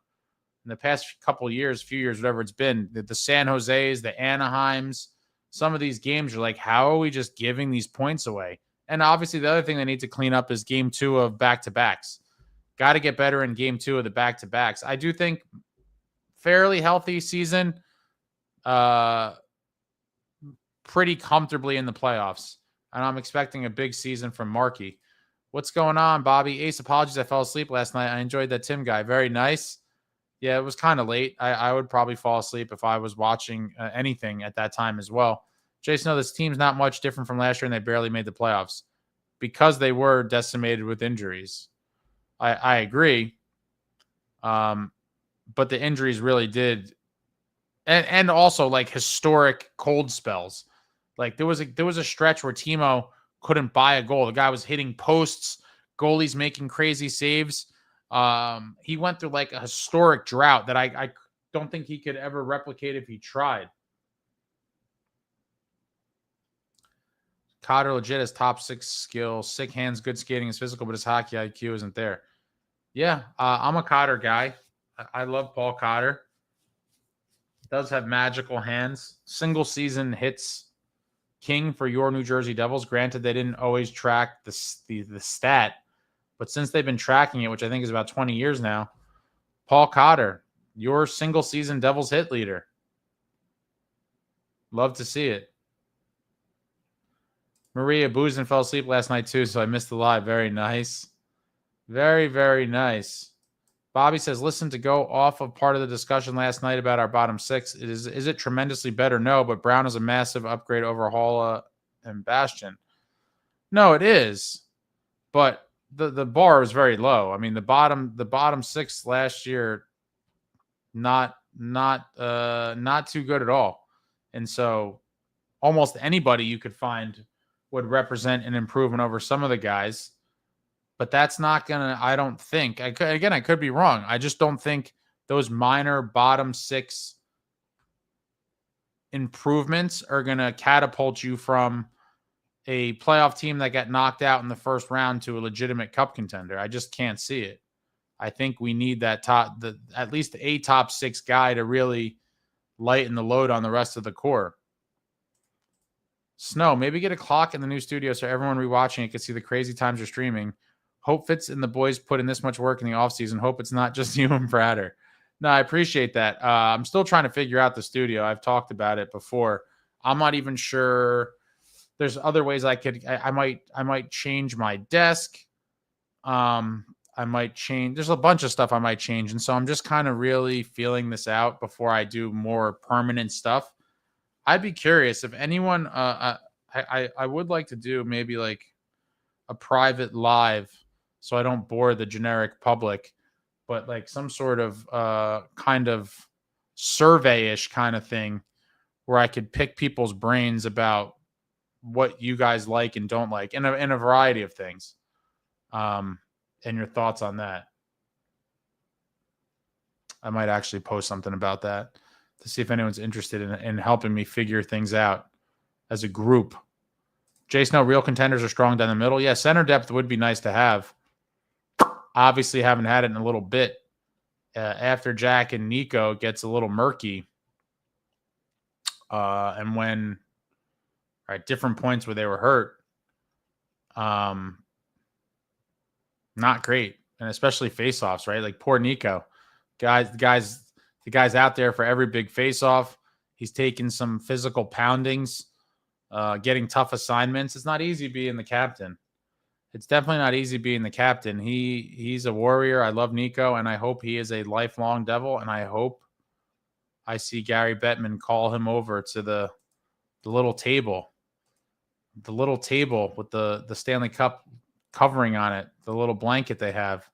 in the past couple of years, few years, whatever it's been, the San Jose's, the Anaheims, some of these games are like, how are we just giving these points away? And obviously the other thing they need to clean up is game 2 of back-to-backs. Got to get better in game 2 of the back-to-backs. I do think fairly healthy season, pretty comfortably in the playoffs. And I'm expecting a big season from Markey. What's going on, Bobby? Ace, apologies, I fell asleep last night. I enjoyed that Tim guy. Very nice. Yeah, it was kind of late. I would probably fall asleep if I was watching anything at that time as well. Jason, no, this team's not much different from last year, and they barely made the playoffs because they were decimated with injuries. I agree. But the injuries really did, and also like historic cold spells. Like there was a stretch where Timo couldn't buy a goal. The guy was hitting posts, goalies making crazy saves. He went through like a historic drought that I don't think he could ever replicate if he tried. Cotter legit has top 6 skill, sick hands, good skating, is physical, but his hockey IQ isn't there. Yeah, I'm a Cotter guy. I love Paul Cotter. Does have magical hands. Single season hits king for your New Jersey Devils. Granted, they didn't always track the stat, but since they've been tracking it, which I think is about 20 years now, Paul Cotter, your single season Devils hit leader. Love to see it. Maria boozed and fell asleep last night too, so I missed the live. Very nice. Very, very nice. Bobby says, listen, to go off of part of the discussion last night about our bottom 6, is it tremendously better? No, but Brown is a massive upgrade over Haula and Bastion. No, it is. But the bar is very low. I mean, the bottom 6 last year, not too good at all. And so almost anybody you could find would represent an improvement over some of the guys. But that's not going to, I don't think, I could be wrong. I just don't think those minor bottom 6 improvements are going to catapult you from a playoff team that got knocked out in the first round to a legitimate cup contender. I just can't see it. I think we need that at least a top 6 guy to really lighten the load on the rest of the core. Snow, maybe get a clock in the new studio so everyone rewatching it can see the crazy times you're streaming. Hope Fitz and the boys put in this much work in the offseason. Hope it's not just you and Prater. No, I appreciate that. I'm still trying to figure out the studio. I've talked about it before. I'm not even sure. There's other ways I could. I might change my desk. I might change. There's a bunch of stuff I might change, and so I'm just kind of really feeling this out before I do more permanent stuff. I'd be curious if anyone. I would like to do maybe like a private live, so I don't bore the generic public, but like some sort of kind of survey-ish kind of thing where I could pick people's brains about what you guys like and don't like in a variety of things. And your thoughts on that. I might actually post something about that to see if anyone's interested in helping me figure things out as a group. Jason, no, real contenders are strong down the middle. Yeah, center depth would be nice to have. Obviously, haven't had it in a little bit. After Jack and Nico, it gets a little murky. And when at different points where they were hurt, not great. And especially face-offs, right? Like poor Nico. The guy's out there for every big face-off. He's taking some physical poundings, getting tough assignments. It's not easy being the captain. It's definitely not easy being the captain. He's a warrior. I love Nico, and I hope he is a lifelong Devil, and I hope I see Gary Bettman call him over to the little table. The little table with the Stanley Cup covering on it, the little blanket they have,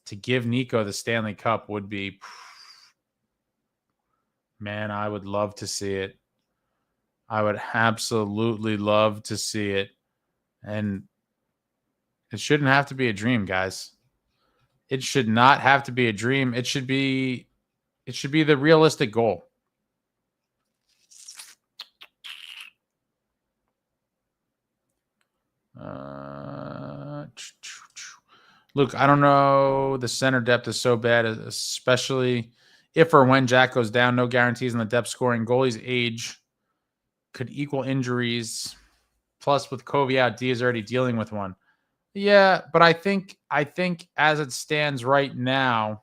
to give Nico the Stanley Cup would be, man, I would love to see it. I would absolutely love to see it. And it shouldn't have to be a dream, guys. It should not have to be a dream. It should be the realistic goal. Look, I don't know. The center depth is so bad, especially if or when Jack goes down. No guarantees on the depth scoring. Goalie's age could equal injuries. Plus, with Covey out, D is already dealing with one. Yeah, but I think as it stands right now,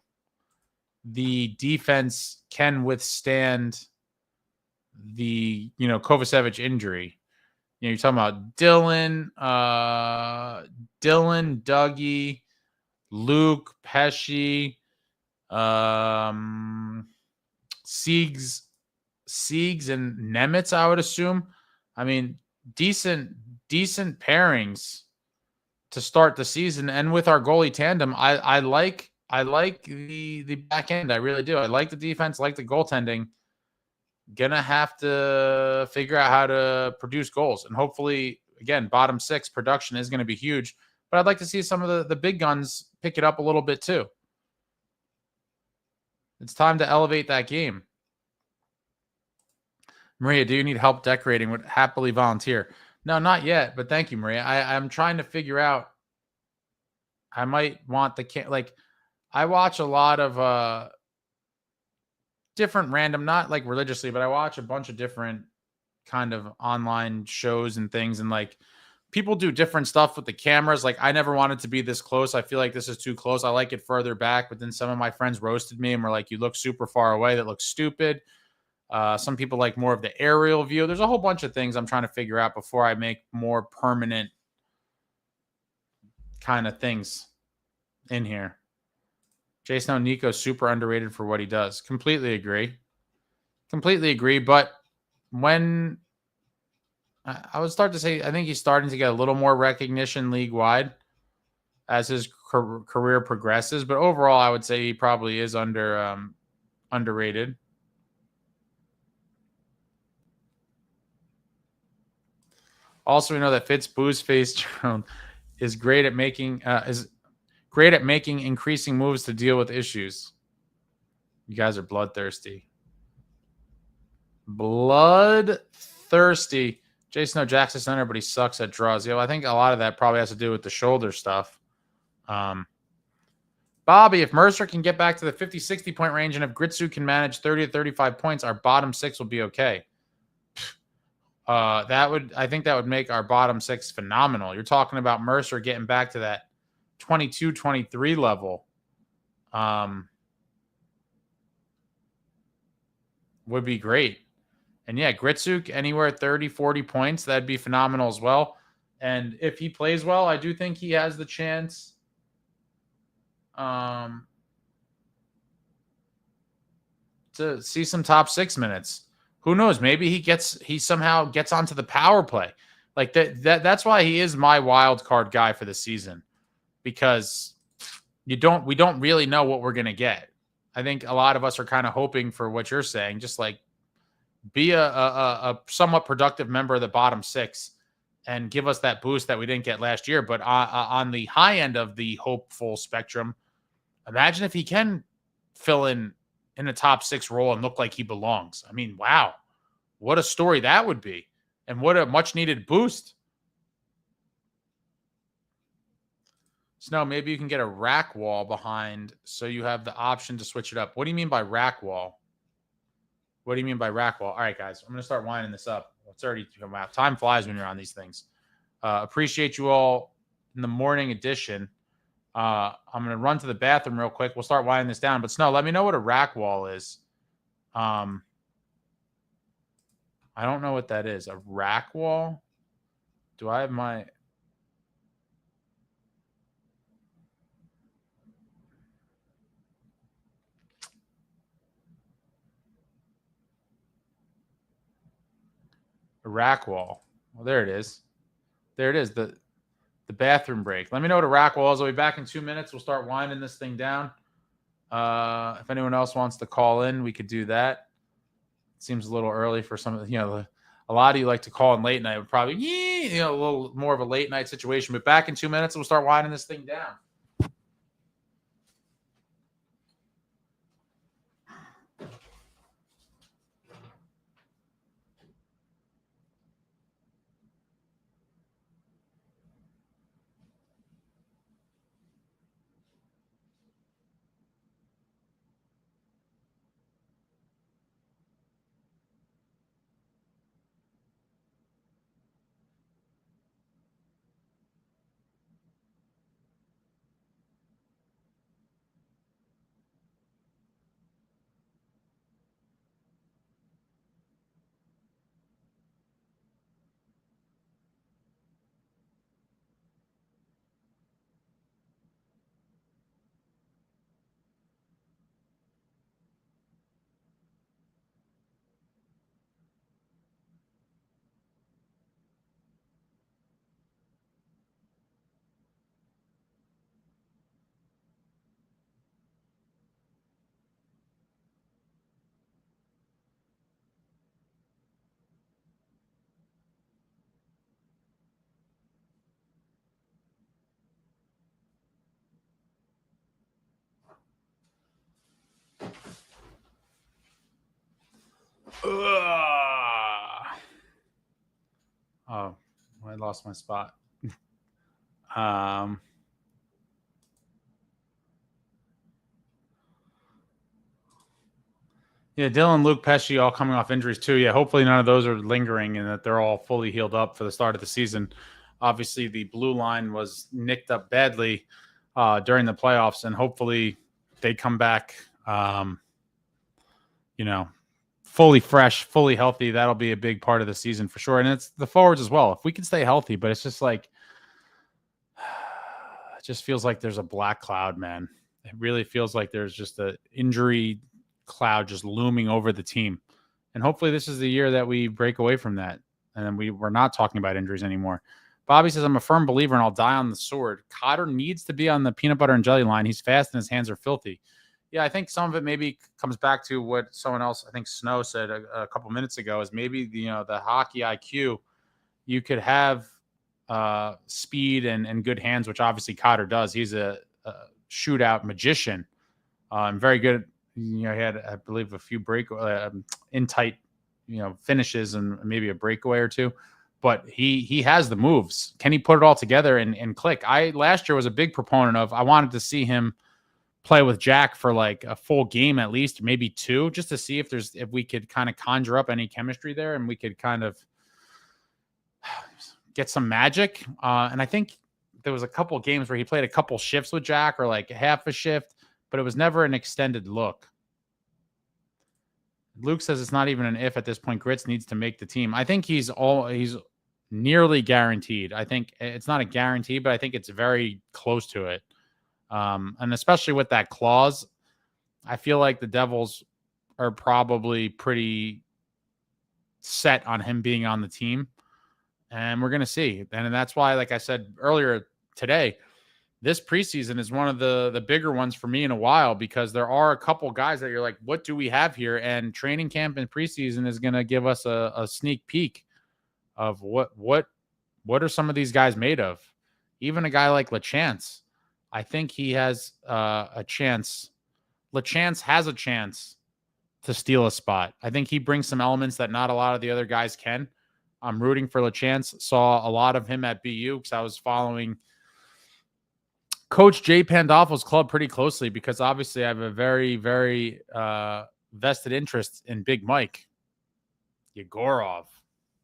the defense can withstand the Kovacevic injury. You're talking about Dylan, Dougie, Luke, Pesci, Siegs and Nemitz, I would assume. I mean, decent pairings to start the season. And with our goalie tandem, I like the back end. I really do. I like the defense, like the goaltending. Gonna have to figure out how to produce goals. And hopefully, again, bottom six production is going to be huge. But I'd like to see some of the big guns pick it up a little bit too. It's time to elevate that game. Maria, do you need help decorating? Would happily volunteer. No, not yet, but thank you, Maria. I'm trying to figure out. I might want like I watch a lot of different random, not like religiously, but I watch a bunch of different kind of online shows and things, and like people do different stuff with the cameras. Like I never wanted to be this close. I feel like this is too close. I like it further back, but then some of my friends roasted me and were like, you look super far away. That looks stupid. Some people like more of the aerial view. There's a whole bunch of things I'm trying to figure out before I make more permanent kind of things in here. Jason O'Nico's super underrated for what he does. Completely agree. But when I would start to say, I think he's starting to get a little more recognition league-wide as his career progresses. But overall, I would say he probably is underrated. Also, we know that Fitzgerald is great at making increasing moves to deal with issues. You guys are bloodthirsty. Jason O'Jackson center, but he sucks at draws. Yeah, well, I think a lot of that probably has to do with the shoulder stuff. Bobby, if Mercer can get back to the 50-60 point range, and if Gritsu can manage 30 to 35 points, our bottom six will be okay. I think that would make our bottom six phenomenal. You're talking about Mercer getting back to that 22, 23 level. Would be great. And yeah, Gritsuk anywhere 30, 40 points, that'd be phenomenal as well. And if he plays well, I do think he has the chance to see some top six minutes. Who knows? Maybe he somehow gets onto the power play. Like that's why he is my wild card guy for the season, because we don't really know what we're gonna get. I think a lot of us are kind of hoping for what you're saying, just like be a somewhat productive member of the bottom six and give us that boost that we didn't get last year. But on the high end of the hopeful spectrum, imagine if he can fill in a top six role and look like he belongs. I mean, wow, what a story that would be, and what a much needed boost. Snow, maybe you can get a rack wall behind so you have the option to switch it up. What do you mean by rack wall? What do you mean by rack wall? All right, guys, I'm going to start winding this up. It's already come out. Time flies when you're on these things. Appreciate you all in the morning edition. I'm going to run to the bathroom real quick. We'll start winding this down. But Snow, let me know what a rack wall is. I don't know what that is. A rack wall? Do I have my... A rack wall. Well, there it is. There it is. The bathroom break. Let me know what a rack wall is. I'll be back in 2 minutes. We'll start winding this thing down. If anyone else wants to call in, we could do that. It seems a little early for some of a lot of you like to call in late night. Would probably, a little more of a late night situation. But back in 2 minutes, we'll start winding this thing down. Oh, I lost my spot. Yeah, Dylan, Luke, Pesci all coming off injuries too. Yeah, hopefully none of those are lingering and that they're all fully healed up for the start of the season. Obviously, the blue line was nicked up badly during the playoffs, and hopefully they come back, fully fresh, fully healthy. That'll be a big part of the season for sure. And it's the forwards as well. If we can stay healthy, but it's just like, it just feels like there's a black cloud, man. It really feels like there's just an injury cloud just looming over the team. And hopefully this is the year that we break away from that. And then we're not talking about injuries anymore. Bobby says, I'm a firm believer and I'll die on the sword. Cotter needs to be on the peanut butter and jelly line. He's fast and his hands are filthy. Yeah, I think some of it maybe comes back to what someone else, I think Snow said a couple minutes ago, is maybe the hockey IQ. You could have speed and good hands, which obviously Cotter does. He's a shootout magician and very good. He had, I believe, a few in tight, finishes and maybe a breakaway or two. But he has the moves. Can he put it all together and click? Last year was a big proponent of, I wanted to see him play with Jack for like a full game at least, maybe two, just to see if we could kind of conjure up any chemistry there and we could kind of get some magic. And I think there was a couple of games where he played a couple shifts with Jack or like half a shift, but it was never an extended look. Luke says it's not even an if at this point. Grits needs to make the team. I think he's nearly guaranteed. I think it's not a guarantee, but I think it's very close to it. And especially with that clause, I feel like the Devils are probably pretty set on him being on the team. And we're going to see. And that's why, like I said earlier today, this preseason is one of the bigger ones for me in a while, because there are a couple guys that you're like, what do we have here? And training camp and preseason is going to give us a sneak peek of what are some of these guys made of. Even a guy like LaChance, I think he has a chance. LaChance has a chance to steal a spot. I think he brings some elements that not a lot of the other guys can. I'm rooting for LaChance. Saw a lot of him at BU because I was following Coach Jay Pandolfo's club pretty closely, because obviously I have a very, very vested interest in Big Mike Yegorov,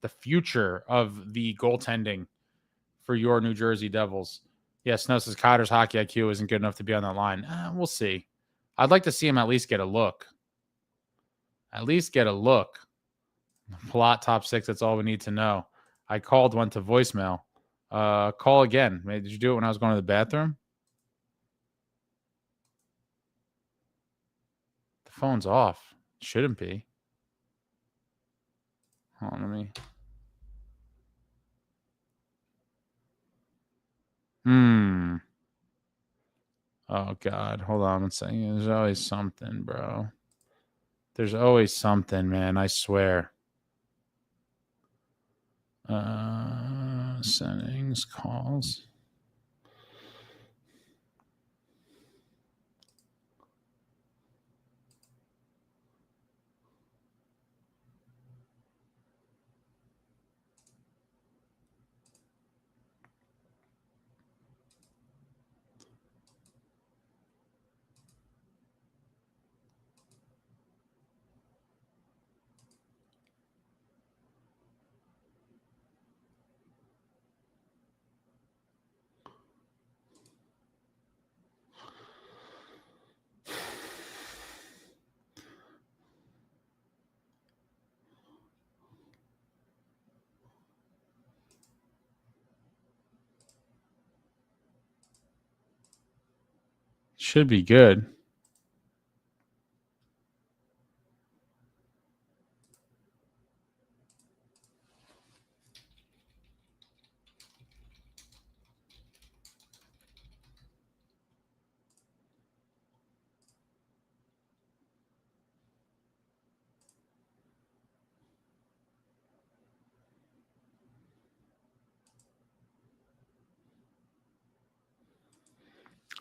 the future of the goaltending for your New Jersey Devils. Yes, Snow says Cotter's hockey IQ isn't good enough to be on that line. We'll see. I'd like to see him at least get a look. Plot top six, that's all we need to know. I called one to voicemail. Call again. Did you do it when I was going to the bathroom? The phone's off. It shouldn't be. Hold on, let me. Oh, God. Hold on one second. There's always something, bro. There's always something, man. I swear. Settings, calls. Should be good.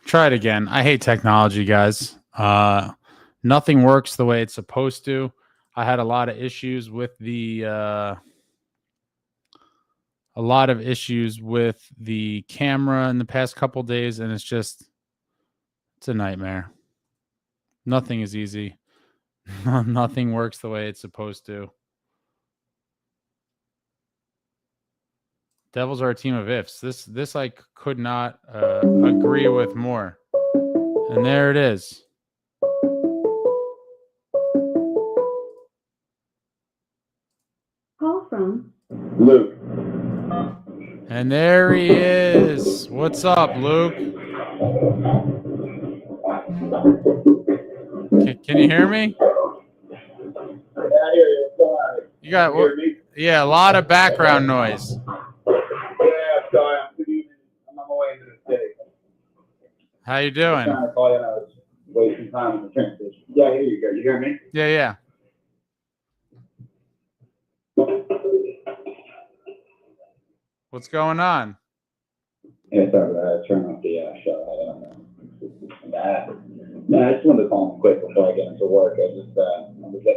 Try it again. I hate technology, guys. Nothing works the way it's supposed to. I had a lot of issues with the camera in the past couple days, and it's a nightmare. Nothing is easy. Nothing works the way it's supposed to. Devils are a team of ifs. This I could not agree with more. And there it is. Call from Luke. And there he is. What's up, Luke? Can you hear me? I hear you. You got a lot of background noise. Yeah, sorry. I'm on my way into the city. How you doing? I'm trying to call you, and I was wasting time in the train station. Yeah, here you go. You hear me? Yeah. What's going on? Yeah, sorry, I turned off the show. I just wanted to call him quick before I get into work. I was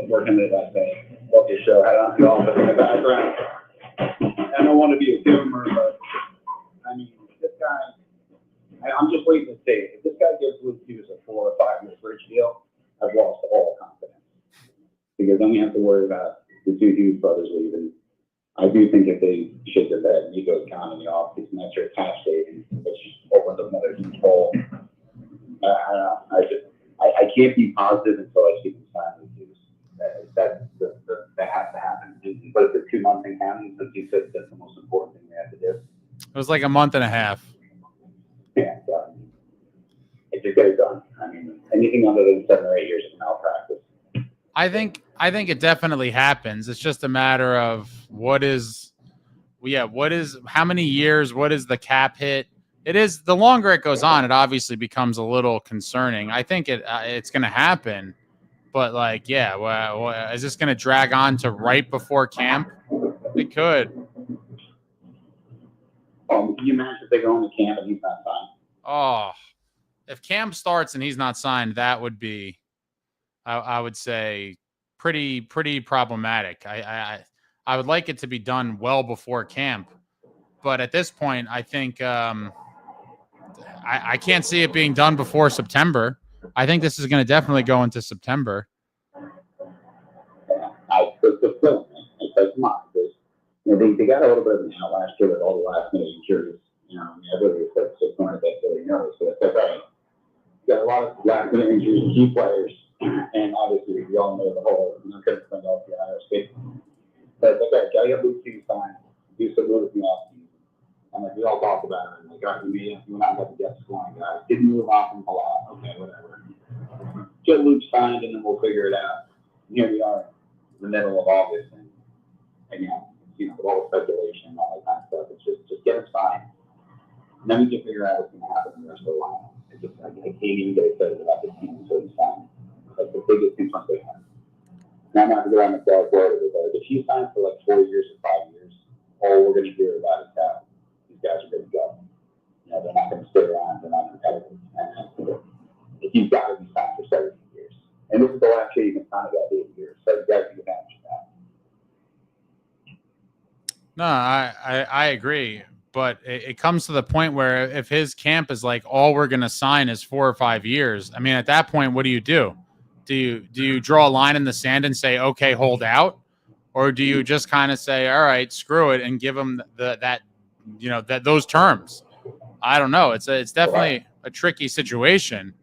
working late last night. Love your show. Had on the office in the background. I don't want to be a doomer, but I mean, this guy, I'm just waiting to see. If this guy gives Luke Hughes a 4 or 5 year bridge deal, I've lost all confidence. Because then we have to worry about the 2 Hughes brothers leaving. I do think if they shake their bed and he goes down in the offseason, that's your cash savings, which opens up another huge hole. I can't be positive until I see them sign with Hughes. That has to happen. But if it's 2 months in counting, since you said that's the most important thing they have to do. It was like a month and a half. Yeah, it just get it done. I mean, anything under than 7 or 8 years is malpractice. I think it definitely happens. It's just a matter of how many years, what is the cap hit? It is, the longer it goes on, it obviously becomes a little concerning. I think it's going to happen, but is this going to drag on to right before camp? It could. Can you imagine if they go into camp and he's not signed? Oh, if camp starts and he's not signed, that would be, I would say, pretty problematic. I would like it to be done well before camp, but at this point, I think I can't see it being done before September. I think this is going to definitely go into September. Come on, they got a little bit of an out last year with all the last minute injuries. Everybody was like 600 that really knows. So it's like, all right, you got a lot of last minute injuries and key players, and obviously we all know the whole kind of thing off the IRC. But it's okay, gotta get Luke Hughes signed, do some moves in the offseason. And like we all talked about it, like, all right, we went out and got the guest scoring guys. Didn't move off from Palat. Okay, whatever. Get Luke signed, and then we'll figure it out. Here we are in the middle of August, and with all the speculation and all that kind of stuff, it's just get him signed. And then we can figure out what's going to happen in the rest of the lineup. I can't even get excited about the team until he's signed. That's the biggest concern they have. And I'm not going to go on the dark road with it. If he signs for like 4 years or 5 years, all we're going to hear about is how these guys are going to go. They're not going to stay around. They're not competitive. And if he's got to be signed for 17 years. And this is the last year you can sign about 8 years. So you got to take advantage of that. No, I agree. But it comes to the point where if his camp is like, all we're going to sign is 4 or 5 years, I mean, at that point, what do you do? Do you draw a line in the sand and say, okay, hold out? Or do you just kind of say, all right, screw it, and give him those terms? I don't know. It's definitely a tricky situation.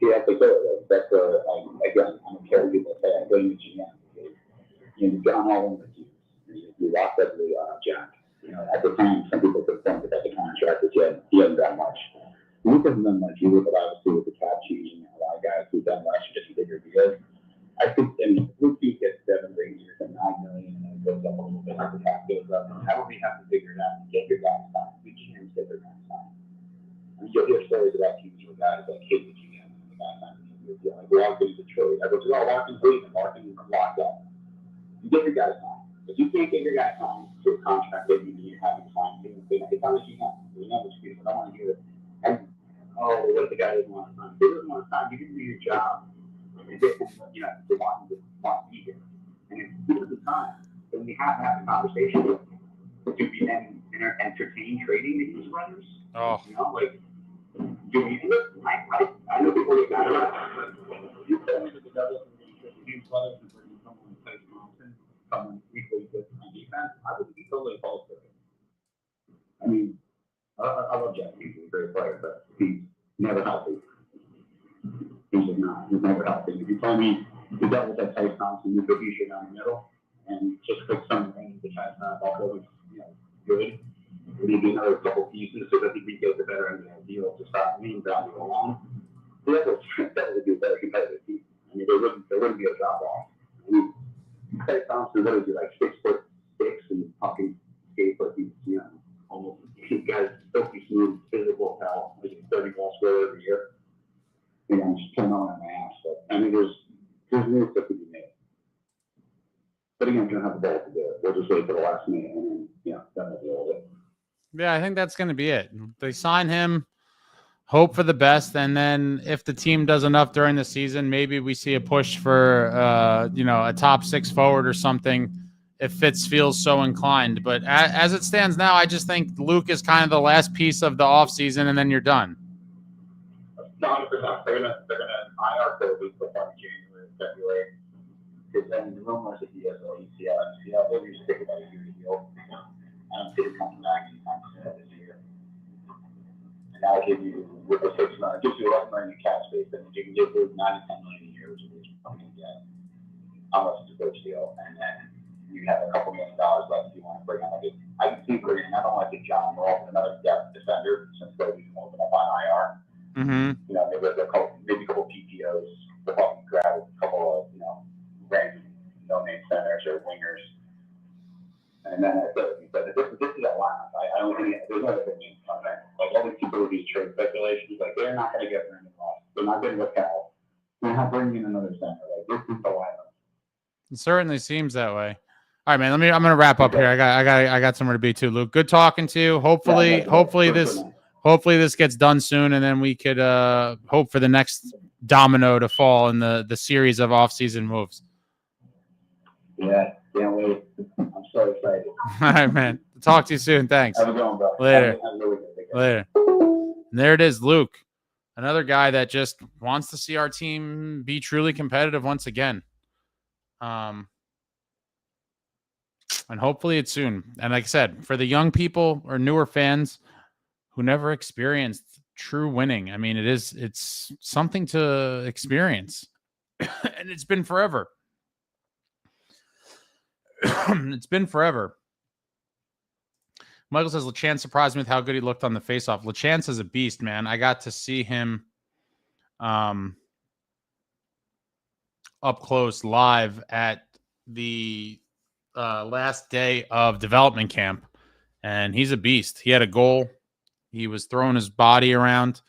Yeah, that's again, I don't care what people say. I blame the GM. You've gone all in with you. You lost every Jack. At the time, some people could point that the contract was he hasn't done much. Luke hasn't done much. You look at obviously with the cap changing, a lot of guys who've done last year just bigger deals. I think, Luke Hughes gets 7 or 8 years and $9 million, and then it goes up a little bit. The cap goes up. However, we have to figure it out and get your guys signed. We can't get their guys signed. You'll hear stories about teams where guys like hate the GM. The guys signed the deal. Like Larkin in Detroit. Everyone's like, Larkin's leaving. Larkin's locked up. You get your guys signed. If you can't get your guys signed to a contract that you haven't signed, it's on the GM. We know what you do. I don't want to hear it. What if the guy doesn't want to sign? If he doesn't want to sign, you can do your job. They did, they want to be here. And it's at the time when we have to have a conversation to be and entertain trading these runners. Oh, Like, do we? I know people that got it. You tell me that the Devils are going to these brothers and bring someone like Tyson Thompson, someone equally good on defense. I would be totally opposed to it. I mean, I love Jeff. He's a great player, but he's never healthy. He's just not. He's never healthy. If you tell me the Devils have Tyson Thompson, you put Hughes down the middle, and just put some range to try to Buffalo, good. We need another couple pieces so that we get the better end of the deal to stop being down the line. The Devils would be a better competitive team. I mean, there wouldn't be a drop off. I mean, Tyson Thompson would be like 6'6" and fucking skate like he's, almost. He's got filthy smooth, physical talent. Like 30 ball scorer every year. I'm just turning on my ass. But I mean, there's moves that could be made. But again, we don't have the ball to do it. We'll just wait for the last minute and then, that'll be all of it. yeah, I think that's going to be it. They sign him, hope for the best, and then if the team does enough during the season, maybe we see a push for, a top 6 forward or something if Fitz feels so inclined. But as it stands now, I just think Luke is kind of the last piece of the offseason, and then you're done. 100%. They're gonna IR Kobe for January, February. Because then the rumors that he has UCL, they'll just think about a year deal. I don't see it coming back anytime soon this year. And that'll give you, with the $6 million, gives you $11 million in cap space, and you can give Luke $9 to $10 million a year, which is what you're going to get. Unless it's a coach deal. And then you have a couple $1 million left if you want to bring on I can see bringing not only like a John Wall, but another depth defender, since Kobe's open up on IR. Mm-hmm. Maybe a couple PPOs, to help grab a couple of, random no-name centers or wingers. And then but this is a lineup. I don't think there's no other names coming. Like all these people with these trade speculations, like they're not going to get Brandon Ross. They're not going to look out. They're not bringing in another center. Like this is the lineup. It certainly seems that way. All right, man. I'm going to wrap up here. I got somewhere to be too, Luke. Good talking to you. Hopefully this gets done soon, and then we could hope for the next domino to fall in the series of off-season moves. Yeah, can't wait. I'm so excited. All right, man. Talk to you soon. Thanks. Have a good one, bro. Later. Later. And there it is, Luke. Another guy that just wants to see our team be truly competitive once again. And hopefully it's soon. And like I said, for the young people or newer fans who never experienced true winning, I mean, it's something to experience. And it's been forever. It's been forever. Michael says, LeChance surprised me with how good he looked on the faceoff. LeChance is a beast, man. I got to see him up close live at the last day of development camp, and he's a beast. He had a goal. He was throwing his body around.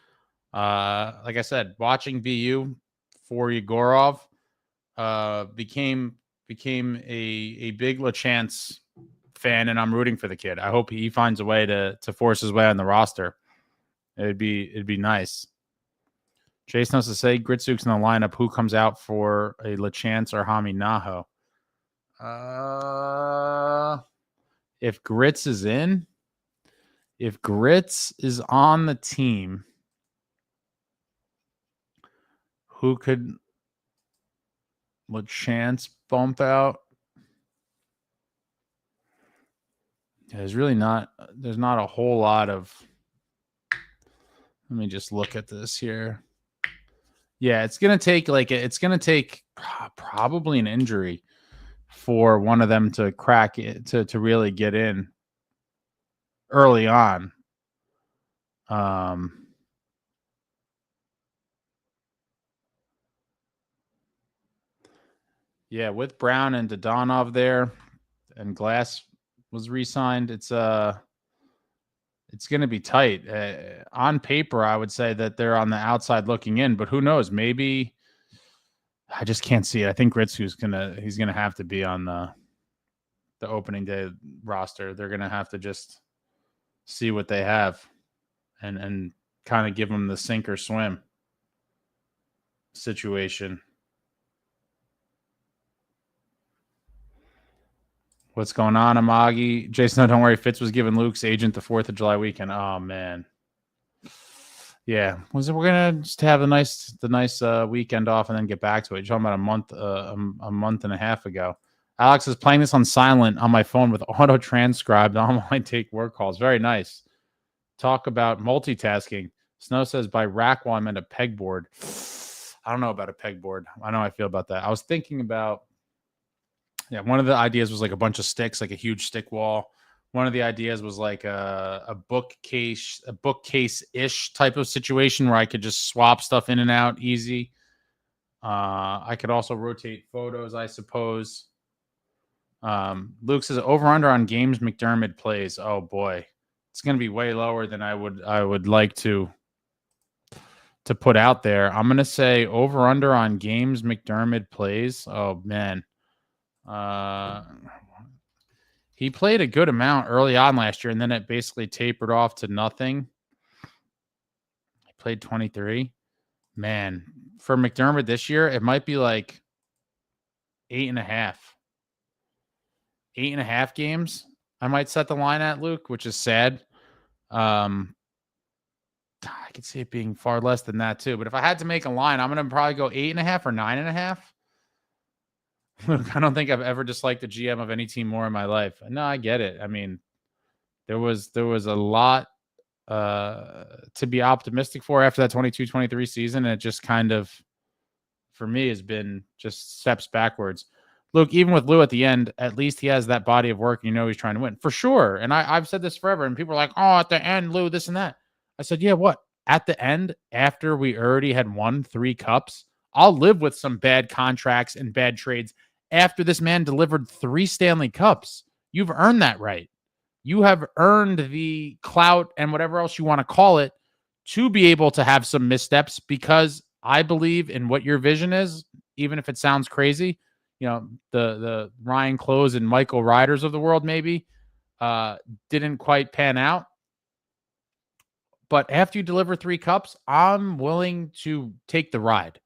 Like I said, watching BU for Yegorov became a big LeChance fan, and I'm rooting for the kid. I hope he finds a way to force his way on the roster. It'd be nice. Jason wants to say Gritsuk's in the lineup. Who comes out for a LeChance or Hami Naho? If Grits is in, if Grits is on the team, who could LeChance bump out? There's not a whole lot of. Let me just look at this here. Yeah, it's gonna take probably an injury for one of them to crack it to really get in early on. Yeah, with Brown and Dodonov there, and Glass was re-signed. It's going to be tight. On paper, I would say that they're on the outside looking in, but who knows? Maybe I just can't see it. I think Gritsu's he's gonna have to be on the opening day roster. They're gonna have to just see what they have and kind of give them the sink or swim situation. What's going on, Amagi? Jason, no, don't worry. Fitz was giving Luke's agent the 4th of July weekend. Oh, man. Yeah. We're going to just have the nice weekend off and then get back to it. You're talking about a month and a half ago. Alex is playing this on silent on my phone with auto-transcribed online take work calls. Very nice. Talk about multitasking. Snow says by rack while I'm at a pegboard. I don't know about a pegboard. I know how I feel about that. I was thinking about, one of the ideas was like a bunch of sticks, like a huge stick wall. One of the ideas was like a bookcase-ish type of situation where I could just swap stuff in and out easy. I could also rotate photos, I suppose. Luke says over/under on games McDermott plays. Oh boy, it's going to be way lower than I would like to put out there. I'm going to say over/under on games McDermott plays. Oh man. He played a good amount early on last year, and then it basically tapered off to nothing. He played 23. Man, for McDermott this year, it might be like 8.5. 8.5 games. I might set the line at, Luke, which is sad. I could see it being far less than that too. But if I had to make a line, I'm going to probably go 8.5 or 9.5. I don't think I've ever disliked the GM of any team more in my life. No, I get it. I mean, there was a lot to be optimistic for after that 22-23 season. And it just kind of, for me, has been just steps backwards. Look, even with Lou at the end, at least he has that body of work. You know he's trying to win. For sure. And I've said this forever. And people are like, oh, at the end, Lou, this and that. I said, yeah, what? At the end, after we already had won 3 cups, I'll live with some bad contracts and bad trades. After this man delivered 3 Stanley Cups, you've earned that right. You have earned the clout and whatever else you want to call it to be able to have some missteps, because I believe in what your vision is, even if it sounds crazy. You know, the Ryan Close and Michael Ryders of the world maybe didn't quite pan out. But after you deliver 3 cups, I'm willing to take the ride.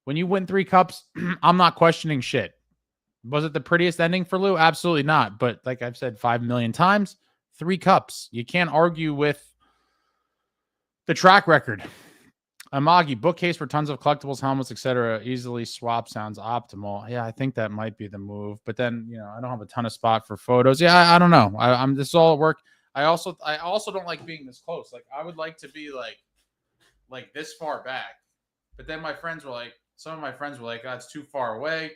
When you win 3 cups, I'm not questioning shit. Was it the prettiest ending for Lou? Absolutely not. But like I've said 5 million times, 3 cups. You can't argue with the track record. Amagi, bookcase for tons of collectibles, helmets, etc. Easily swap sounds optimal. Yeah, I think that might be the move. But then, I don't have a ton of spot for photos. Yeah, I don't know. I'm this is all at work. I also don't like being this close. Like, I would like to be like this far back. But then some of my friends were like, oh, it's too far away.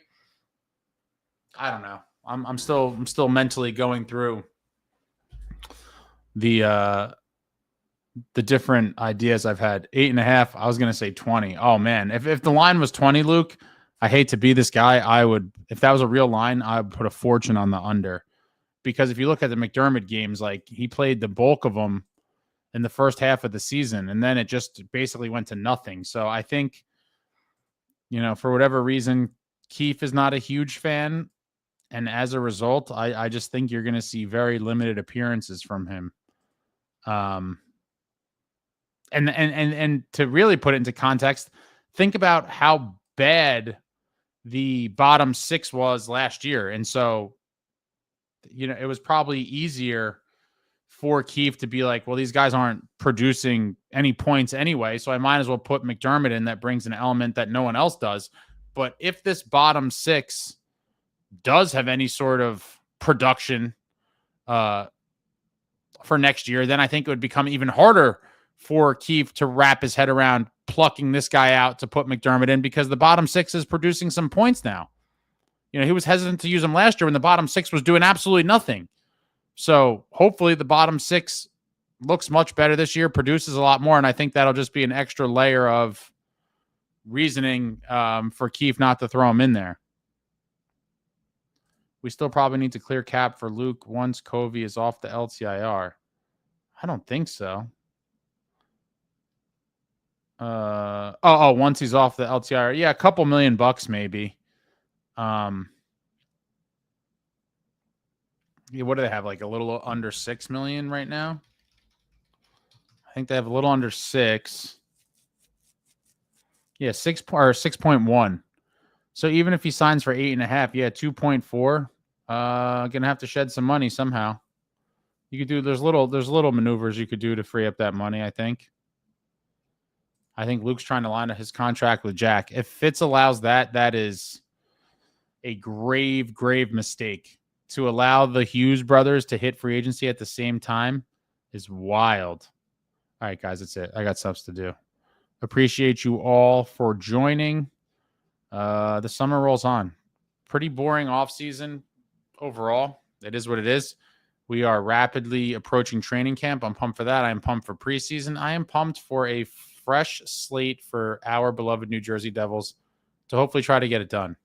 I don't know. I'm still mentally going through the different ideas I've had. 8.5. I was gonna say 20. Oh man, if the line was 20, Luke, I hate to be this guy. I would, if that was a real line, I would put a fortune on the under. Because if you look at the McDermott games, like he played the bulk of them in the first half of the season, and then it just basically went to nothing. So I think, for whatever reason, Keefe is not a huge fan. And as a result, I just think you're going to see very limited appearances from him. And to really put it into context, think about how bad the bottom 6 was last year. And so, it was probably easier for Keefe to be like, well, these guys aren't producing any points anyway, so I might as well put McDermott in. That brings an element that no one else does. But if this bottom 6 does have any sort of production for next year, then I think it would become even harder for Keefe to wrap his head around plucking this guy out to put McDermott in, because the bottom 6 is producing some points now. He was hesitant to use him last year when the bottom 6 was doing absolutely nothing. So hopefully the bottom 6 looks much better this year, produces a lot more, and I think that'll just be an extra layer of reasoning for Keefe not to throw him in there. We still probably need to clear cap for Luke once Covey is off the LTIR. I don't think so. Once he's off the LTIR. Yeah, a couple $1 million maybe. What do they have? Like a little under 6 million right now? I think they have a little under 6. Yeah, 6.1. So even if he signs for 8.5, 2.4. Gonna have to shed some money somehow. You could do there's little maneuvers you could do to free up that money, I think. Luke's trying to line up his contract with Jack. If Fitz allows that, that is a grave mistake. To allow the Hughes brothers to hit free agency at the same time is wild. All right, guys, that's it. I got stuff to do. Appreciate you all for joining. The summer rolls on. Pretty boring offseason overall. It is what it is. We are rapidly approaching training camp. I'm pumped for that. I am pumped for preseason. I am pumped for a fresh slate for our beloved New Jersey Devils to hopefully try to get it done.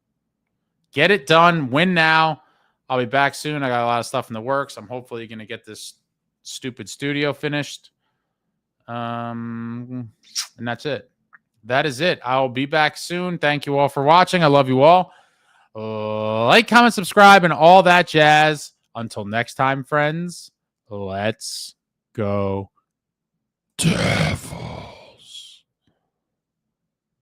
Get it done. Win now. I'll be back soon. I got a lot of stuff in the works. I'm hopefully going to get this stupid studio finished. And that's it. That is it. I'll be back soon. Thank you all for watching. I love you all. Like, comment, subscribe, and all that jazz. Until next time, friends, let's go Devils.